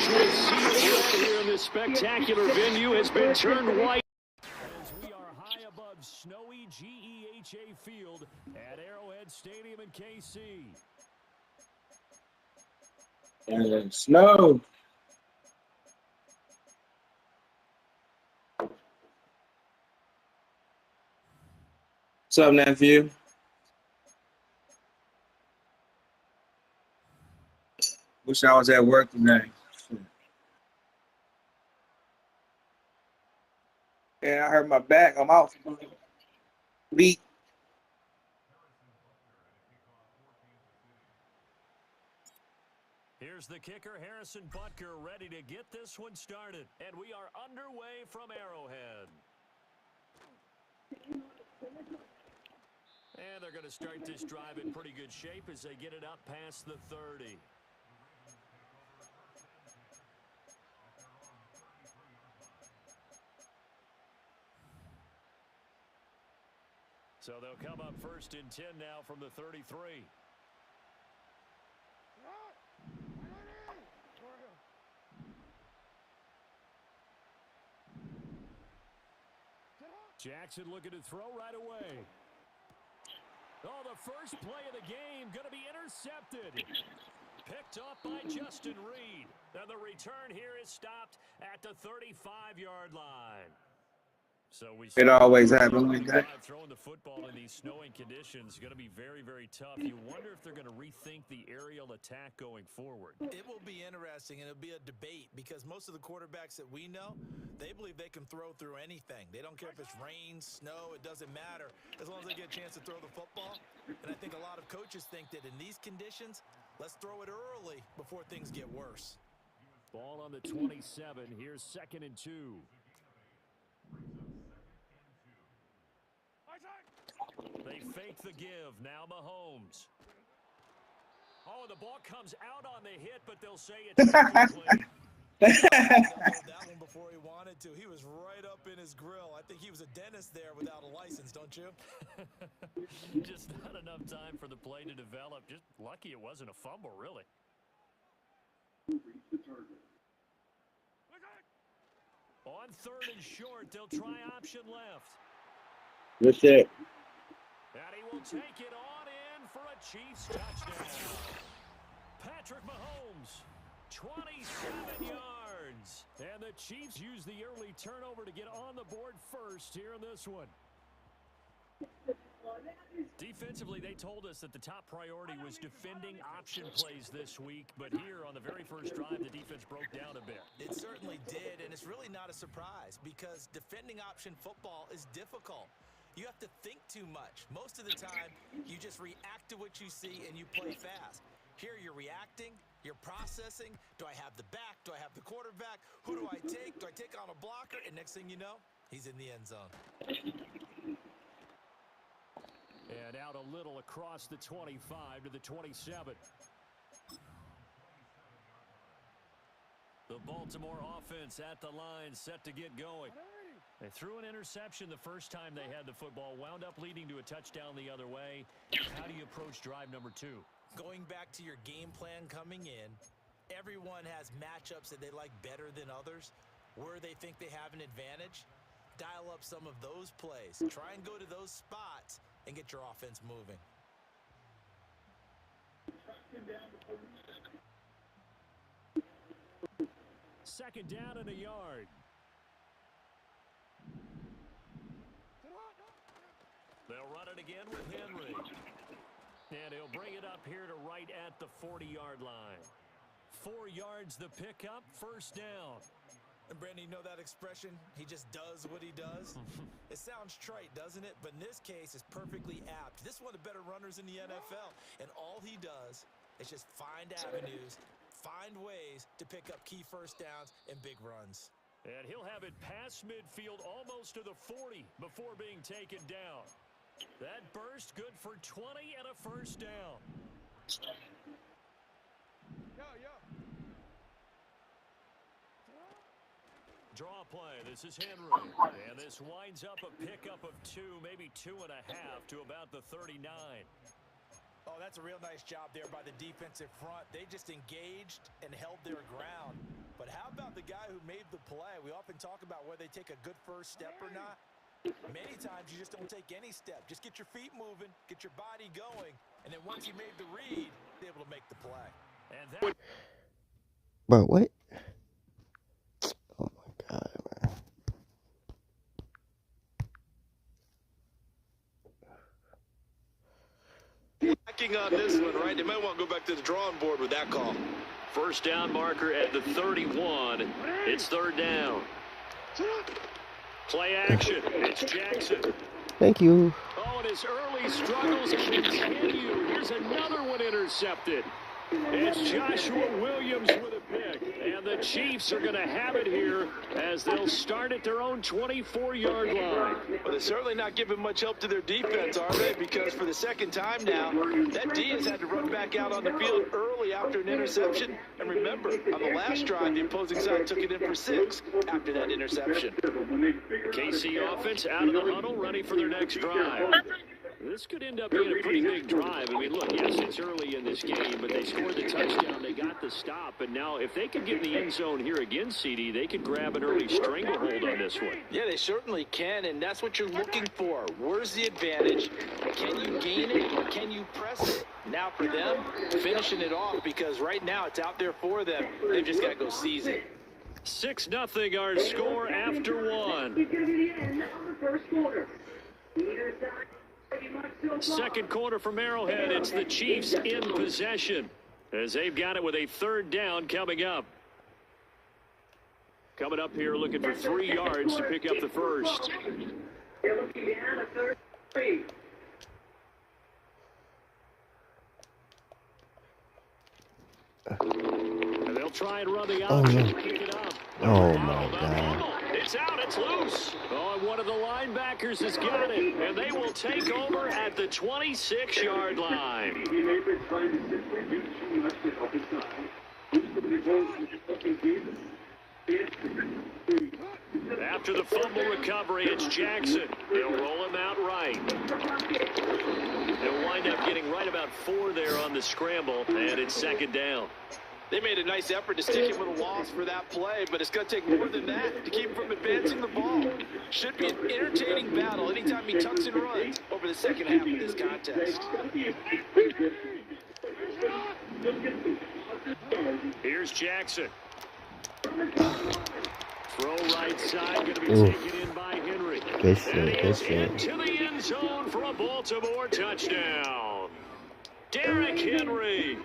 traditional seal here in this spectacular venue has been turned white. As we are high above snowy GEHA Field at Arrowhead Stadium in KC. And snow. What's up, nephew? Wish I was at work today. Yeah, I hurt my back. I'm out for a week. Here's the kicker, Harrison Butker, ready to get this one started. And we are underway from Arrowhead. And they're going to start this drive in pretty good shape as they get it up past the 30. So they'll come up 1st and 10 now from the 33. Jackson looking to throw right away. Oh, the first play of the game going to be intercepted. Picked off by Justin Reed. And the return here is stopped at the 35-yard line. So it always happens like that. Throwing the football in these snowing conditions is going to be very, very tough. You wonder if they're going to rethink the aerial attack going forward. It will be interesting, and it'll be a debate because most of the quarterbacks that we know, they believe they can throw through anything. They don't care if it's rain, snow, it doesn't matter as long as they get a chance to throw the football. And I think a lot of coaches think that in these conditions, let's throw it early before things get worse. Ball on the 27. Here's 2nd and 2. They fake the give. Now Mahomes. Oh, the ball comes out on the hit, but they'll say it's incomplete. That one before he wanted to. He was right up in his grill. I think he was a dentist there without a license, don't you? Just not enough time for the play to develop. Just lucky it wasn't a fumble, really. On 3rd and short, they'll try option left. That's it. And he will take it on in for a Chiefs touchdown. Patrick Mahomes, 27 yards. And the Chiefs use the early turnover to get on the board first here in this one. Defensively, they told us that the top priority was defending option plays this week, but here on the very first drive, the defense broke down a bit. It certainly did, and it's really not a surprise because defending option football is difficult. You have to think too much. Most of the time, you just react to what you see and you play fast. Here you're reacting, you're processing. Do I have the back? Do I have the quarterback? Who do I take? Do I take on a blocker? And next thing you know, he's in the end zone. And out a little across the 25 to the 27. The Baltimore offense at the line, set to get going. They threw an interception the first time they had the football, wound up leading to a touchdown the other way. How do you approach drive number 2? Going back to your game plan coming in, everyone has matchups that they like better than others. Where they think they have an advantage, dial up some of those plays. Try and go to those spots and get your offense moving. Second down and a yard. They'll run it again with Henry. And he'll bring it up here to right at the 40-yard line. 4 yards the pickup, first down. And Brandon, you know that expression? He just does what he does? It sounds trite, doesn't it? But in this case, it's perfectly apt. This is one of the better runners in the NFL. And all he does is just find avenues, find ways to pick up key first downs and big runs. And he'll have it past midfield almost to the 40 before being taken down. That burst good for 20 and a first down. Draw play. This is Henry. And this winds up a pickup of 2, maybe 2.5 to about the 39. Oh, that's a real nice job there by the defensive front. They just engaged and held their ground. But how about the guy who made the play? We often talk about whether they take a good first step or not. Many times you just don't take any step. Just get your feet moving, get your body going, and then once you made the read, you're able to make the play. And that... Bro, what? Oh my God, man. Backing on this one, right? They might want to go back to the drawing board with that call. First down marker at the 31. It's third down. Play action. It's Jackson. Thank you. Oh, and his early struggles continue. Here's another one intercepted. It's Joshua Williams with a pick. And the Chiefs are going to have it here as they'll start at their own 24-yard line. Well, they're certainly not giving much help to their defense, are they? Because for the second time now, that D has had to run back out on the field early after an interception. And remember, on the last drive, the opposing side took it in for 6 after that interception. KC offense out of the huddle, ready for their next drive. This could end up being a pretty big drive. I mean, look, yes, it's early in this game, but they scored the touchdown. They got the stop. And now if they could get in the end zone here again, CD, they could grab an early stranglehold on this one. Yeah, they certainly can, and that's what you're looking for. Where's the advantage? Can you gain it or can you press it? Now for them, finishing it off because right now it's out there for them. They've just got to go seize it. 6-0 our score after one. Second quarter from Arrowhead. It's the Chiefs in possession as they've got it with a third down coming up. Coming up here looking for 3 yards to pick up the first. And they'll try and run the option to pick it up. Oh my God. It's out, it's loose. Oh, and one of the linebackers has got it. And they will take over at the 26-yard line. After the fumble recovery, it's Jackson. They'll roll him out right. They'll wind up getting right about 4 there on the scramble, and it's second down. They made a nice effort to stick him with a loss for that play, but it's going to take more than that to keep him from advancing the ball. Should be an entertaining battle anytime he tucks and runs over the second half of this contest. Here's Jackson. Throw right side, going to be taken in by Henry. Good shit, good shit. Into the end zone for a Baltimore touchdown. Derrick Henry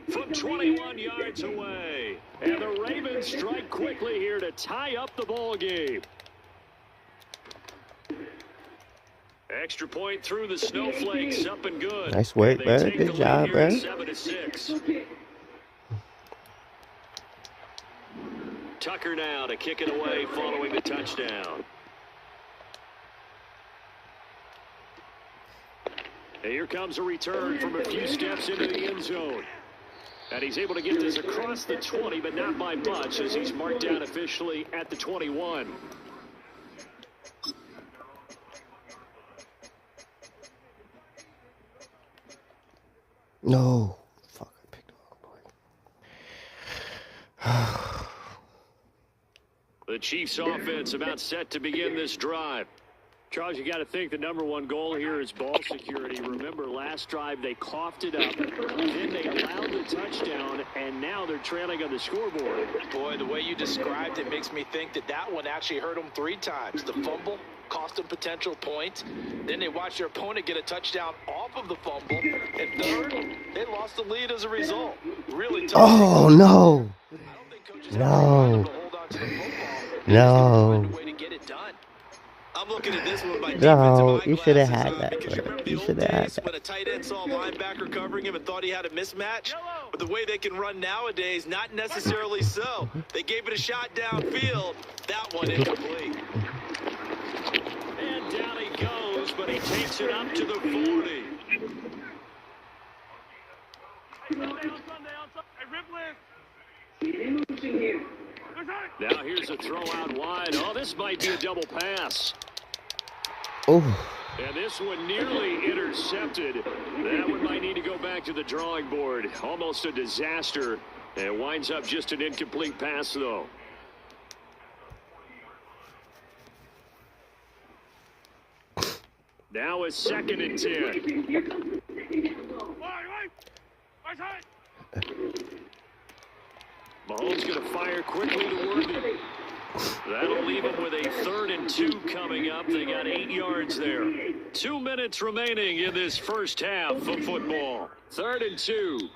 from 21 yards away. And the Ravens strike quickly here to tie up the ball game. Extra point through the snowflakes, up and good. Nice work, bro. Good job, bro. 7-6. Tucker now to kick it away following the touchdown. And here comes a return from a few steps into the end zone. And he's able to get this across the 20, but not by much as he's marked down officially at the 21. No. Fuck, I picked the wrong boy. The Chiefs offense about set to begin this drive. Charles, you got to think the #1 goal here is ball security. Remember, last drive they coughed it up, then they allowed the touchdown, and now they're trailing on the scoreboard. Boy, the way you described it makes me think that one actually hurt them 3 times. The fumble cost them potential points. Then they watched their opponent get a touchdown off of the fumble. And third, they lost the lead as a result. Really tough. Oh, no. No. No. I'm looking at this one by No, you should have had that, bro. You should have had that. When a tight end saw a linebacker covering him and thought he had a mismatch, but the way they can run nowadays, not necessarily so. They gave it a shot downfield. That one incomplete. And down he goes, but he takes it up to the 40. Now here's a throw out wide. Oh, this might be a double pass. Oh. And this one nearly intercepted. That one might need to go back to the drawing board. Almost a disaster It winds up just an incomplete pass, though. Now a 2nd and 10. Mahomes going to fire quickly to Worthy. That'll leave him with a 3rd and 2 coming up. They got 8 yards there. 2 minutes remaining in this first half of football. 3rd and 2.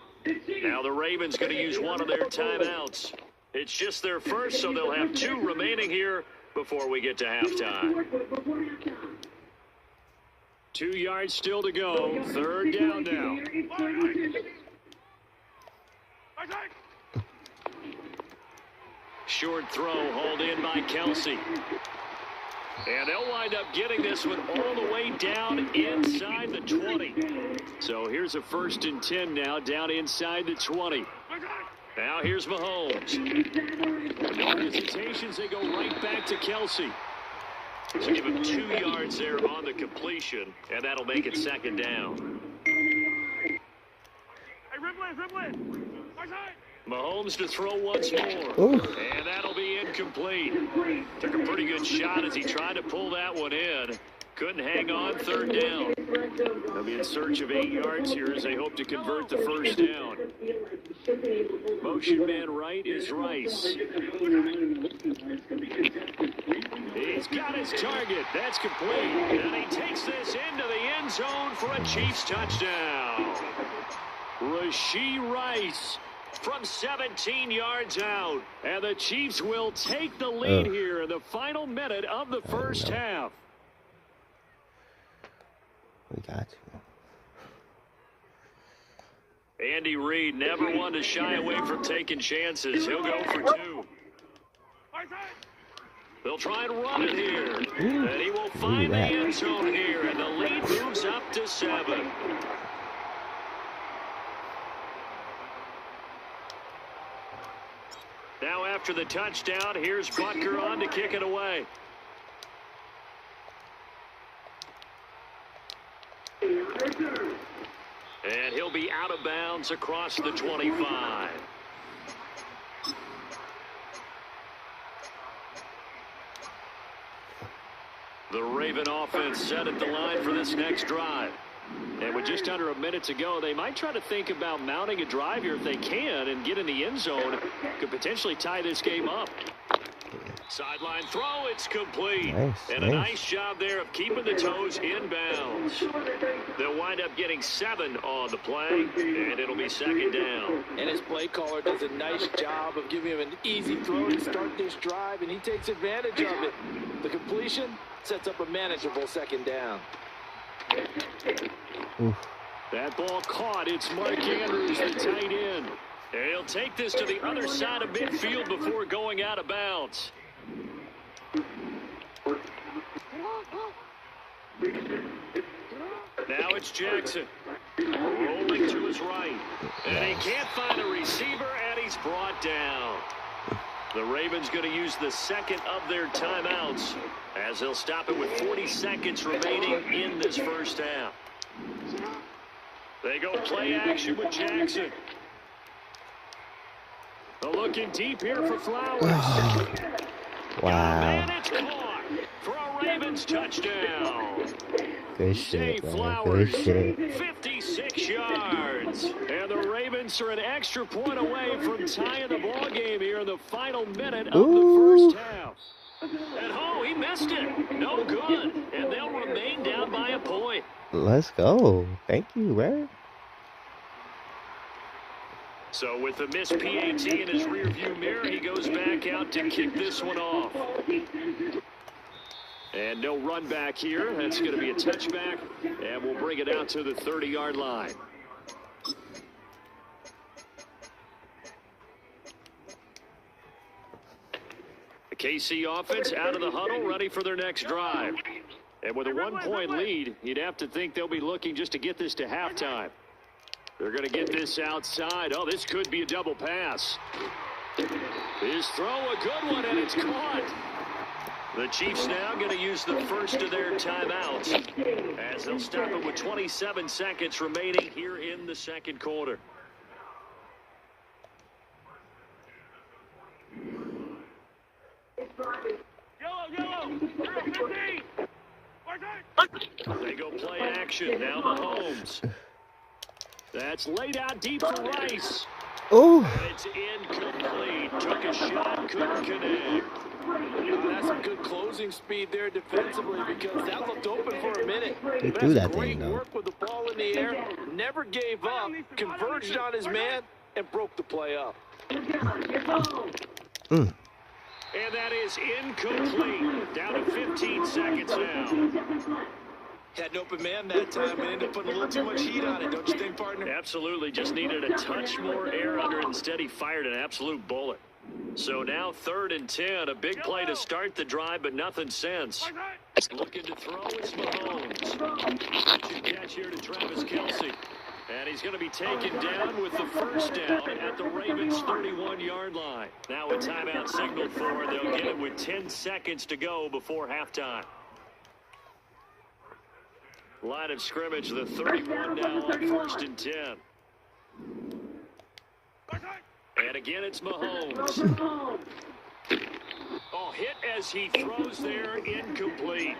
Now the Ravens going to use one of their timeouts. It's just their first, so they'll have 2 remaining here before we get to halftime. 2 yards still to go. 3rd down now. Short throw hauled in by Kelsey. And they'll wind up getting this one all the way down inside the 20. So here's a 1st and 10 now, down inside the 20. Now here's Mahomes. No hesitations, they go right back to Kelsey. So give him 2 yards there on the completion, and that'll make it 2nd down. Mahomes to throw once more. Ooh. And that'll be incomplete. Took a pretty good shot as he tried to pull that one in. Couldn't hang on. 3rd down. They'll be in search of 8 yards here as they hope to convert the 1st down. Motion man right is Rice. He's got his target. That's complete. And he takes this into the end zone for a Chiefs touchdown. Rashee Rice from 17 yards out. And the Chiefs will take the lead here in the final minute of the first half. We got you. Andy Reid never one to shy away from taking chances. He'll go for 2. They'll try and run it here. And he will find the end zone here. And the lead moves up to 7. Now after the touchdown, here's Butker on to kick it away. And he'll be out of bounds across the 25. The Raven offense set at the line for this next drive. And with just under a minute to go, they might try to think about mounting a drive here if they can and get in the end zone. Could potentially tie this game up. Sideline throw, it's complete. And a nice job there of keeping the toes inbounds. They'll wind up getting 7 on the play, and it'll be 2nd down. And his play caller does a nice job of giving him an easy throw to start this drive, and he takes advantage of it. The completion sets up a manageable 2nd down. That ball caught. It's Mark Andrews, the tight end. And he'll take this to the other side of midfield before going out of bounds. Now it's Jackson. Rolling to his right. And he can't find a receiver, and he's brought down. The Ravens going to use the 2nd of their timeouts as they'll stop it with 40 seconds remaining in this first half. They go play action with Jackson. They're looking deep here for Flowers. Wow. And it's caught for a Ravens touchdown. Good shit, Dave man. Flowers, Good shit. 56 yards. And the Ravens are an extra point away from tying the ball game here in the final minute of the first half. And he missed it. No good. And they'll remain down by a point. Let's go. Thank you, man. So with the missed PAT in his rearview mirror, he goes back out to kick this one off. And no run back here. That's going to be a touchback, and we'll bring it out to the 30-yard line. The KC offense out of the huddle, ready for their next drive. And with a 1-point lead, you'd have to think they'll be looking just to get this to halftime. They're going to get this outside. Oh, this could be a double pass. His throw, a good one, and it's caught. The Chiefs now going to use the first of their timeouts as they'll stop it with 27 seconds remaining here in the second quarter. They go play action. Now Mahomes. That's laid out deep for Rice. Oh. It's incomplete. Took a shot, couldn't connect. That's some good closing speed there defensively because that looked open for a minute. They But threw that's that great thing, though. work with the ball in the air. Never gave up. Converged on his man and broke the play up. And that is incomplete. Down to 15 seconds now. Had an open man that time and ended up putting a little too much heat on it, don't you think, partner? Absolutely. Just needed a touch more air under it. Instead, he fired an absolute bullet. So now 3rd and 10. A big play to start the drive, but nothing since. Looking to throw, it's Mahomes. Catch here to Travis Kelce. And he's going to be taken down with the first down at the Ravens' 31-yard line. Now a timeout signaled for. They'll get it with 10 seconds to go before halftime. Line of scrimmage, the 31 now on 1st and 10. And again, it's Mahomes. Oh, hit as he throws there, incomplete.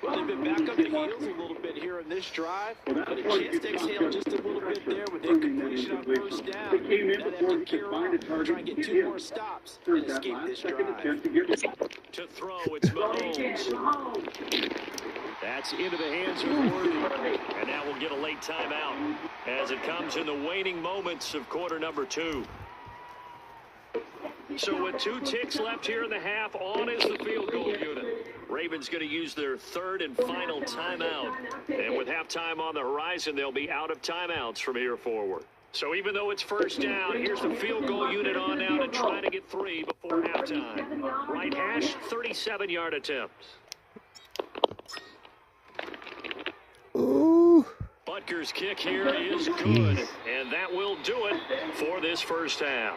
Well, they've been back on the heels a little bit here in this drive, but a chance to exhale just a little bit there with incompletion on 1st down. Now they have to gear up, try and get 2 more stops and escape this drive. To throw, it's Mahomes. That's into the hands of Worthy. And now we'll get a late timeout as it comes in the waning moments of quarter number 2. So with 2 ticks left here in the half, on is the field goal unit. Ravens going to use their 3rd and final timeout. And with halftime on the horizon, they'll be out of timeouts from here forward. So even though it's 1st down, here's the field goal unit on now to try to get 3 before halftime. Right hash, 37-yard attempt. Ooh. Butker's kick here is good, and that will do it for this first half.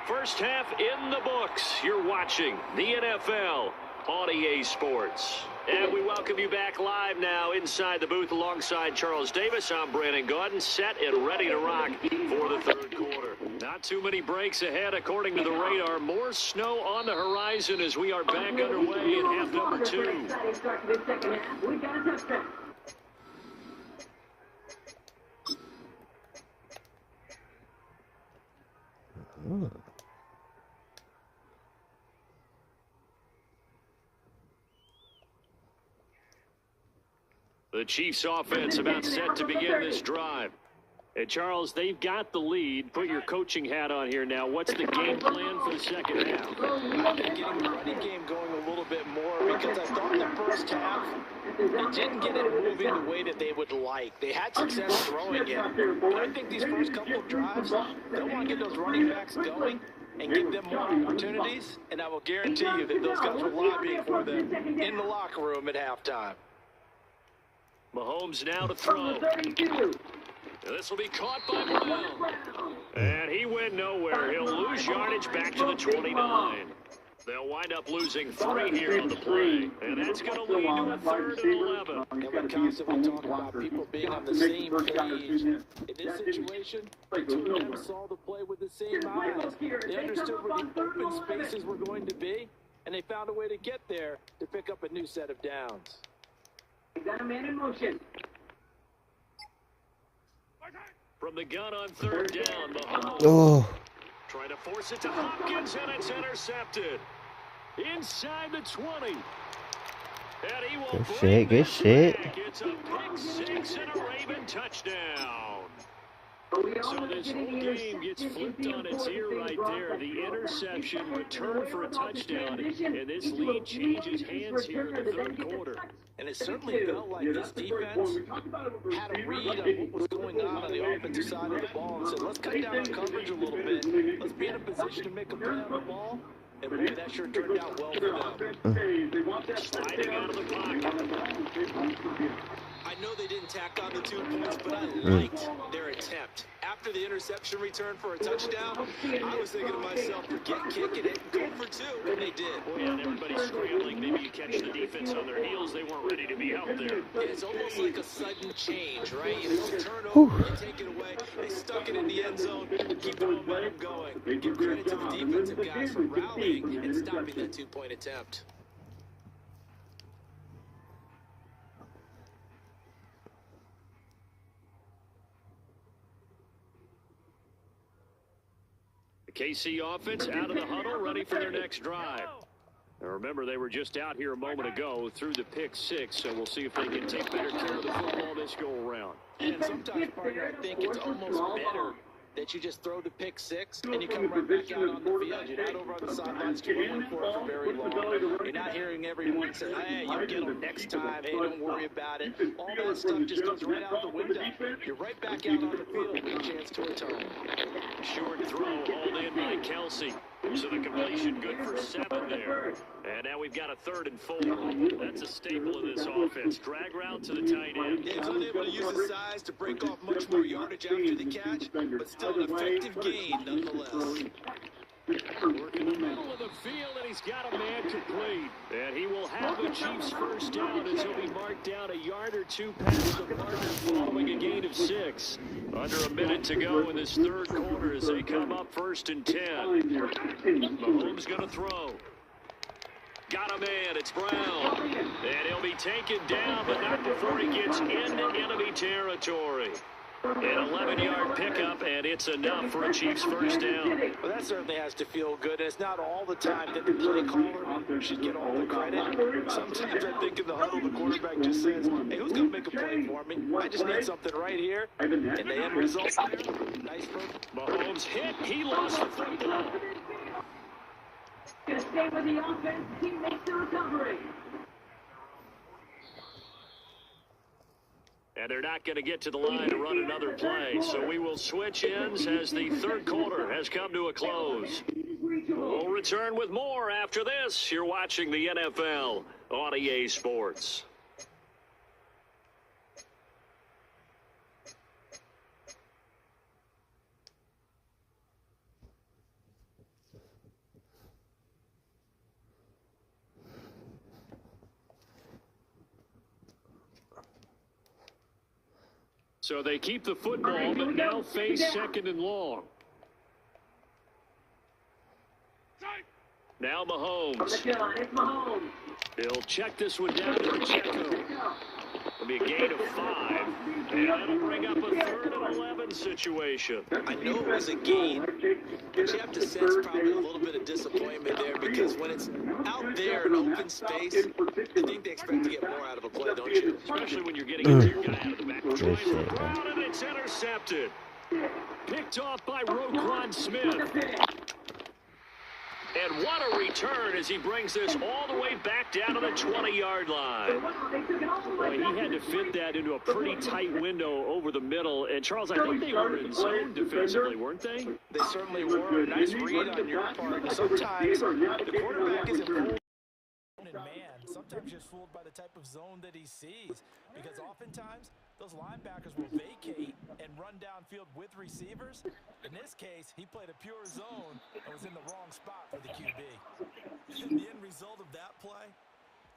First half in the books. You're watching the NFL on EA Sports. And we welcome you back live now inside the booth alongside Charles Davis. I'm Brandon Gordon, set and ready to rock for the 3rd quarter. Not too many breaks ahead according to the radar. More snow on the horizon as we are back underway in half number 2. Oh. The Chiefs offense about set to begin this drive. And Charles, they've got the lead. Put your coaching hat on here now. What's the game plan for the second half? I've been getting the running game going a little bit more because I thought in the first half they didn't get it moving the way that they would like. They had success throwing it. But I think these first couple of drives, they'll want to get those running backs going and give them more opportunities. And I will guarantee you that those guys were lobbying for them in the locker room at halftime. Mahomes now to throw. This will be caught by Brown. And he went nowhere. He'll lose yardage back to the 29. They'll wind up losing 3 here on the play. And that's going to lead to a 3rd and 11. And we constantly talk about people being on the same page. In this situation, the 2 of them saw the play with the same eyes. They understood where the open spaces were going to be, and they found a way to get there to pick up a new set of downs. Got a man in motion. From the gun on 3rd down, Mahomes. Oh. Trying to force it to Hopkins, and it's intercepted. Inside the 20. And he will Good shit, good shit. It's a pick 6 and a Raven touchdown. So this whole game gets flipped on its ear right there. The interception, return for a touchdown, and this lead changes hands here in the 3rd quarter. And it certainly felt like this defense had a read on what was going on the offensive side of the ball and said, let's cut down on coverage a little bit. Let's be in a position to make a play on the ball. And boy, that sure turned out well for them. Sliding out of the pocket. I know they didn't tack on the 2 points, but I liked their attempt. After the interception return for a touchdown, I was thinking to myself, forget kicking it, go for 2, and they did. Yeah, and everybody's scrambling. Maybe you catch the defense on their heels. They weren't ready to be out there. It's almost like a sudden change, right? It's a turnover, you take it away. They stuck it in the end zone, keep the momentum going. Give credit to the defensive guys for rallying and stopping that 2-point attempt. KC offense out of the huddle, ready for their next drive. Now remember, they were just out here a moment ago through the pick six, so we'll see if they can take better care of the football this go around. And sometimes, partner, I think it's almost better that you just throw the pick six and you come right back out on the field. You're not over on the sidelines dwelling for it for very long. You're not hearing everyone say, hey, you'll get them next time. Hey, don't worry about it. All that stuff just goes right out the window. You're right back out on the field with a chance to atone. Short throw hauled in by Kelsey. So the completion good for 7 there. And now we've got a 3rd and 4. That's a staple of this offense. Drag route to the tight end. He's unable to use his size to break off much more yardage after the catch, but still an effective gain nonetheless. Working the middle of the field, and he's got a man complete. And he will have the Chiefs first down as he'll be marked down a yard or two past the marker following a gain of 6. Under a minute to go in this 3rd quarter as they come up 1st and 10. Mahomes going to throw. Got a man, it's Brown. And he'll be taken down, but not before he gets into enemy territory. An 11-yard pickup, and it's enough for a Chiefs first down. Well, that certainly has to feel good. It's not all the time that the play caller should get all the credit. Sometimes I think in the huddle, the quarterback just says, hey, who's going to make a play for me? I just need something right here. And the end result there, nice move. Mahomes hit. He lost the football. Gonna stay with the offense. Team makes the recovery. And they're not going to get to the line to run another play. So we will switch ends as the 3rd quarter has come to a close. We'll return with more after this. You're watching the NFL on EA Sports. So they keep the football, but now face 2nd and long. Now Mahomes. He'll check this one down to Pacheco. It'll be a gain of 5. And that'll bring up a 3rd and 11 situation. I know it was a gain, but you have to sense probably a little bit of disappointment there because when it's out there in open space, I think they expect to get more out of a play, don't you? Especially when you're getting into your guy out of the back. Trying for Brown, and it's intercepted. Picked off by Roquan Smith. And what a return as he brings this all the way back down to the 20-yard line. Boy, he had to fit that into a pretty tight window over the middle. And, Charles, I think they were in zone defensively, weren't they? They certainly were. Nice read on your part. Sometimes the quarterback isn't fooled. Sometimes just fooled by the type of zone that he sees. Because oftentimes, those linebackers will vacate and run downfield with receivers. In this case, he played a pure zone and was in the wrong spot for the QB. And the end result of that play,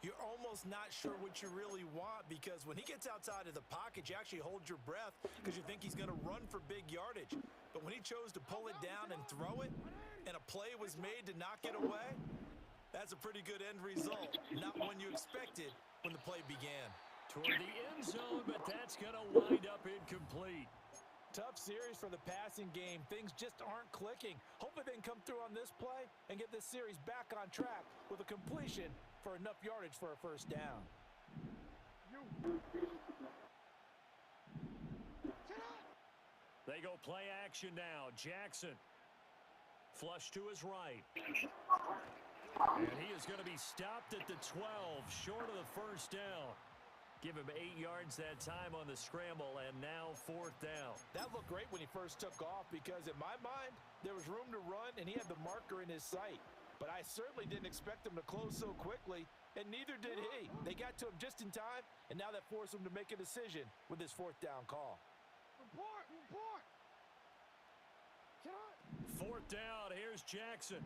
you're almost not sure what you really want because when he gets outside of the pocket, you actually hold your breath because you think he's going to run for big yardage. But when he chose to pull it down and throw it, and a play was made to knock it away, that's a pretty good end result. Not one you expected when the play began. Toward the end zone, but that's going to wind up incomplete. Tough series for the passing game. Things just aren't clicking. Hopefully they can come through on this play and get this series back on track with a completion for enough yardage for a first down. They go play action now. Jackson. Flush to his right. And he is going to be stopped at the 12, short of the first down. Give him 8 yards that time on the scramble, and now 4th down. That looked great when he first took off because in my mind, there was room to run, and he had the marker in his sight. But I certainly didn't expect him to close so quickly, and neither did he. They got to him just in time, and now that forced him to make a decision with his 4th down call. Report! 4th down, here's Jackson.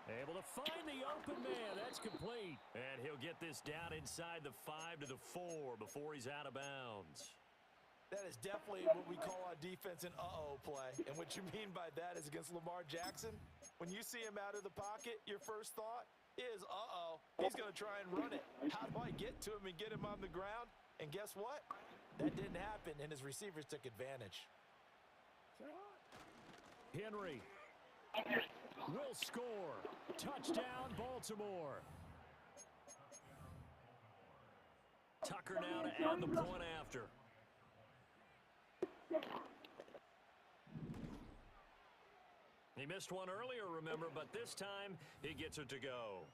Able to find the open man. That's complete. And he'll get this down inside the 5 to the 4 before he's out of bounds. That is definitely what we call on defense an uh-oh play. And what you mean by that is against Lamar Jackson, when you see him out of the pocket, your first thought is, uh-oh, he's going to try and run it. How do I get to him and get him on the ground? And guess what? That didn't happen, and his receivers took advantage. Henry will score. Touchdown, Baltimore. Tucker now to add the point after. He missed one earlier, remember, but this time he gets it to go.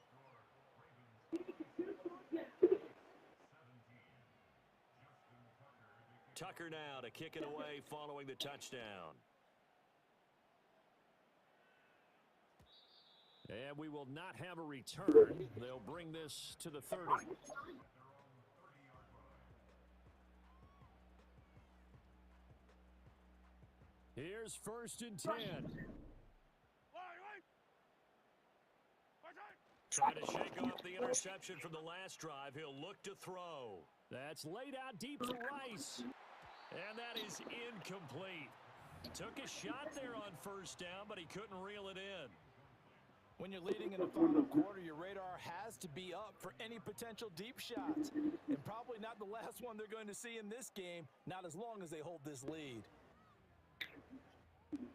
Tucker now to kick it away following the touchdown. And we will not have a return. They'll bring this to the 30. Here's 1st and 10. Trying to shake off the interception from the last drive. He'll look to throw. That's laid out deep for Rice. And that is incomplete. Took a shot there on 1st down, but he couldn't reel it in. When you're leading in the final quarter, your radar has to be up for any potential deep shots. And probably not the last one they're going to see in this game, not as long as they hold this lead.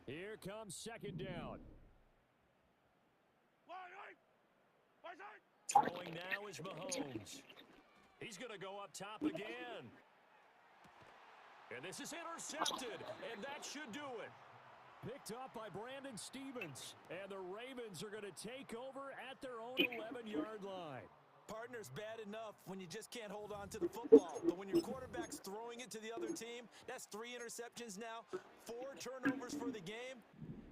Here comes 2nd down. Throwing now is Mahomes. He's going to go up top again. And this is intercepted, and that should do it. Picked up by Brandon Stevens. And the Ravens are going to take over at their own 11-yard line. Partner's bad enough when you just can't hold on to the football. But when your quarterback's throwing it to the other team, that's 3 interceptions now, 4 turnovers for the game.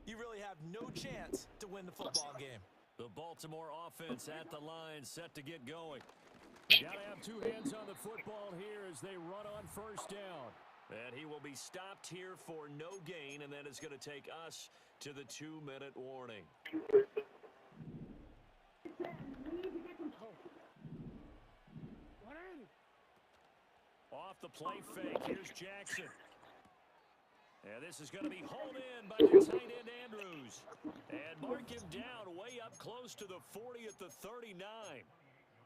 You really have no chance to win the football game. The Baltimore offense at the line, set to get going. You got to have 2 hands on the football here as they run on 1st down. And he will be stopped here for no gain, and that is going to take us to the 2-minute warning. Off the play fake, here's Jackson. And this is going to be hauled in by the tight end Andrews. And mark him down way up close to the 40 at the 39.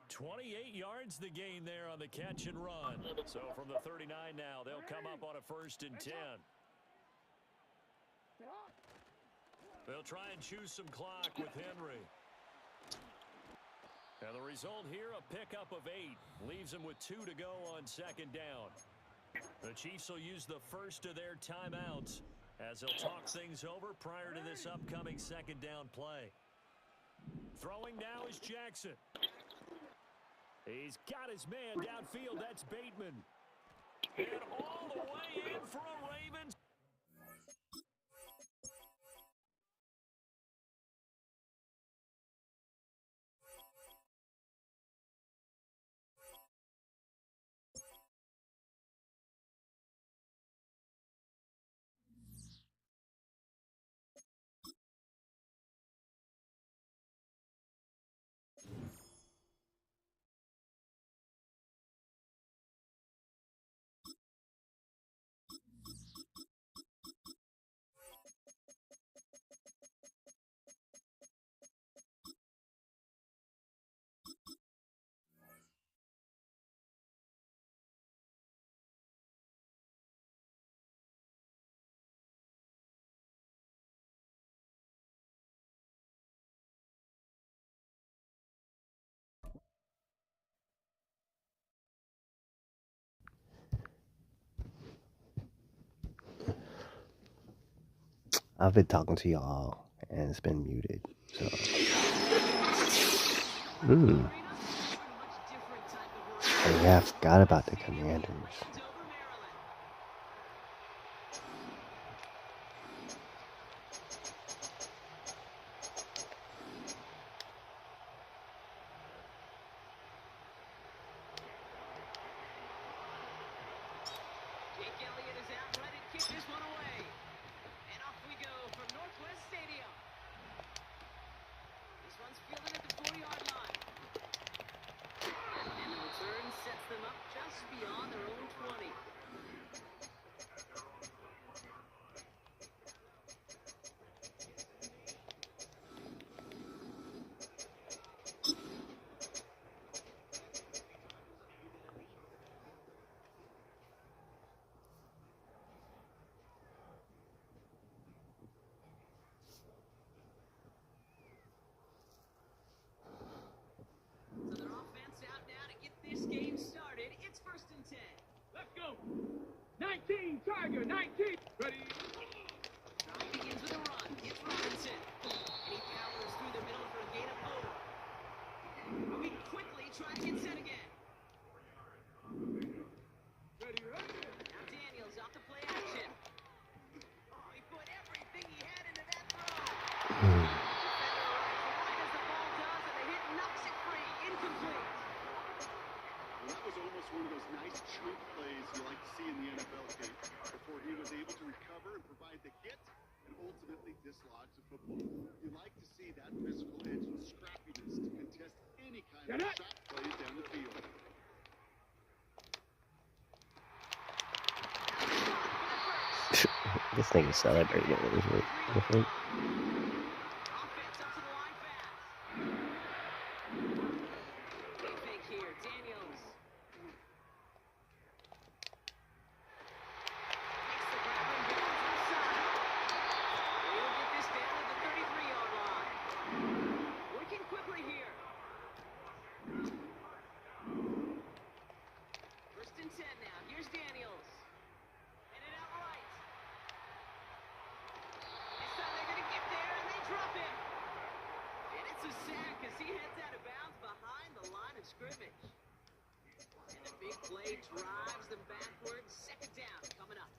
28 yards the gain there on the catch and run. So from the 39 now, they'll come up on a 1st and 10. They'll try and choose some clock with Henry. And the result here, a pickup of 8. Leaves them with 2 to go on 2nd down. The Chiefs will use the first of their timeouts as they'll talk things over prior to this upcoming 2nd down play. Throwing now is Jackson. He's got his man downfield. That's Bateman. And all the way in for a Ravens. I've been talking to y'all, and it's been muted. So, oh, yeah, I forgot about the Commanders. Them up just beyond their own 20. Team Tiger 19. Ready? Drive begins with a run. It's Robinson. And he powers through the middle for a gain of 4. Moving quickly, trying to get set again. Ready, ready. Now Daniels off the play action. Oh, he put everything he had into that throw. Defender arrives right as the ball does, and the hit knocks it free. Incomplete. Well, that was almost one of those nice chunk plays you like to see in the NFL, Kate, before he was able to recover and provide the hit and ultimately dislodge the football. You like to see that physical edge and scrappiness to contest any kind of shot plays down the field. This thing is celebrating. It was really different. Offense up to the line fast. Big fake here. Daniels. Takes the grab and goes outside. He'll get this down at the 33-yard line. Working quickly here. First and 10 now. Here's Daniels. And it out right. This time they're going to get there, and they drop him. And it's a sack as he heads out of bounds behind the line of scrimmage. And the big play drives them backwards. Second down coming up.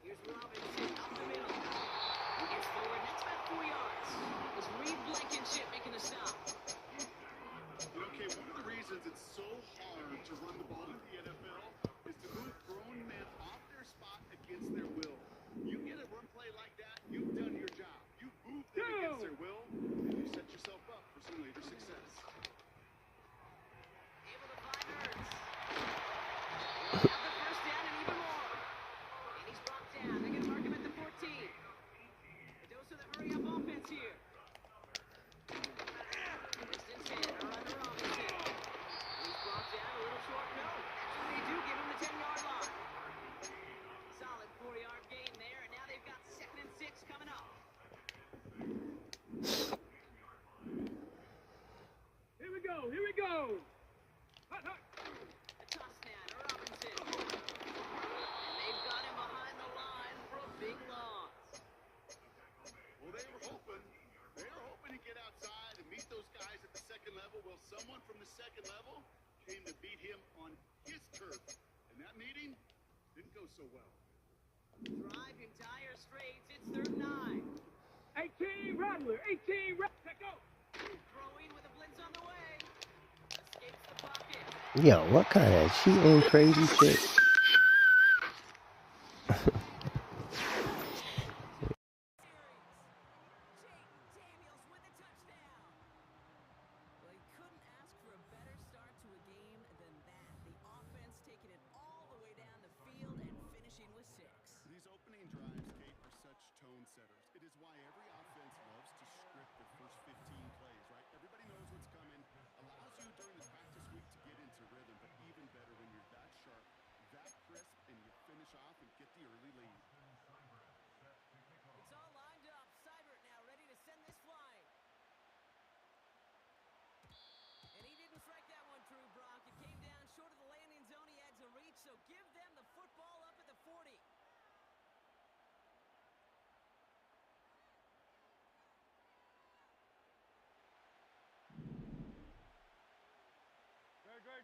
Here's Robinson up the middle. He gets forward. That's about 4 yards. It was Reed Blankenship making a stop. Okay, one of the reasons it's so hard to run the ball in the NFL is to move grown men off their spot against their will. You get a run play like that, you've done your job. You move them against their will, and you set yourself up for some later success. Able to find Ertz. He'll have the first down and even more. And he's brought down. They're going to mark him at the 14. A dose of the hurry-up offense here. First and 10 are under Robinson. He's brought down a little short. No, that's what they do. Give him the 10-yard line. Solid 4-yard gain there, and now they've got 2nd and 6 coming up. Here we go. Here we go. Hut, hut. A toss now to Robinson. And they've got him behind the line for a big loss. Well, they were hoping to get outside and meet those guys at the second level. Well, someone from the second level came to beat him on his turf. And that meeting didn't go so well. Drive in dire straits. It's 3rd and 9. 18 Rattler. 18 Rattler. Go. Throwing with a blitz on the way. Escapes the pocket. Yo, what kind of cheating crazy shit? Daniels with a touchdown. Well, he couldn't ask for a better start to a game than that. The offense taking it all the way down the field and finishing with 6. These opening drives, Kate, are such tone setters. It is why every offense loves to script their first 15 plays, right? Everybody knows what's coming. Allows you during the practice week to get into rhythm, but even better when you're that sharp, that crisp, and you finish off and get the early lead. It's all lined up. Seibert now ready to send this flying. And he didn't strike that one through, Brock. It came down short of the landing zone. He had to reach, so give them the football up at the 40.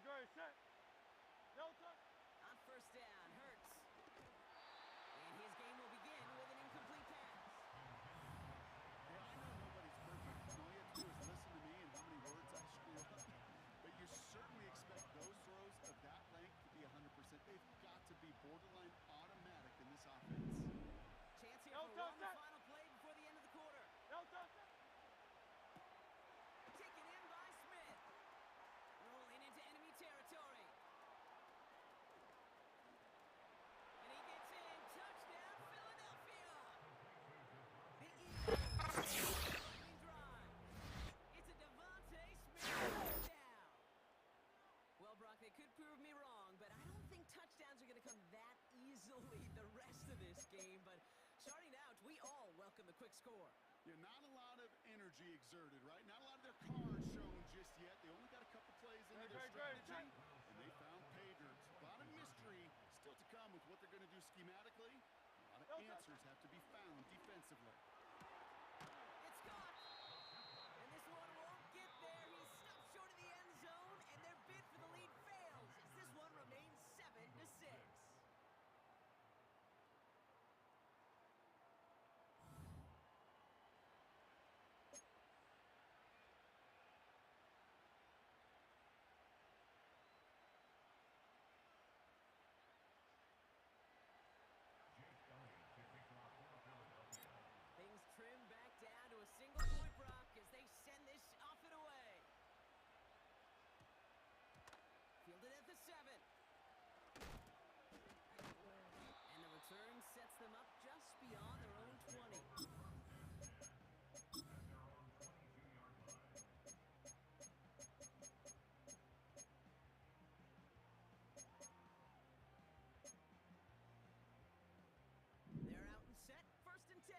Great. Set. Delta. On first down, Hurts. And his game will begin with an incomplete pass. Yeah, I know nobody's perfect. All you have to do is listen to me and how many words I screw up. But you certainly expect those throws of that length to be 100%. They've got to be borderline automatic in this offense. Chance here for one final play before the end of the quarter. Delta. Taken in by Smith. Rolling into enemy territory. And he gets in. Touchdown, Philadelphia. The Eagles drive. It's a Devontae Smith touchdown. Well, Brock, they could prove me wrong, but I don't think touchdowns are going to come that easily the rest of this game. But starting out, we all welcome the quick score. Yeah, not a lot of energy exerted, right? Not a lot of their cards shown just yet. They only got a couple plays into their strategy, and they found pay dirt. A lot of mystery still to come with what they're going to do schematically. A lot of answers have to be found defensively. It's caught. And this one won't get there. He's stopped short of the end zone, and their bid for the lead fails as this one remains 7-6. Things trim back down to a single-point rock as they send this off and away. Fielded at the 7. And the return sets them up just beyond their own 20. They're out and set, 1st and 10.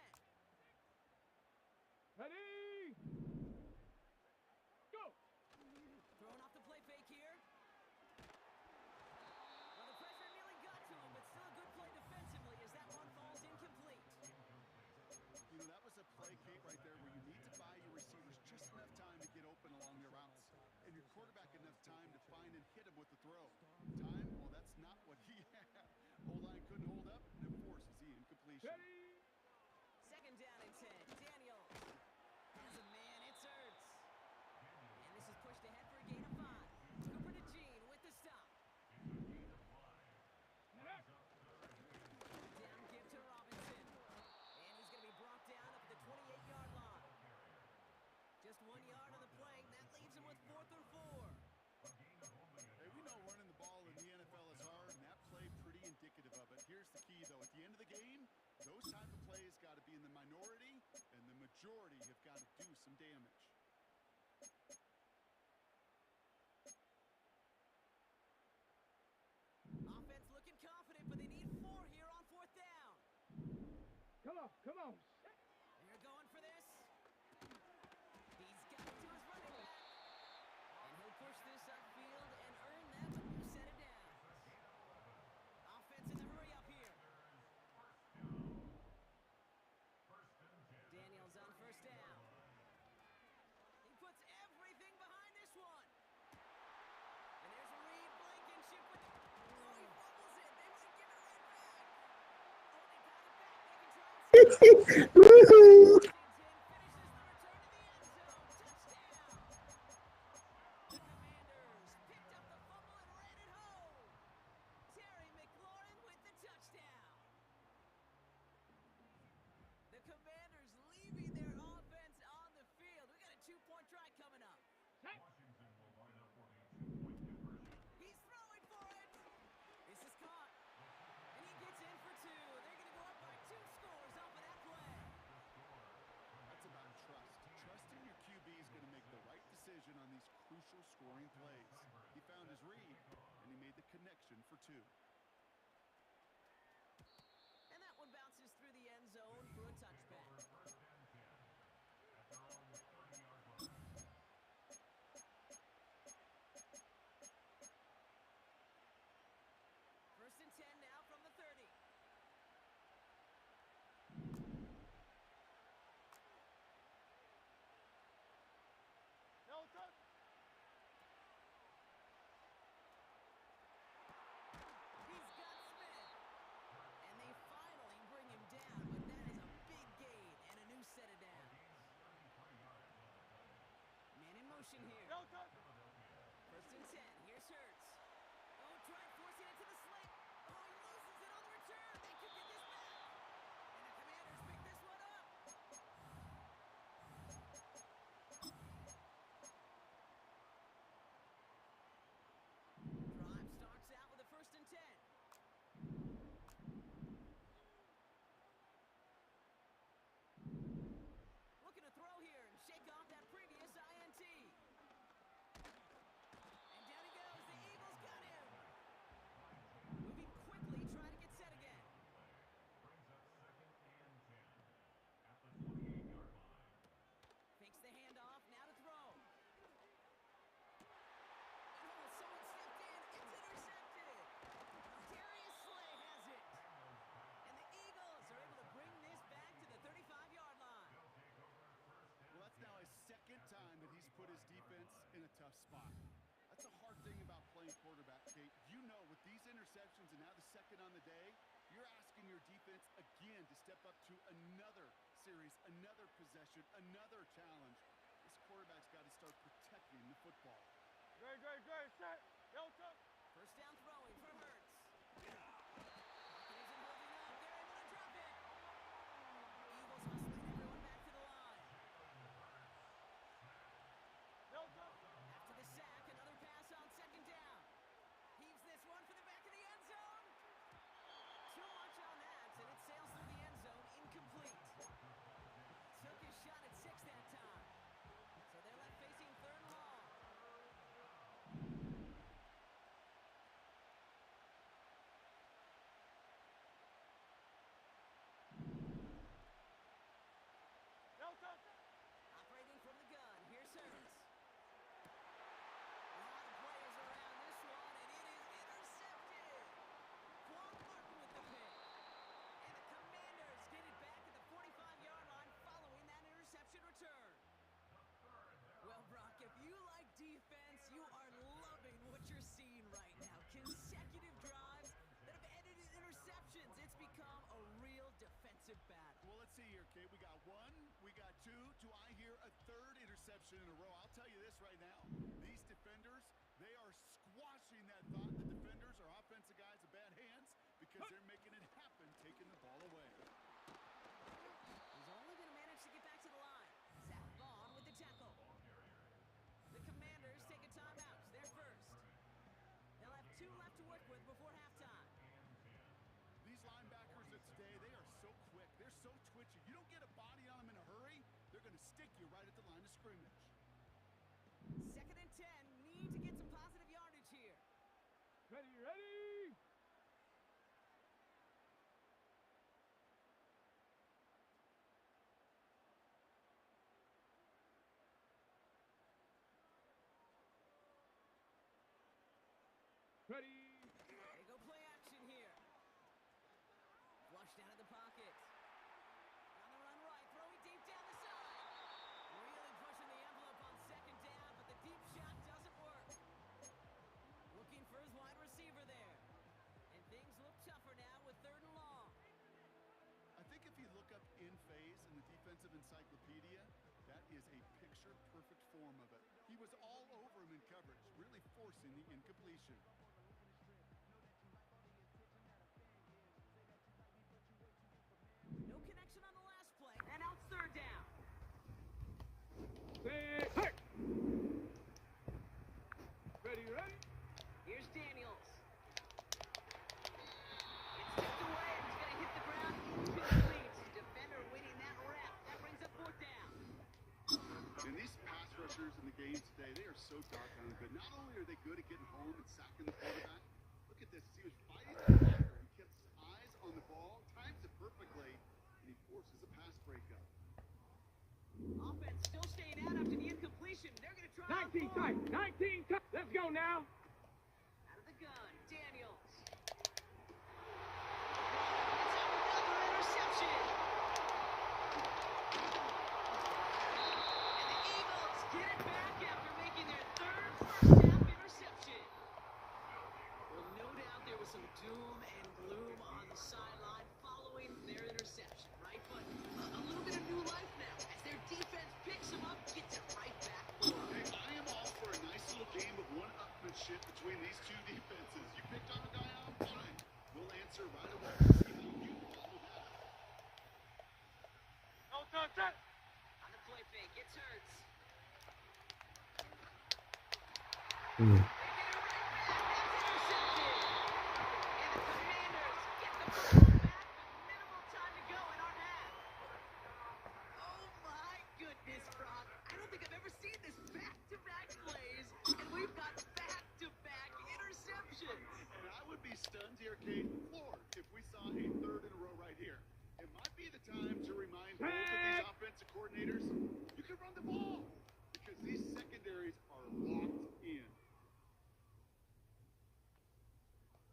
Ready? Go! Throwing off the play fake here. Well, the pressure nearly got to him, but still a good play defensively as that one falls incomplete. You know, that was a play, Kate, right there where you need to buy your receivers just enough time to get open along their routes. And your quarterback enough time to find and hit him with the throw. Time, well, that's not what he had. O-line couldn't hold up, and it forces the incompletion. Ready? 2nd down and 10. Daniels has a man, it's Ertz. And this is pushed ahead for a gain of 5. Cooper to Gene with the stop. Down give to Robinson. And he's going to be brought down up at the 28-yard line. Just 1 yard on the play. That leaves him with 4th and 4. Hey, we know running the ball in the NFL is hard, and that play pretty indicative of it. Here's the key, though. At the end of the game, those type of plays got to be in the minority, and the majority have got to do some damage. Offense looking confident, but they need 4 here on 4th down. Come on, come on. They're going for this. He's got it to his running back. And he'll push this upfield and earn them a new set of downs. Offense in the hurry up here. Daniels on 1st down. He puts everything behind this one. And there's Reed Blankenship with it. Oh, he fumbles it. They might give it right back. Oh, they got it back. They can try and save it. Woohoo! Finishes the return to the end zone. Touchdown. The Commanders picked up the fumble and ran it home. Terry McLaurin with the touchdown. The Commanders leaving their offense on the field. We got a 2-point try coming up. He's throwing for it. This is caught. And he gets in for 2. They're going to go up by 2 scores off of that play. That's about trust. Trusting your QB is going to make the right decision on these crucial scoring plays. He found his read, and he made the connection for 2. And that one bounces through the end zone for a touchback. First and 10 now from the 30. second on the day, you're asking your defense again to step up to another series, another possession, another challenge. This quarterback's got to start protecting the football. Great, set. First down throwing for Hurts. Pocket isn't holding up. They're able to drop it. Eagles hustling everyone back to the line. After the sack, another pass on second down. Heaves this one for the back of the end zone. Too much on that, and it sails through the end zone, incomplete. Took his shot at 6 that time. So they're left facing third and long. Operating from the gun, here's Hurts. A lot of players around this one, and it is intercepted. Quan Martin with the pick. And the Commanders get it back at the 45-yard line following that interception return. Well, Brock, if you like defense, you are loving what you're seeing right now. Consecutive drives that have ended in interceptions. It's become a real defensive battle. Well, let's see here, Kate. We got one, we got two. Do I hear a third interception in a row? I'll tell you this right now. These defenders, they are squashing that thought that defenders are offensive guys with bad hands because they're making it happen, taking the ball away. He's only going to manage to get back to the line. Zach Vaughn with the tackle. The Commanders take a timeout. They're first. They'll have 2 left to work with before halftime. These linebackers of today, they are so quick. They're so twitchy. You don't get a body on them in a hurry, they're going to stick you right at the line of scrimmage. 2nd and 10. Need to get some positive yardage here. Ready. They go play action here. Flushed out of the pocket. On the run right, throwing deep down the side. Really pushing the envelope on second down, but the deep shot doesn't work. Looking for his wide receiver there. And things look tougher now with 3rd and long. I think if you look up in phase in the defensive encyclopedia, that is a picture-perfect form of it. He was all over him in coverage, really forcing the incompletion. No connection on the last play, and now it's 3rd down. Ready. Here's Daniels. It's tipped away, and he's going to hit the ground incomplete. Defender winning that rep. That brings up 4th down. And these pass rushers in the game today, they are so doggone good. Not only are they good at getting home and sacking the quarterback, look at this. He was fighting the player. He kept his eyes on the ball, times it perfectly, and he forces a pass breakup. Offense still staying out after the incompletion. They're going to try 19 tight. Let's go now. Out of the gun, Daniels. Another interception. And the Eagles get it back after making their 3rd first-half interception. Well, no doubt there was some doom and gloom on the sideline following their interception, right? But a little bit of new life now as their defense picks them up, gets it right back for them. Hey, I am all for a nice little game of one-upmanship between these two defenses. You picked on a guy on fine. We'll answer right away. See how you follow that. On the play fake, it's Hurts. Mm. They get it right back. That's intercepted. And the Commanders get the ball back with minimal time to go in our half. Oh my goodness, Brock. I don't think I've ever seen this back-to-back plays, and we've got back-to-back interceptions. And I would be stunned here, Kate, floored, if we saw a 3rd in a row right here. It might be the time to remind both of these offensive coordinators, you can run the ball, because these secondaries are locked in.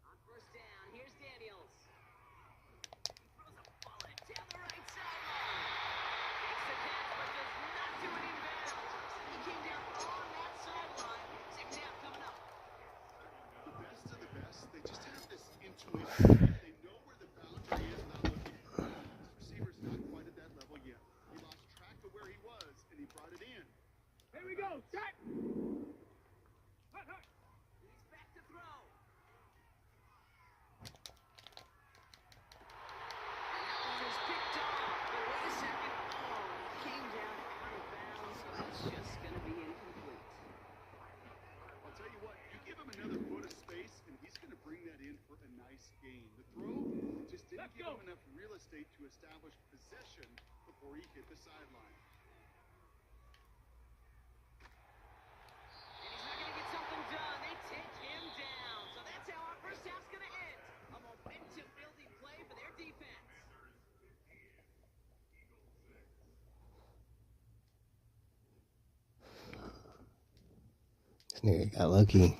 On 1st down, here's Daniels. He throws a bullet down the right sideline. Takes the catch, but does not do it in bounds. He came down on that sideline. 6th down coming up. The best of the best, they just have this intuition They know where the boundary is without looking for it. This receiver's not quite at that level yet. He lost track of where he was, and he brought it in. Here we go. Set. He's back to throw. And that one is picked off. But wait a second. Oh, he came down out of bounds. So that's just going to be incomplete. I'll tell you what, you give him another foot of space, and he's going to bring that in for a nice gain. The throw just didn't give him enough real estate to establish possession before he hit the sideline. And he's not going to get something done. They take him down. So that's how our first half's going to end. A momentum-building play for their defense. This nigga got lucky.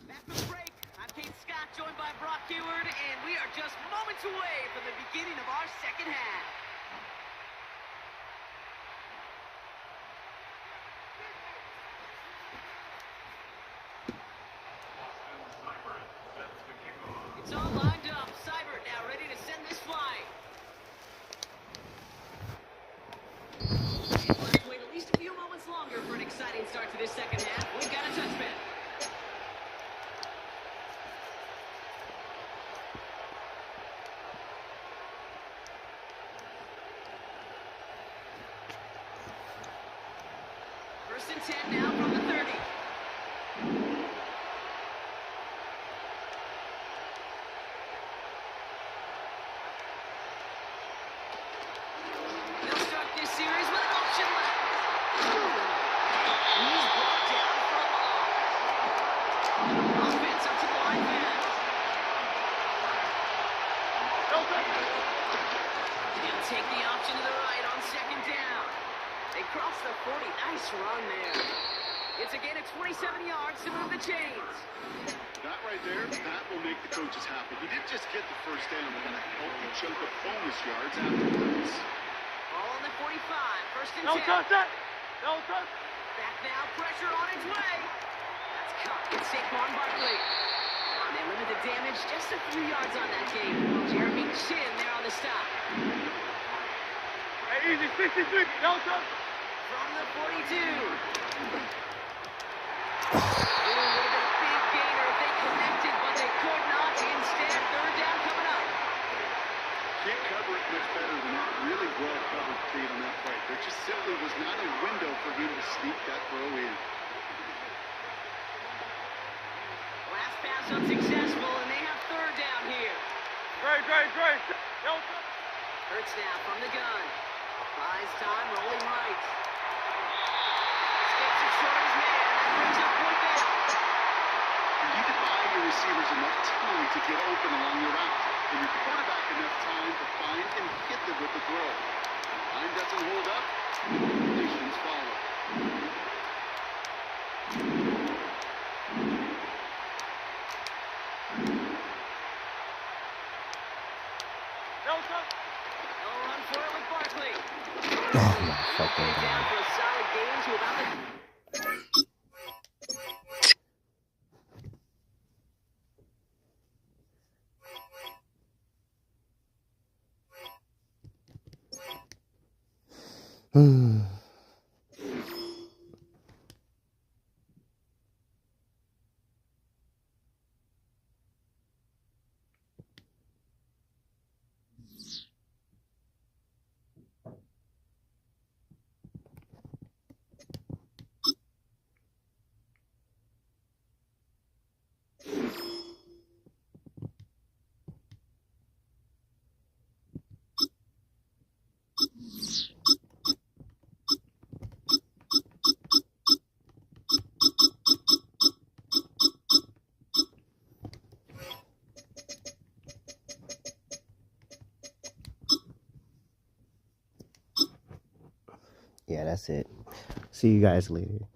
Back from the break, I'm Kate Scott, joined by Brock Hayward, and we are just moments away from the beginning of our second half. It's all lined up. Seibert now ready to send this flying. And let's wait at least a few moments longer for an exciting start to this second half. We've got a touchback. First and 10 now from the 30. They'll start this series with an option left. And he's brought down for a loss. Offense up to the line pass. He'll take the option to the right on second down. They cross the 40. Nice run there. It's a gain of 27 yards to move the chains. That right there, that will make the coaches happy. He didn't just get the first down, but got a healthy chunk of bonus yards afterwards. Ball on the 45. First and 10. Back now, pressure on its way. That's caught. It's Saquon Barkley. And they limit the damage just to 3 yards on that game. Jeremy Chin there on the stop. Hey, easy. 63. Delta. From the 42. It would have been a big gainer if they connected, but they could not. Instead, third down coming up. Can't cover it much better than that. Really well covered feed on that play. There just simply was not a window for him to sneak that throw in. Last pass unsuccessful, and they have third down here. Dre. Hurts now from the gun. Buys time, rolling right. Skips it short of his man, and that brings up point down. You need to buy your receivers enough time to get open along your route. And your quarterback enough time to find and hit them with the throw. Line doesn't hold up, conditions follow. They'll run for it with Barkley. Oh my fucking Down god. for a solid gain to about the... Yeah, that's it. See you guys later.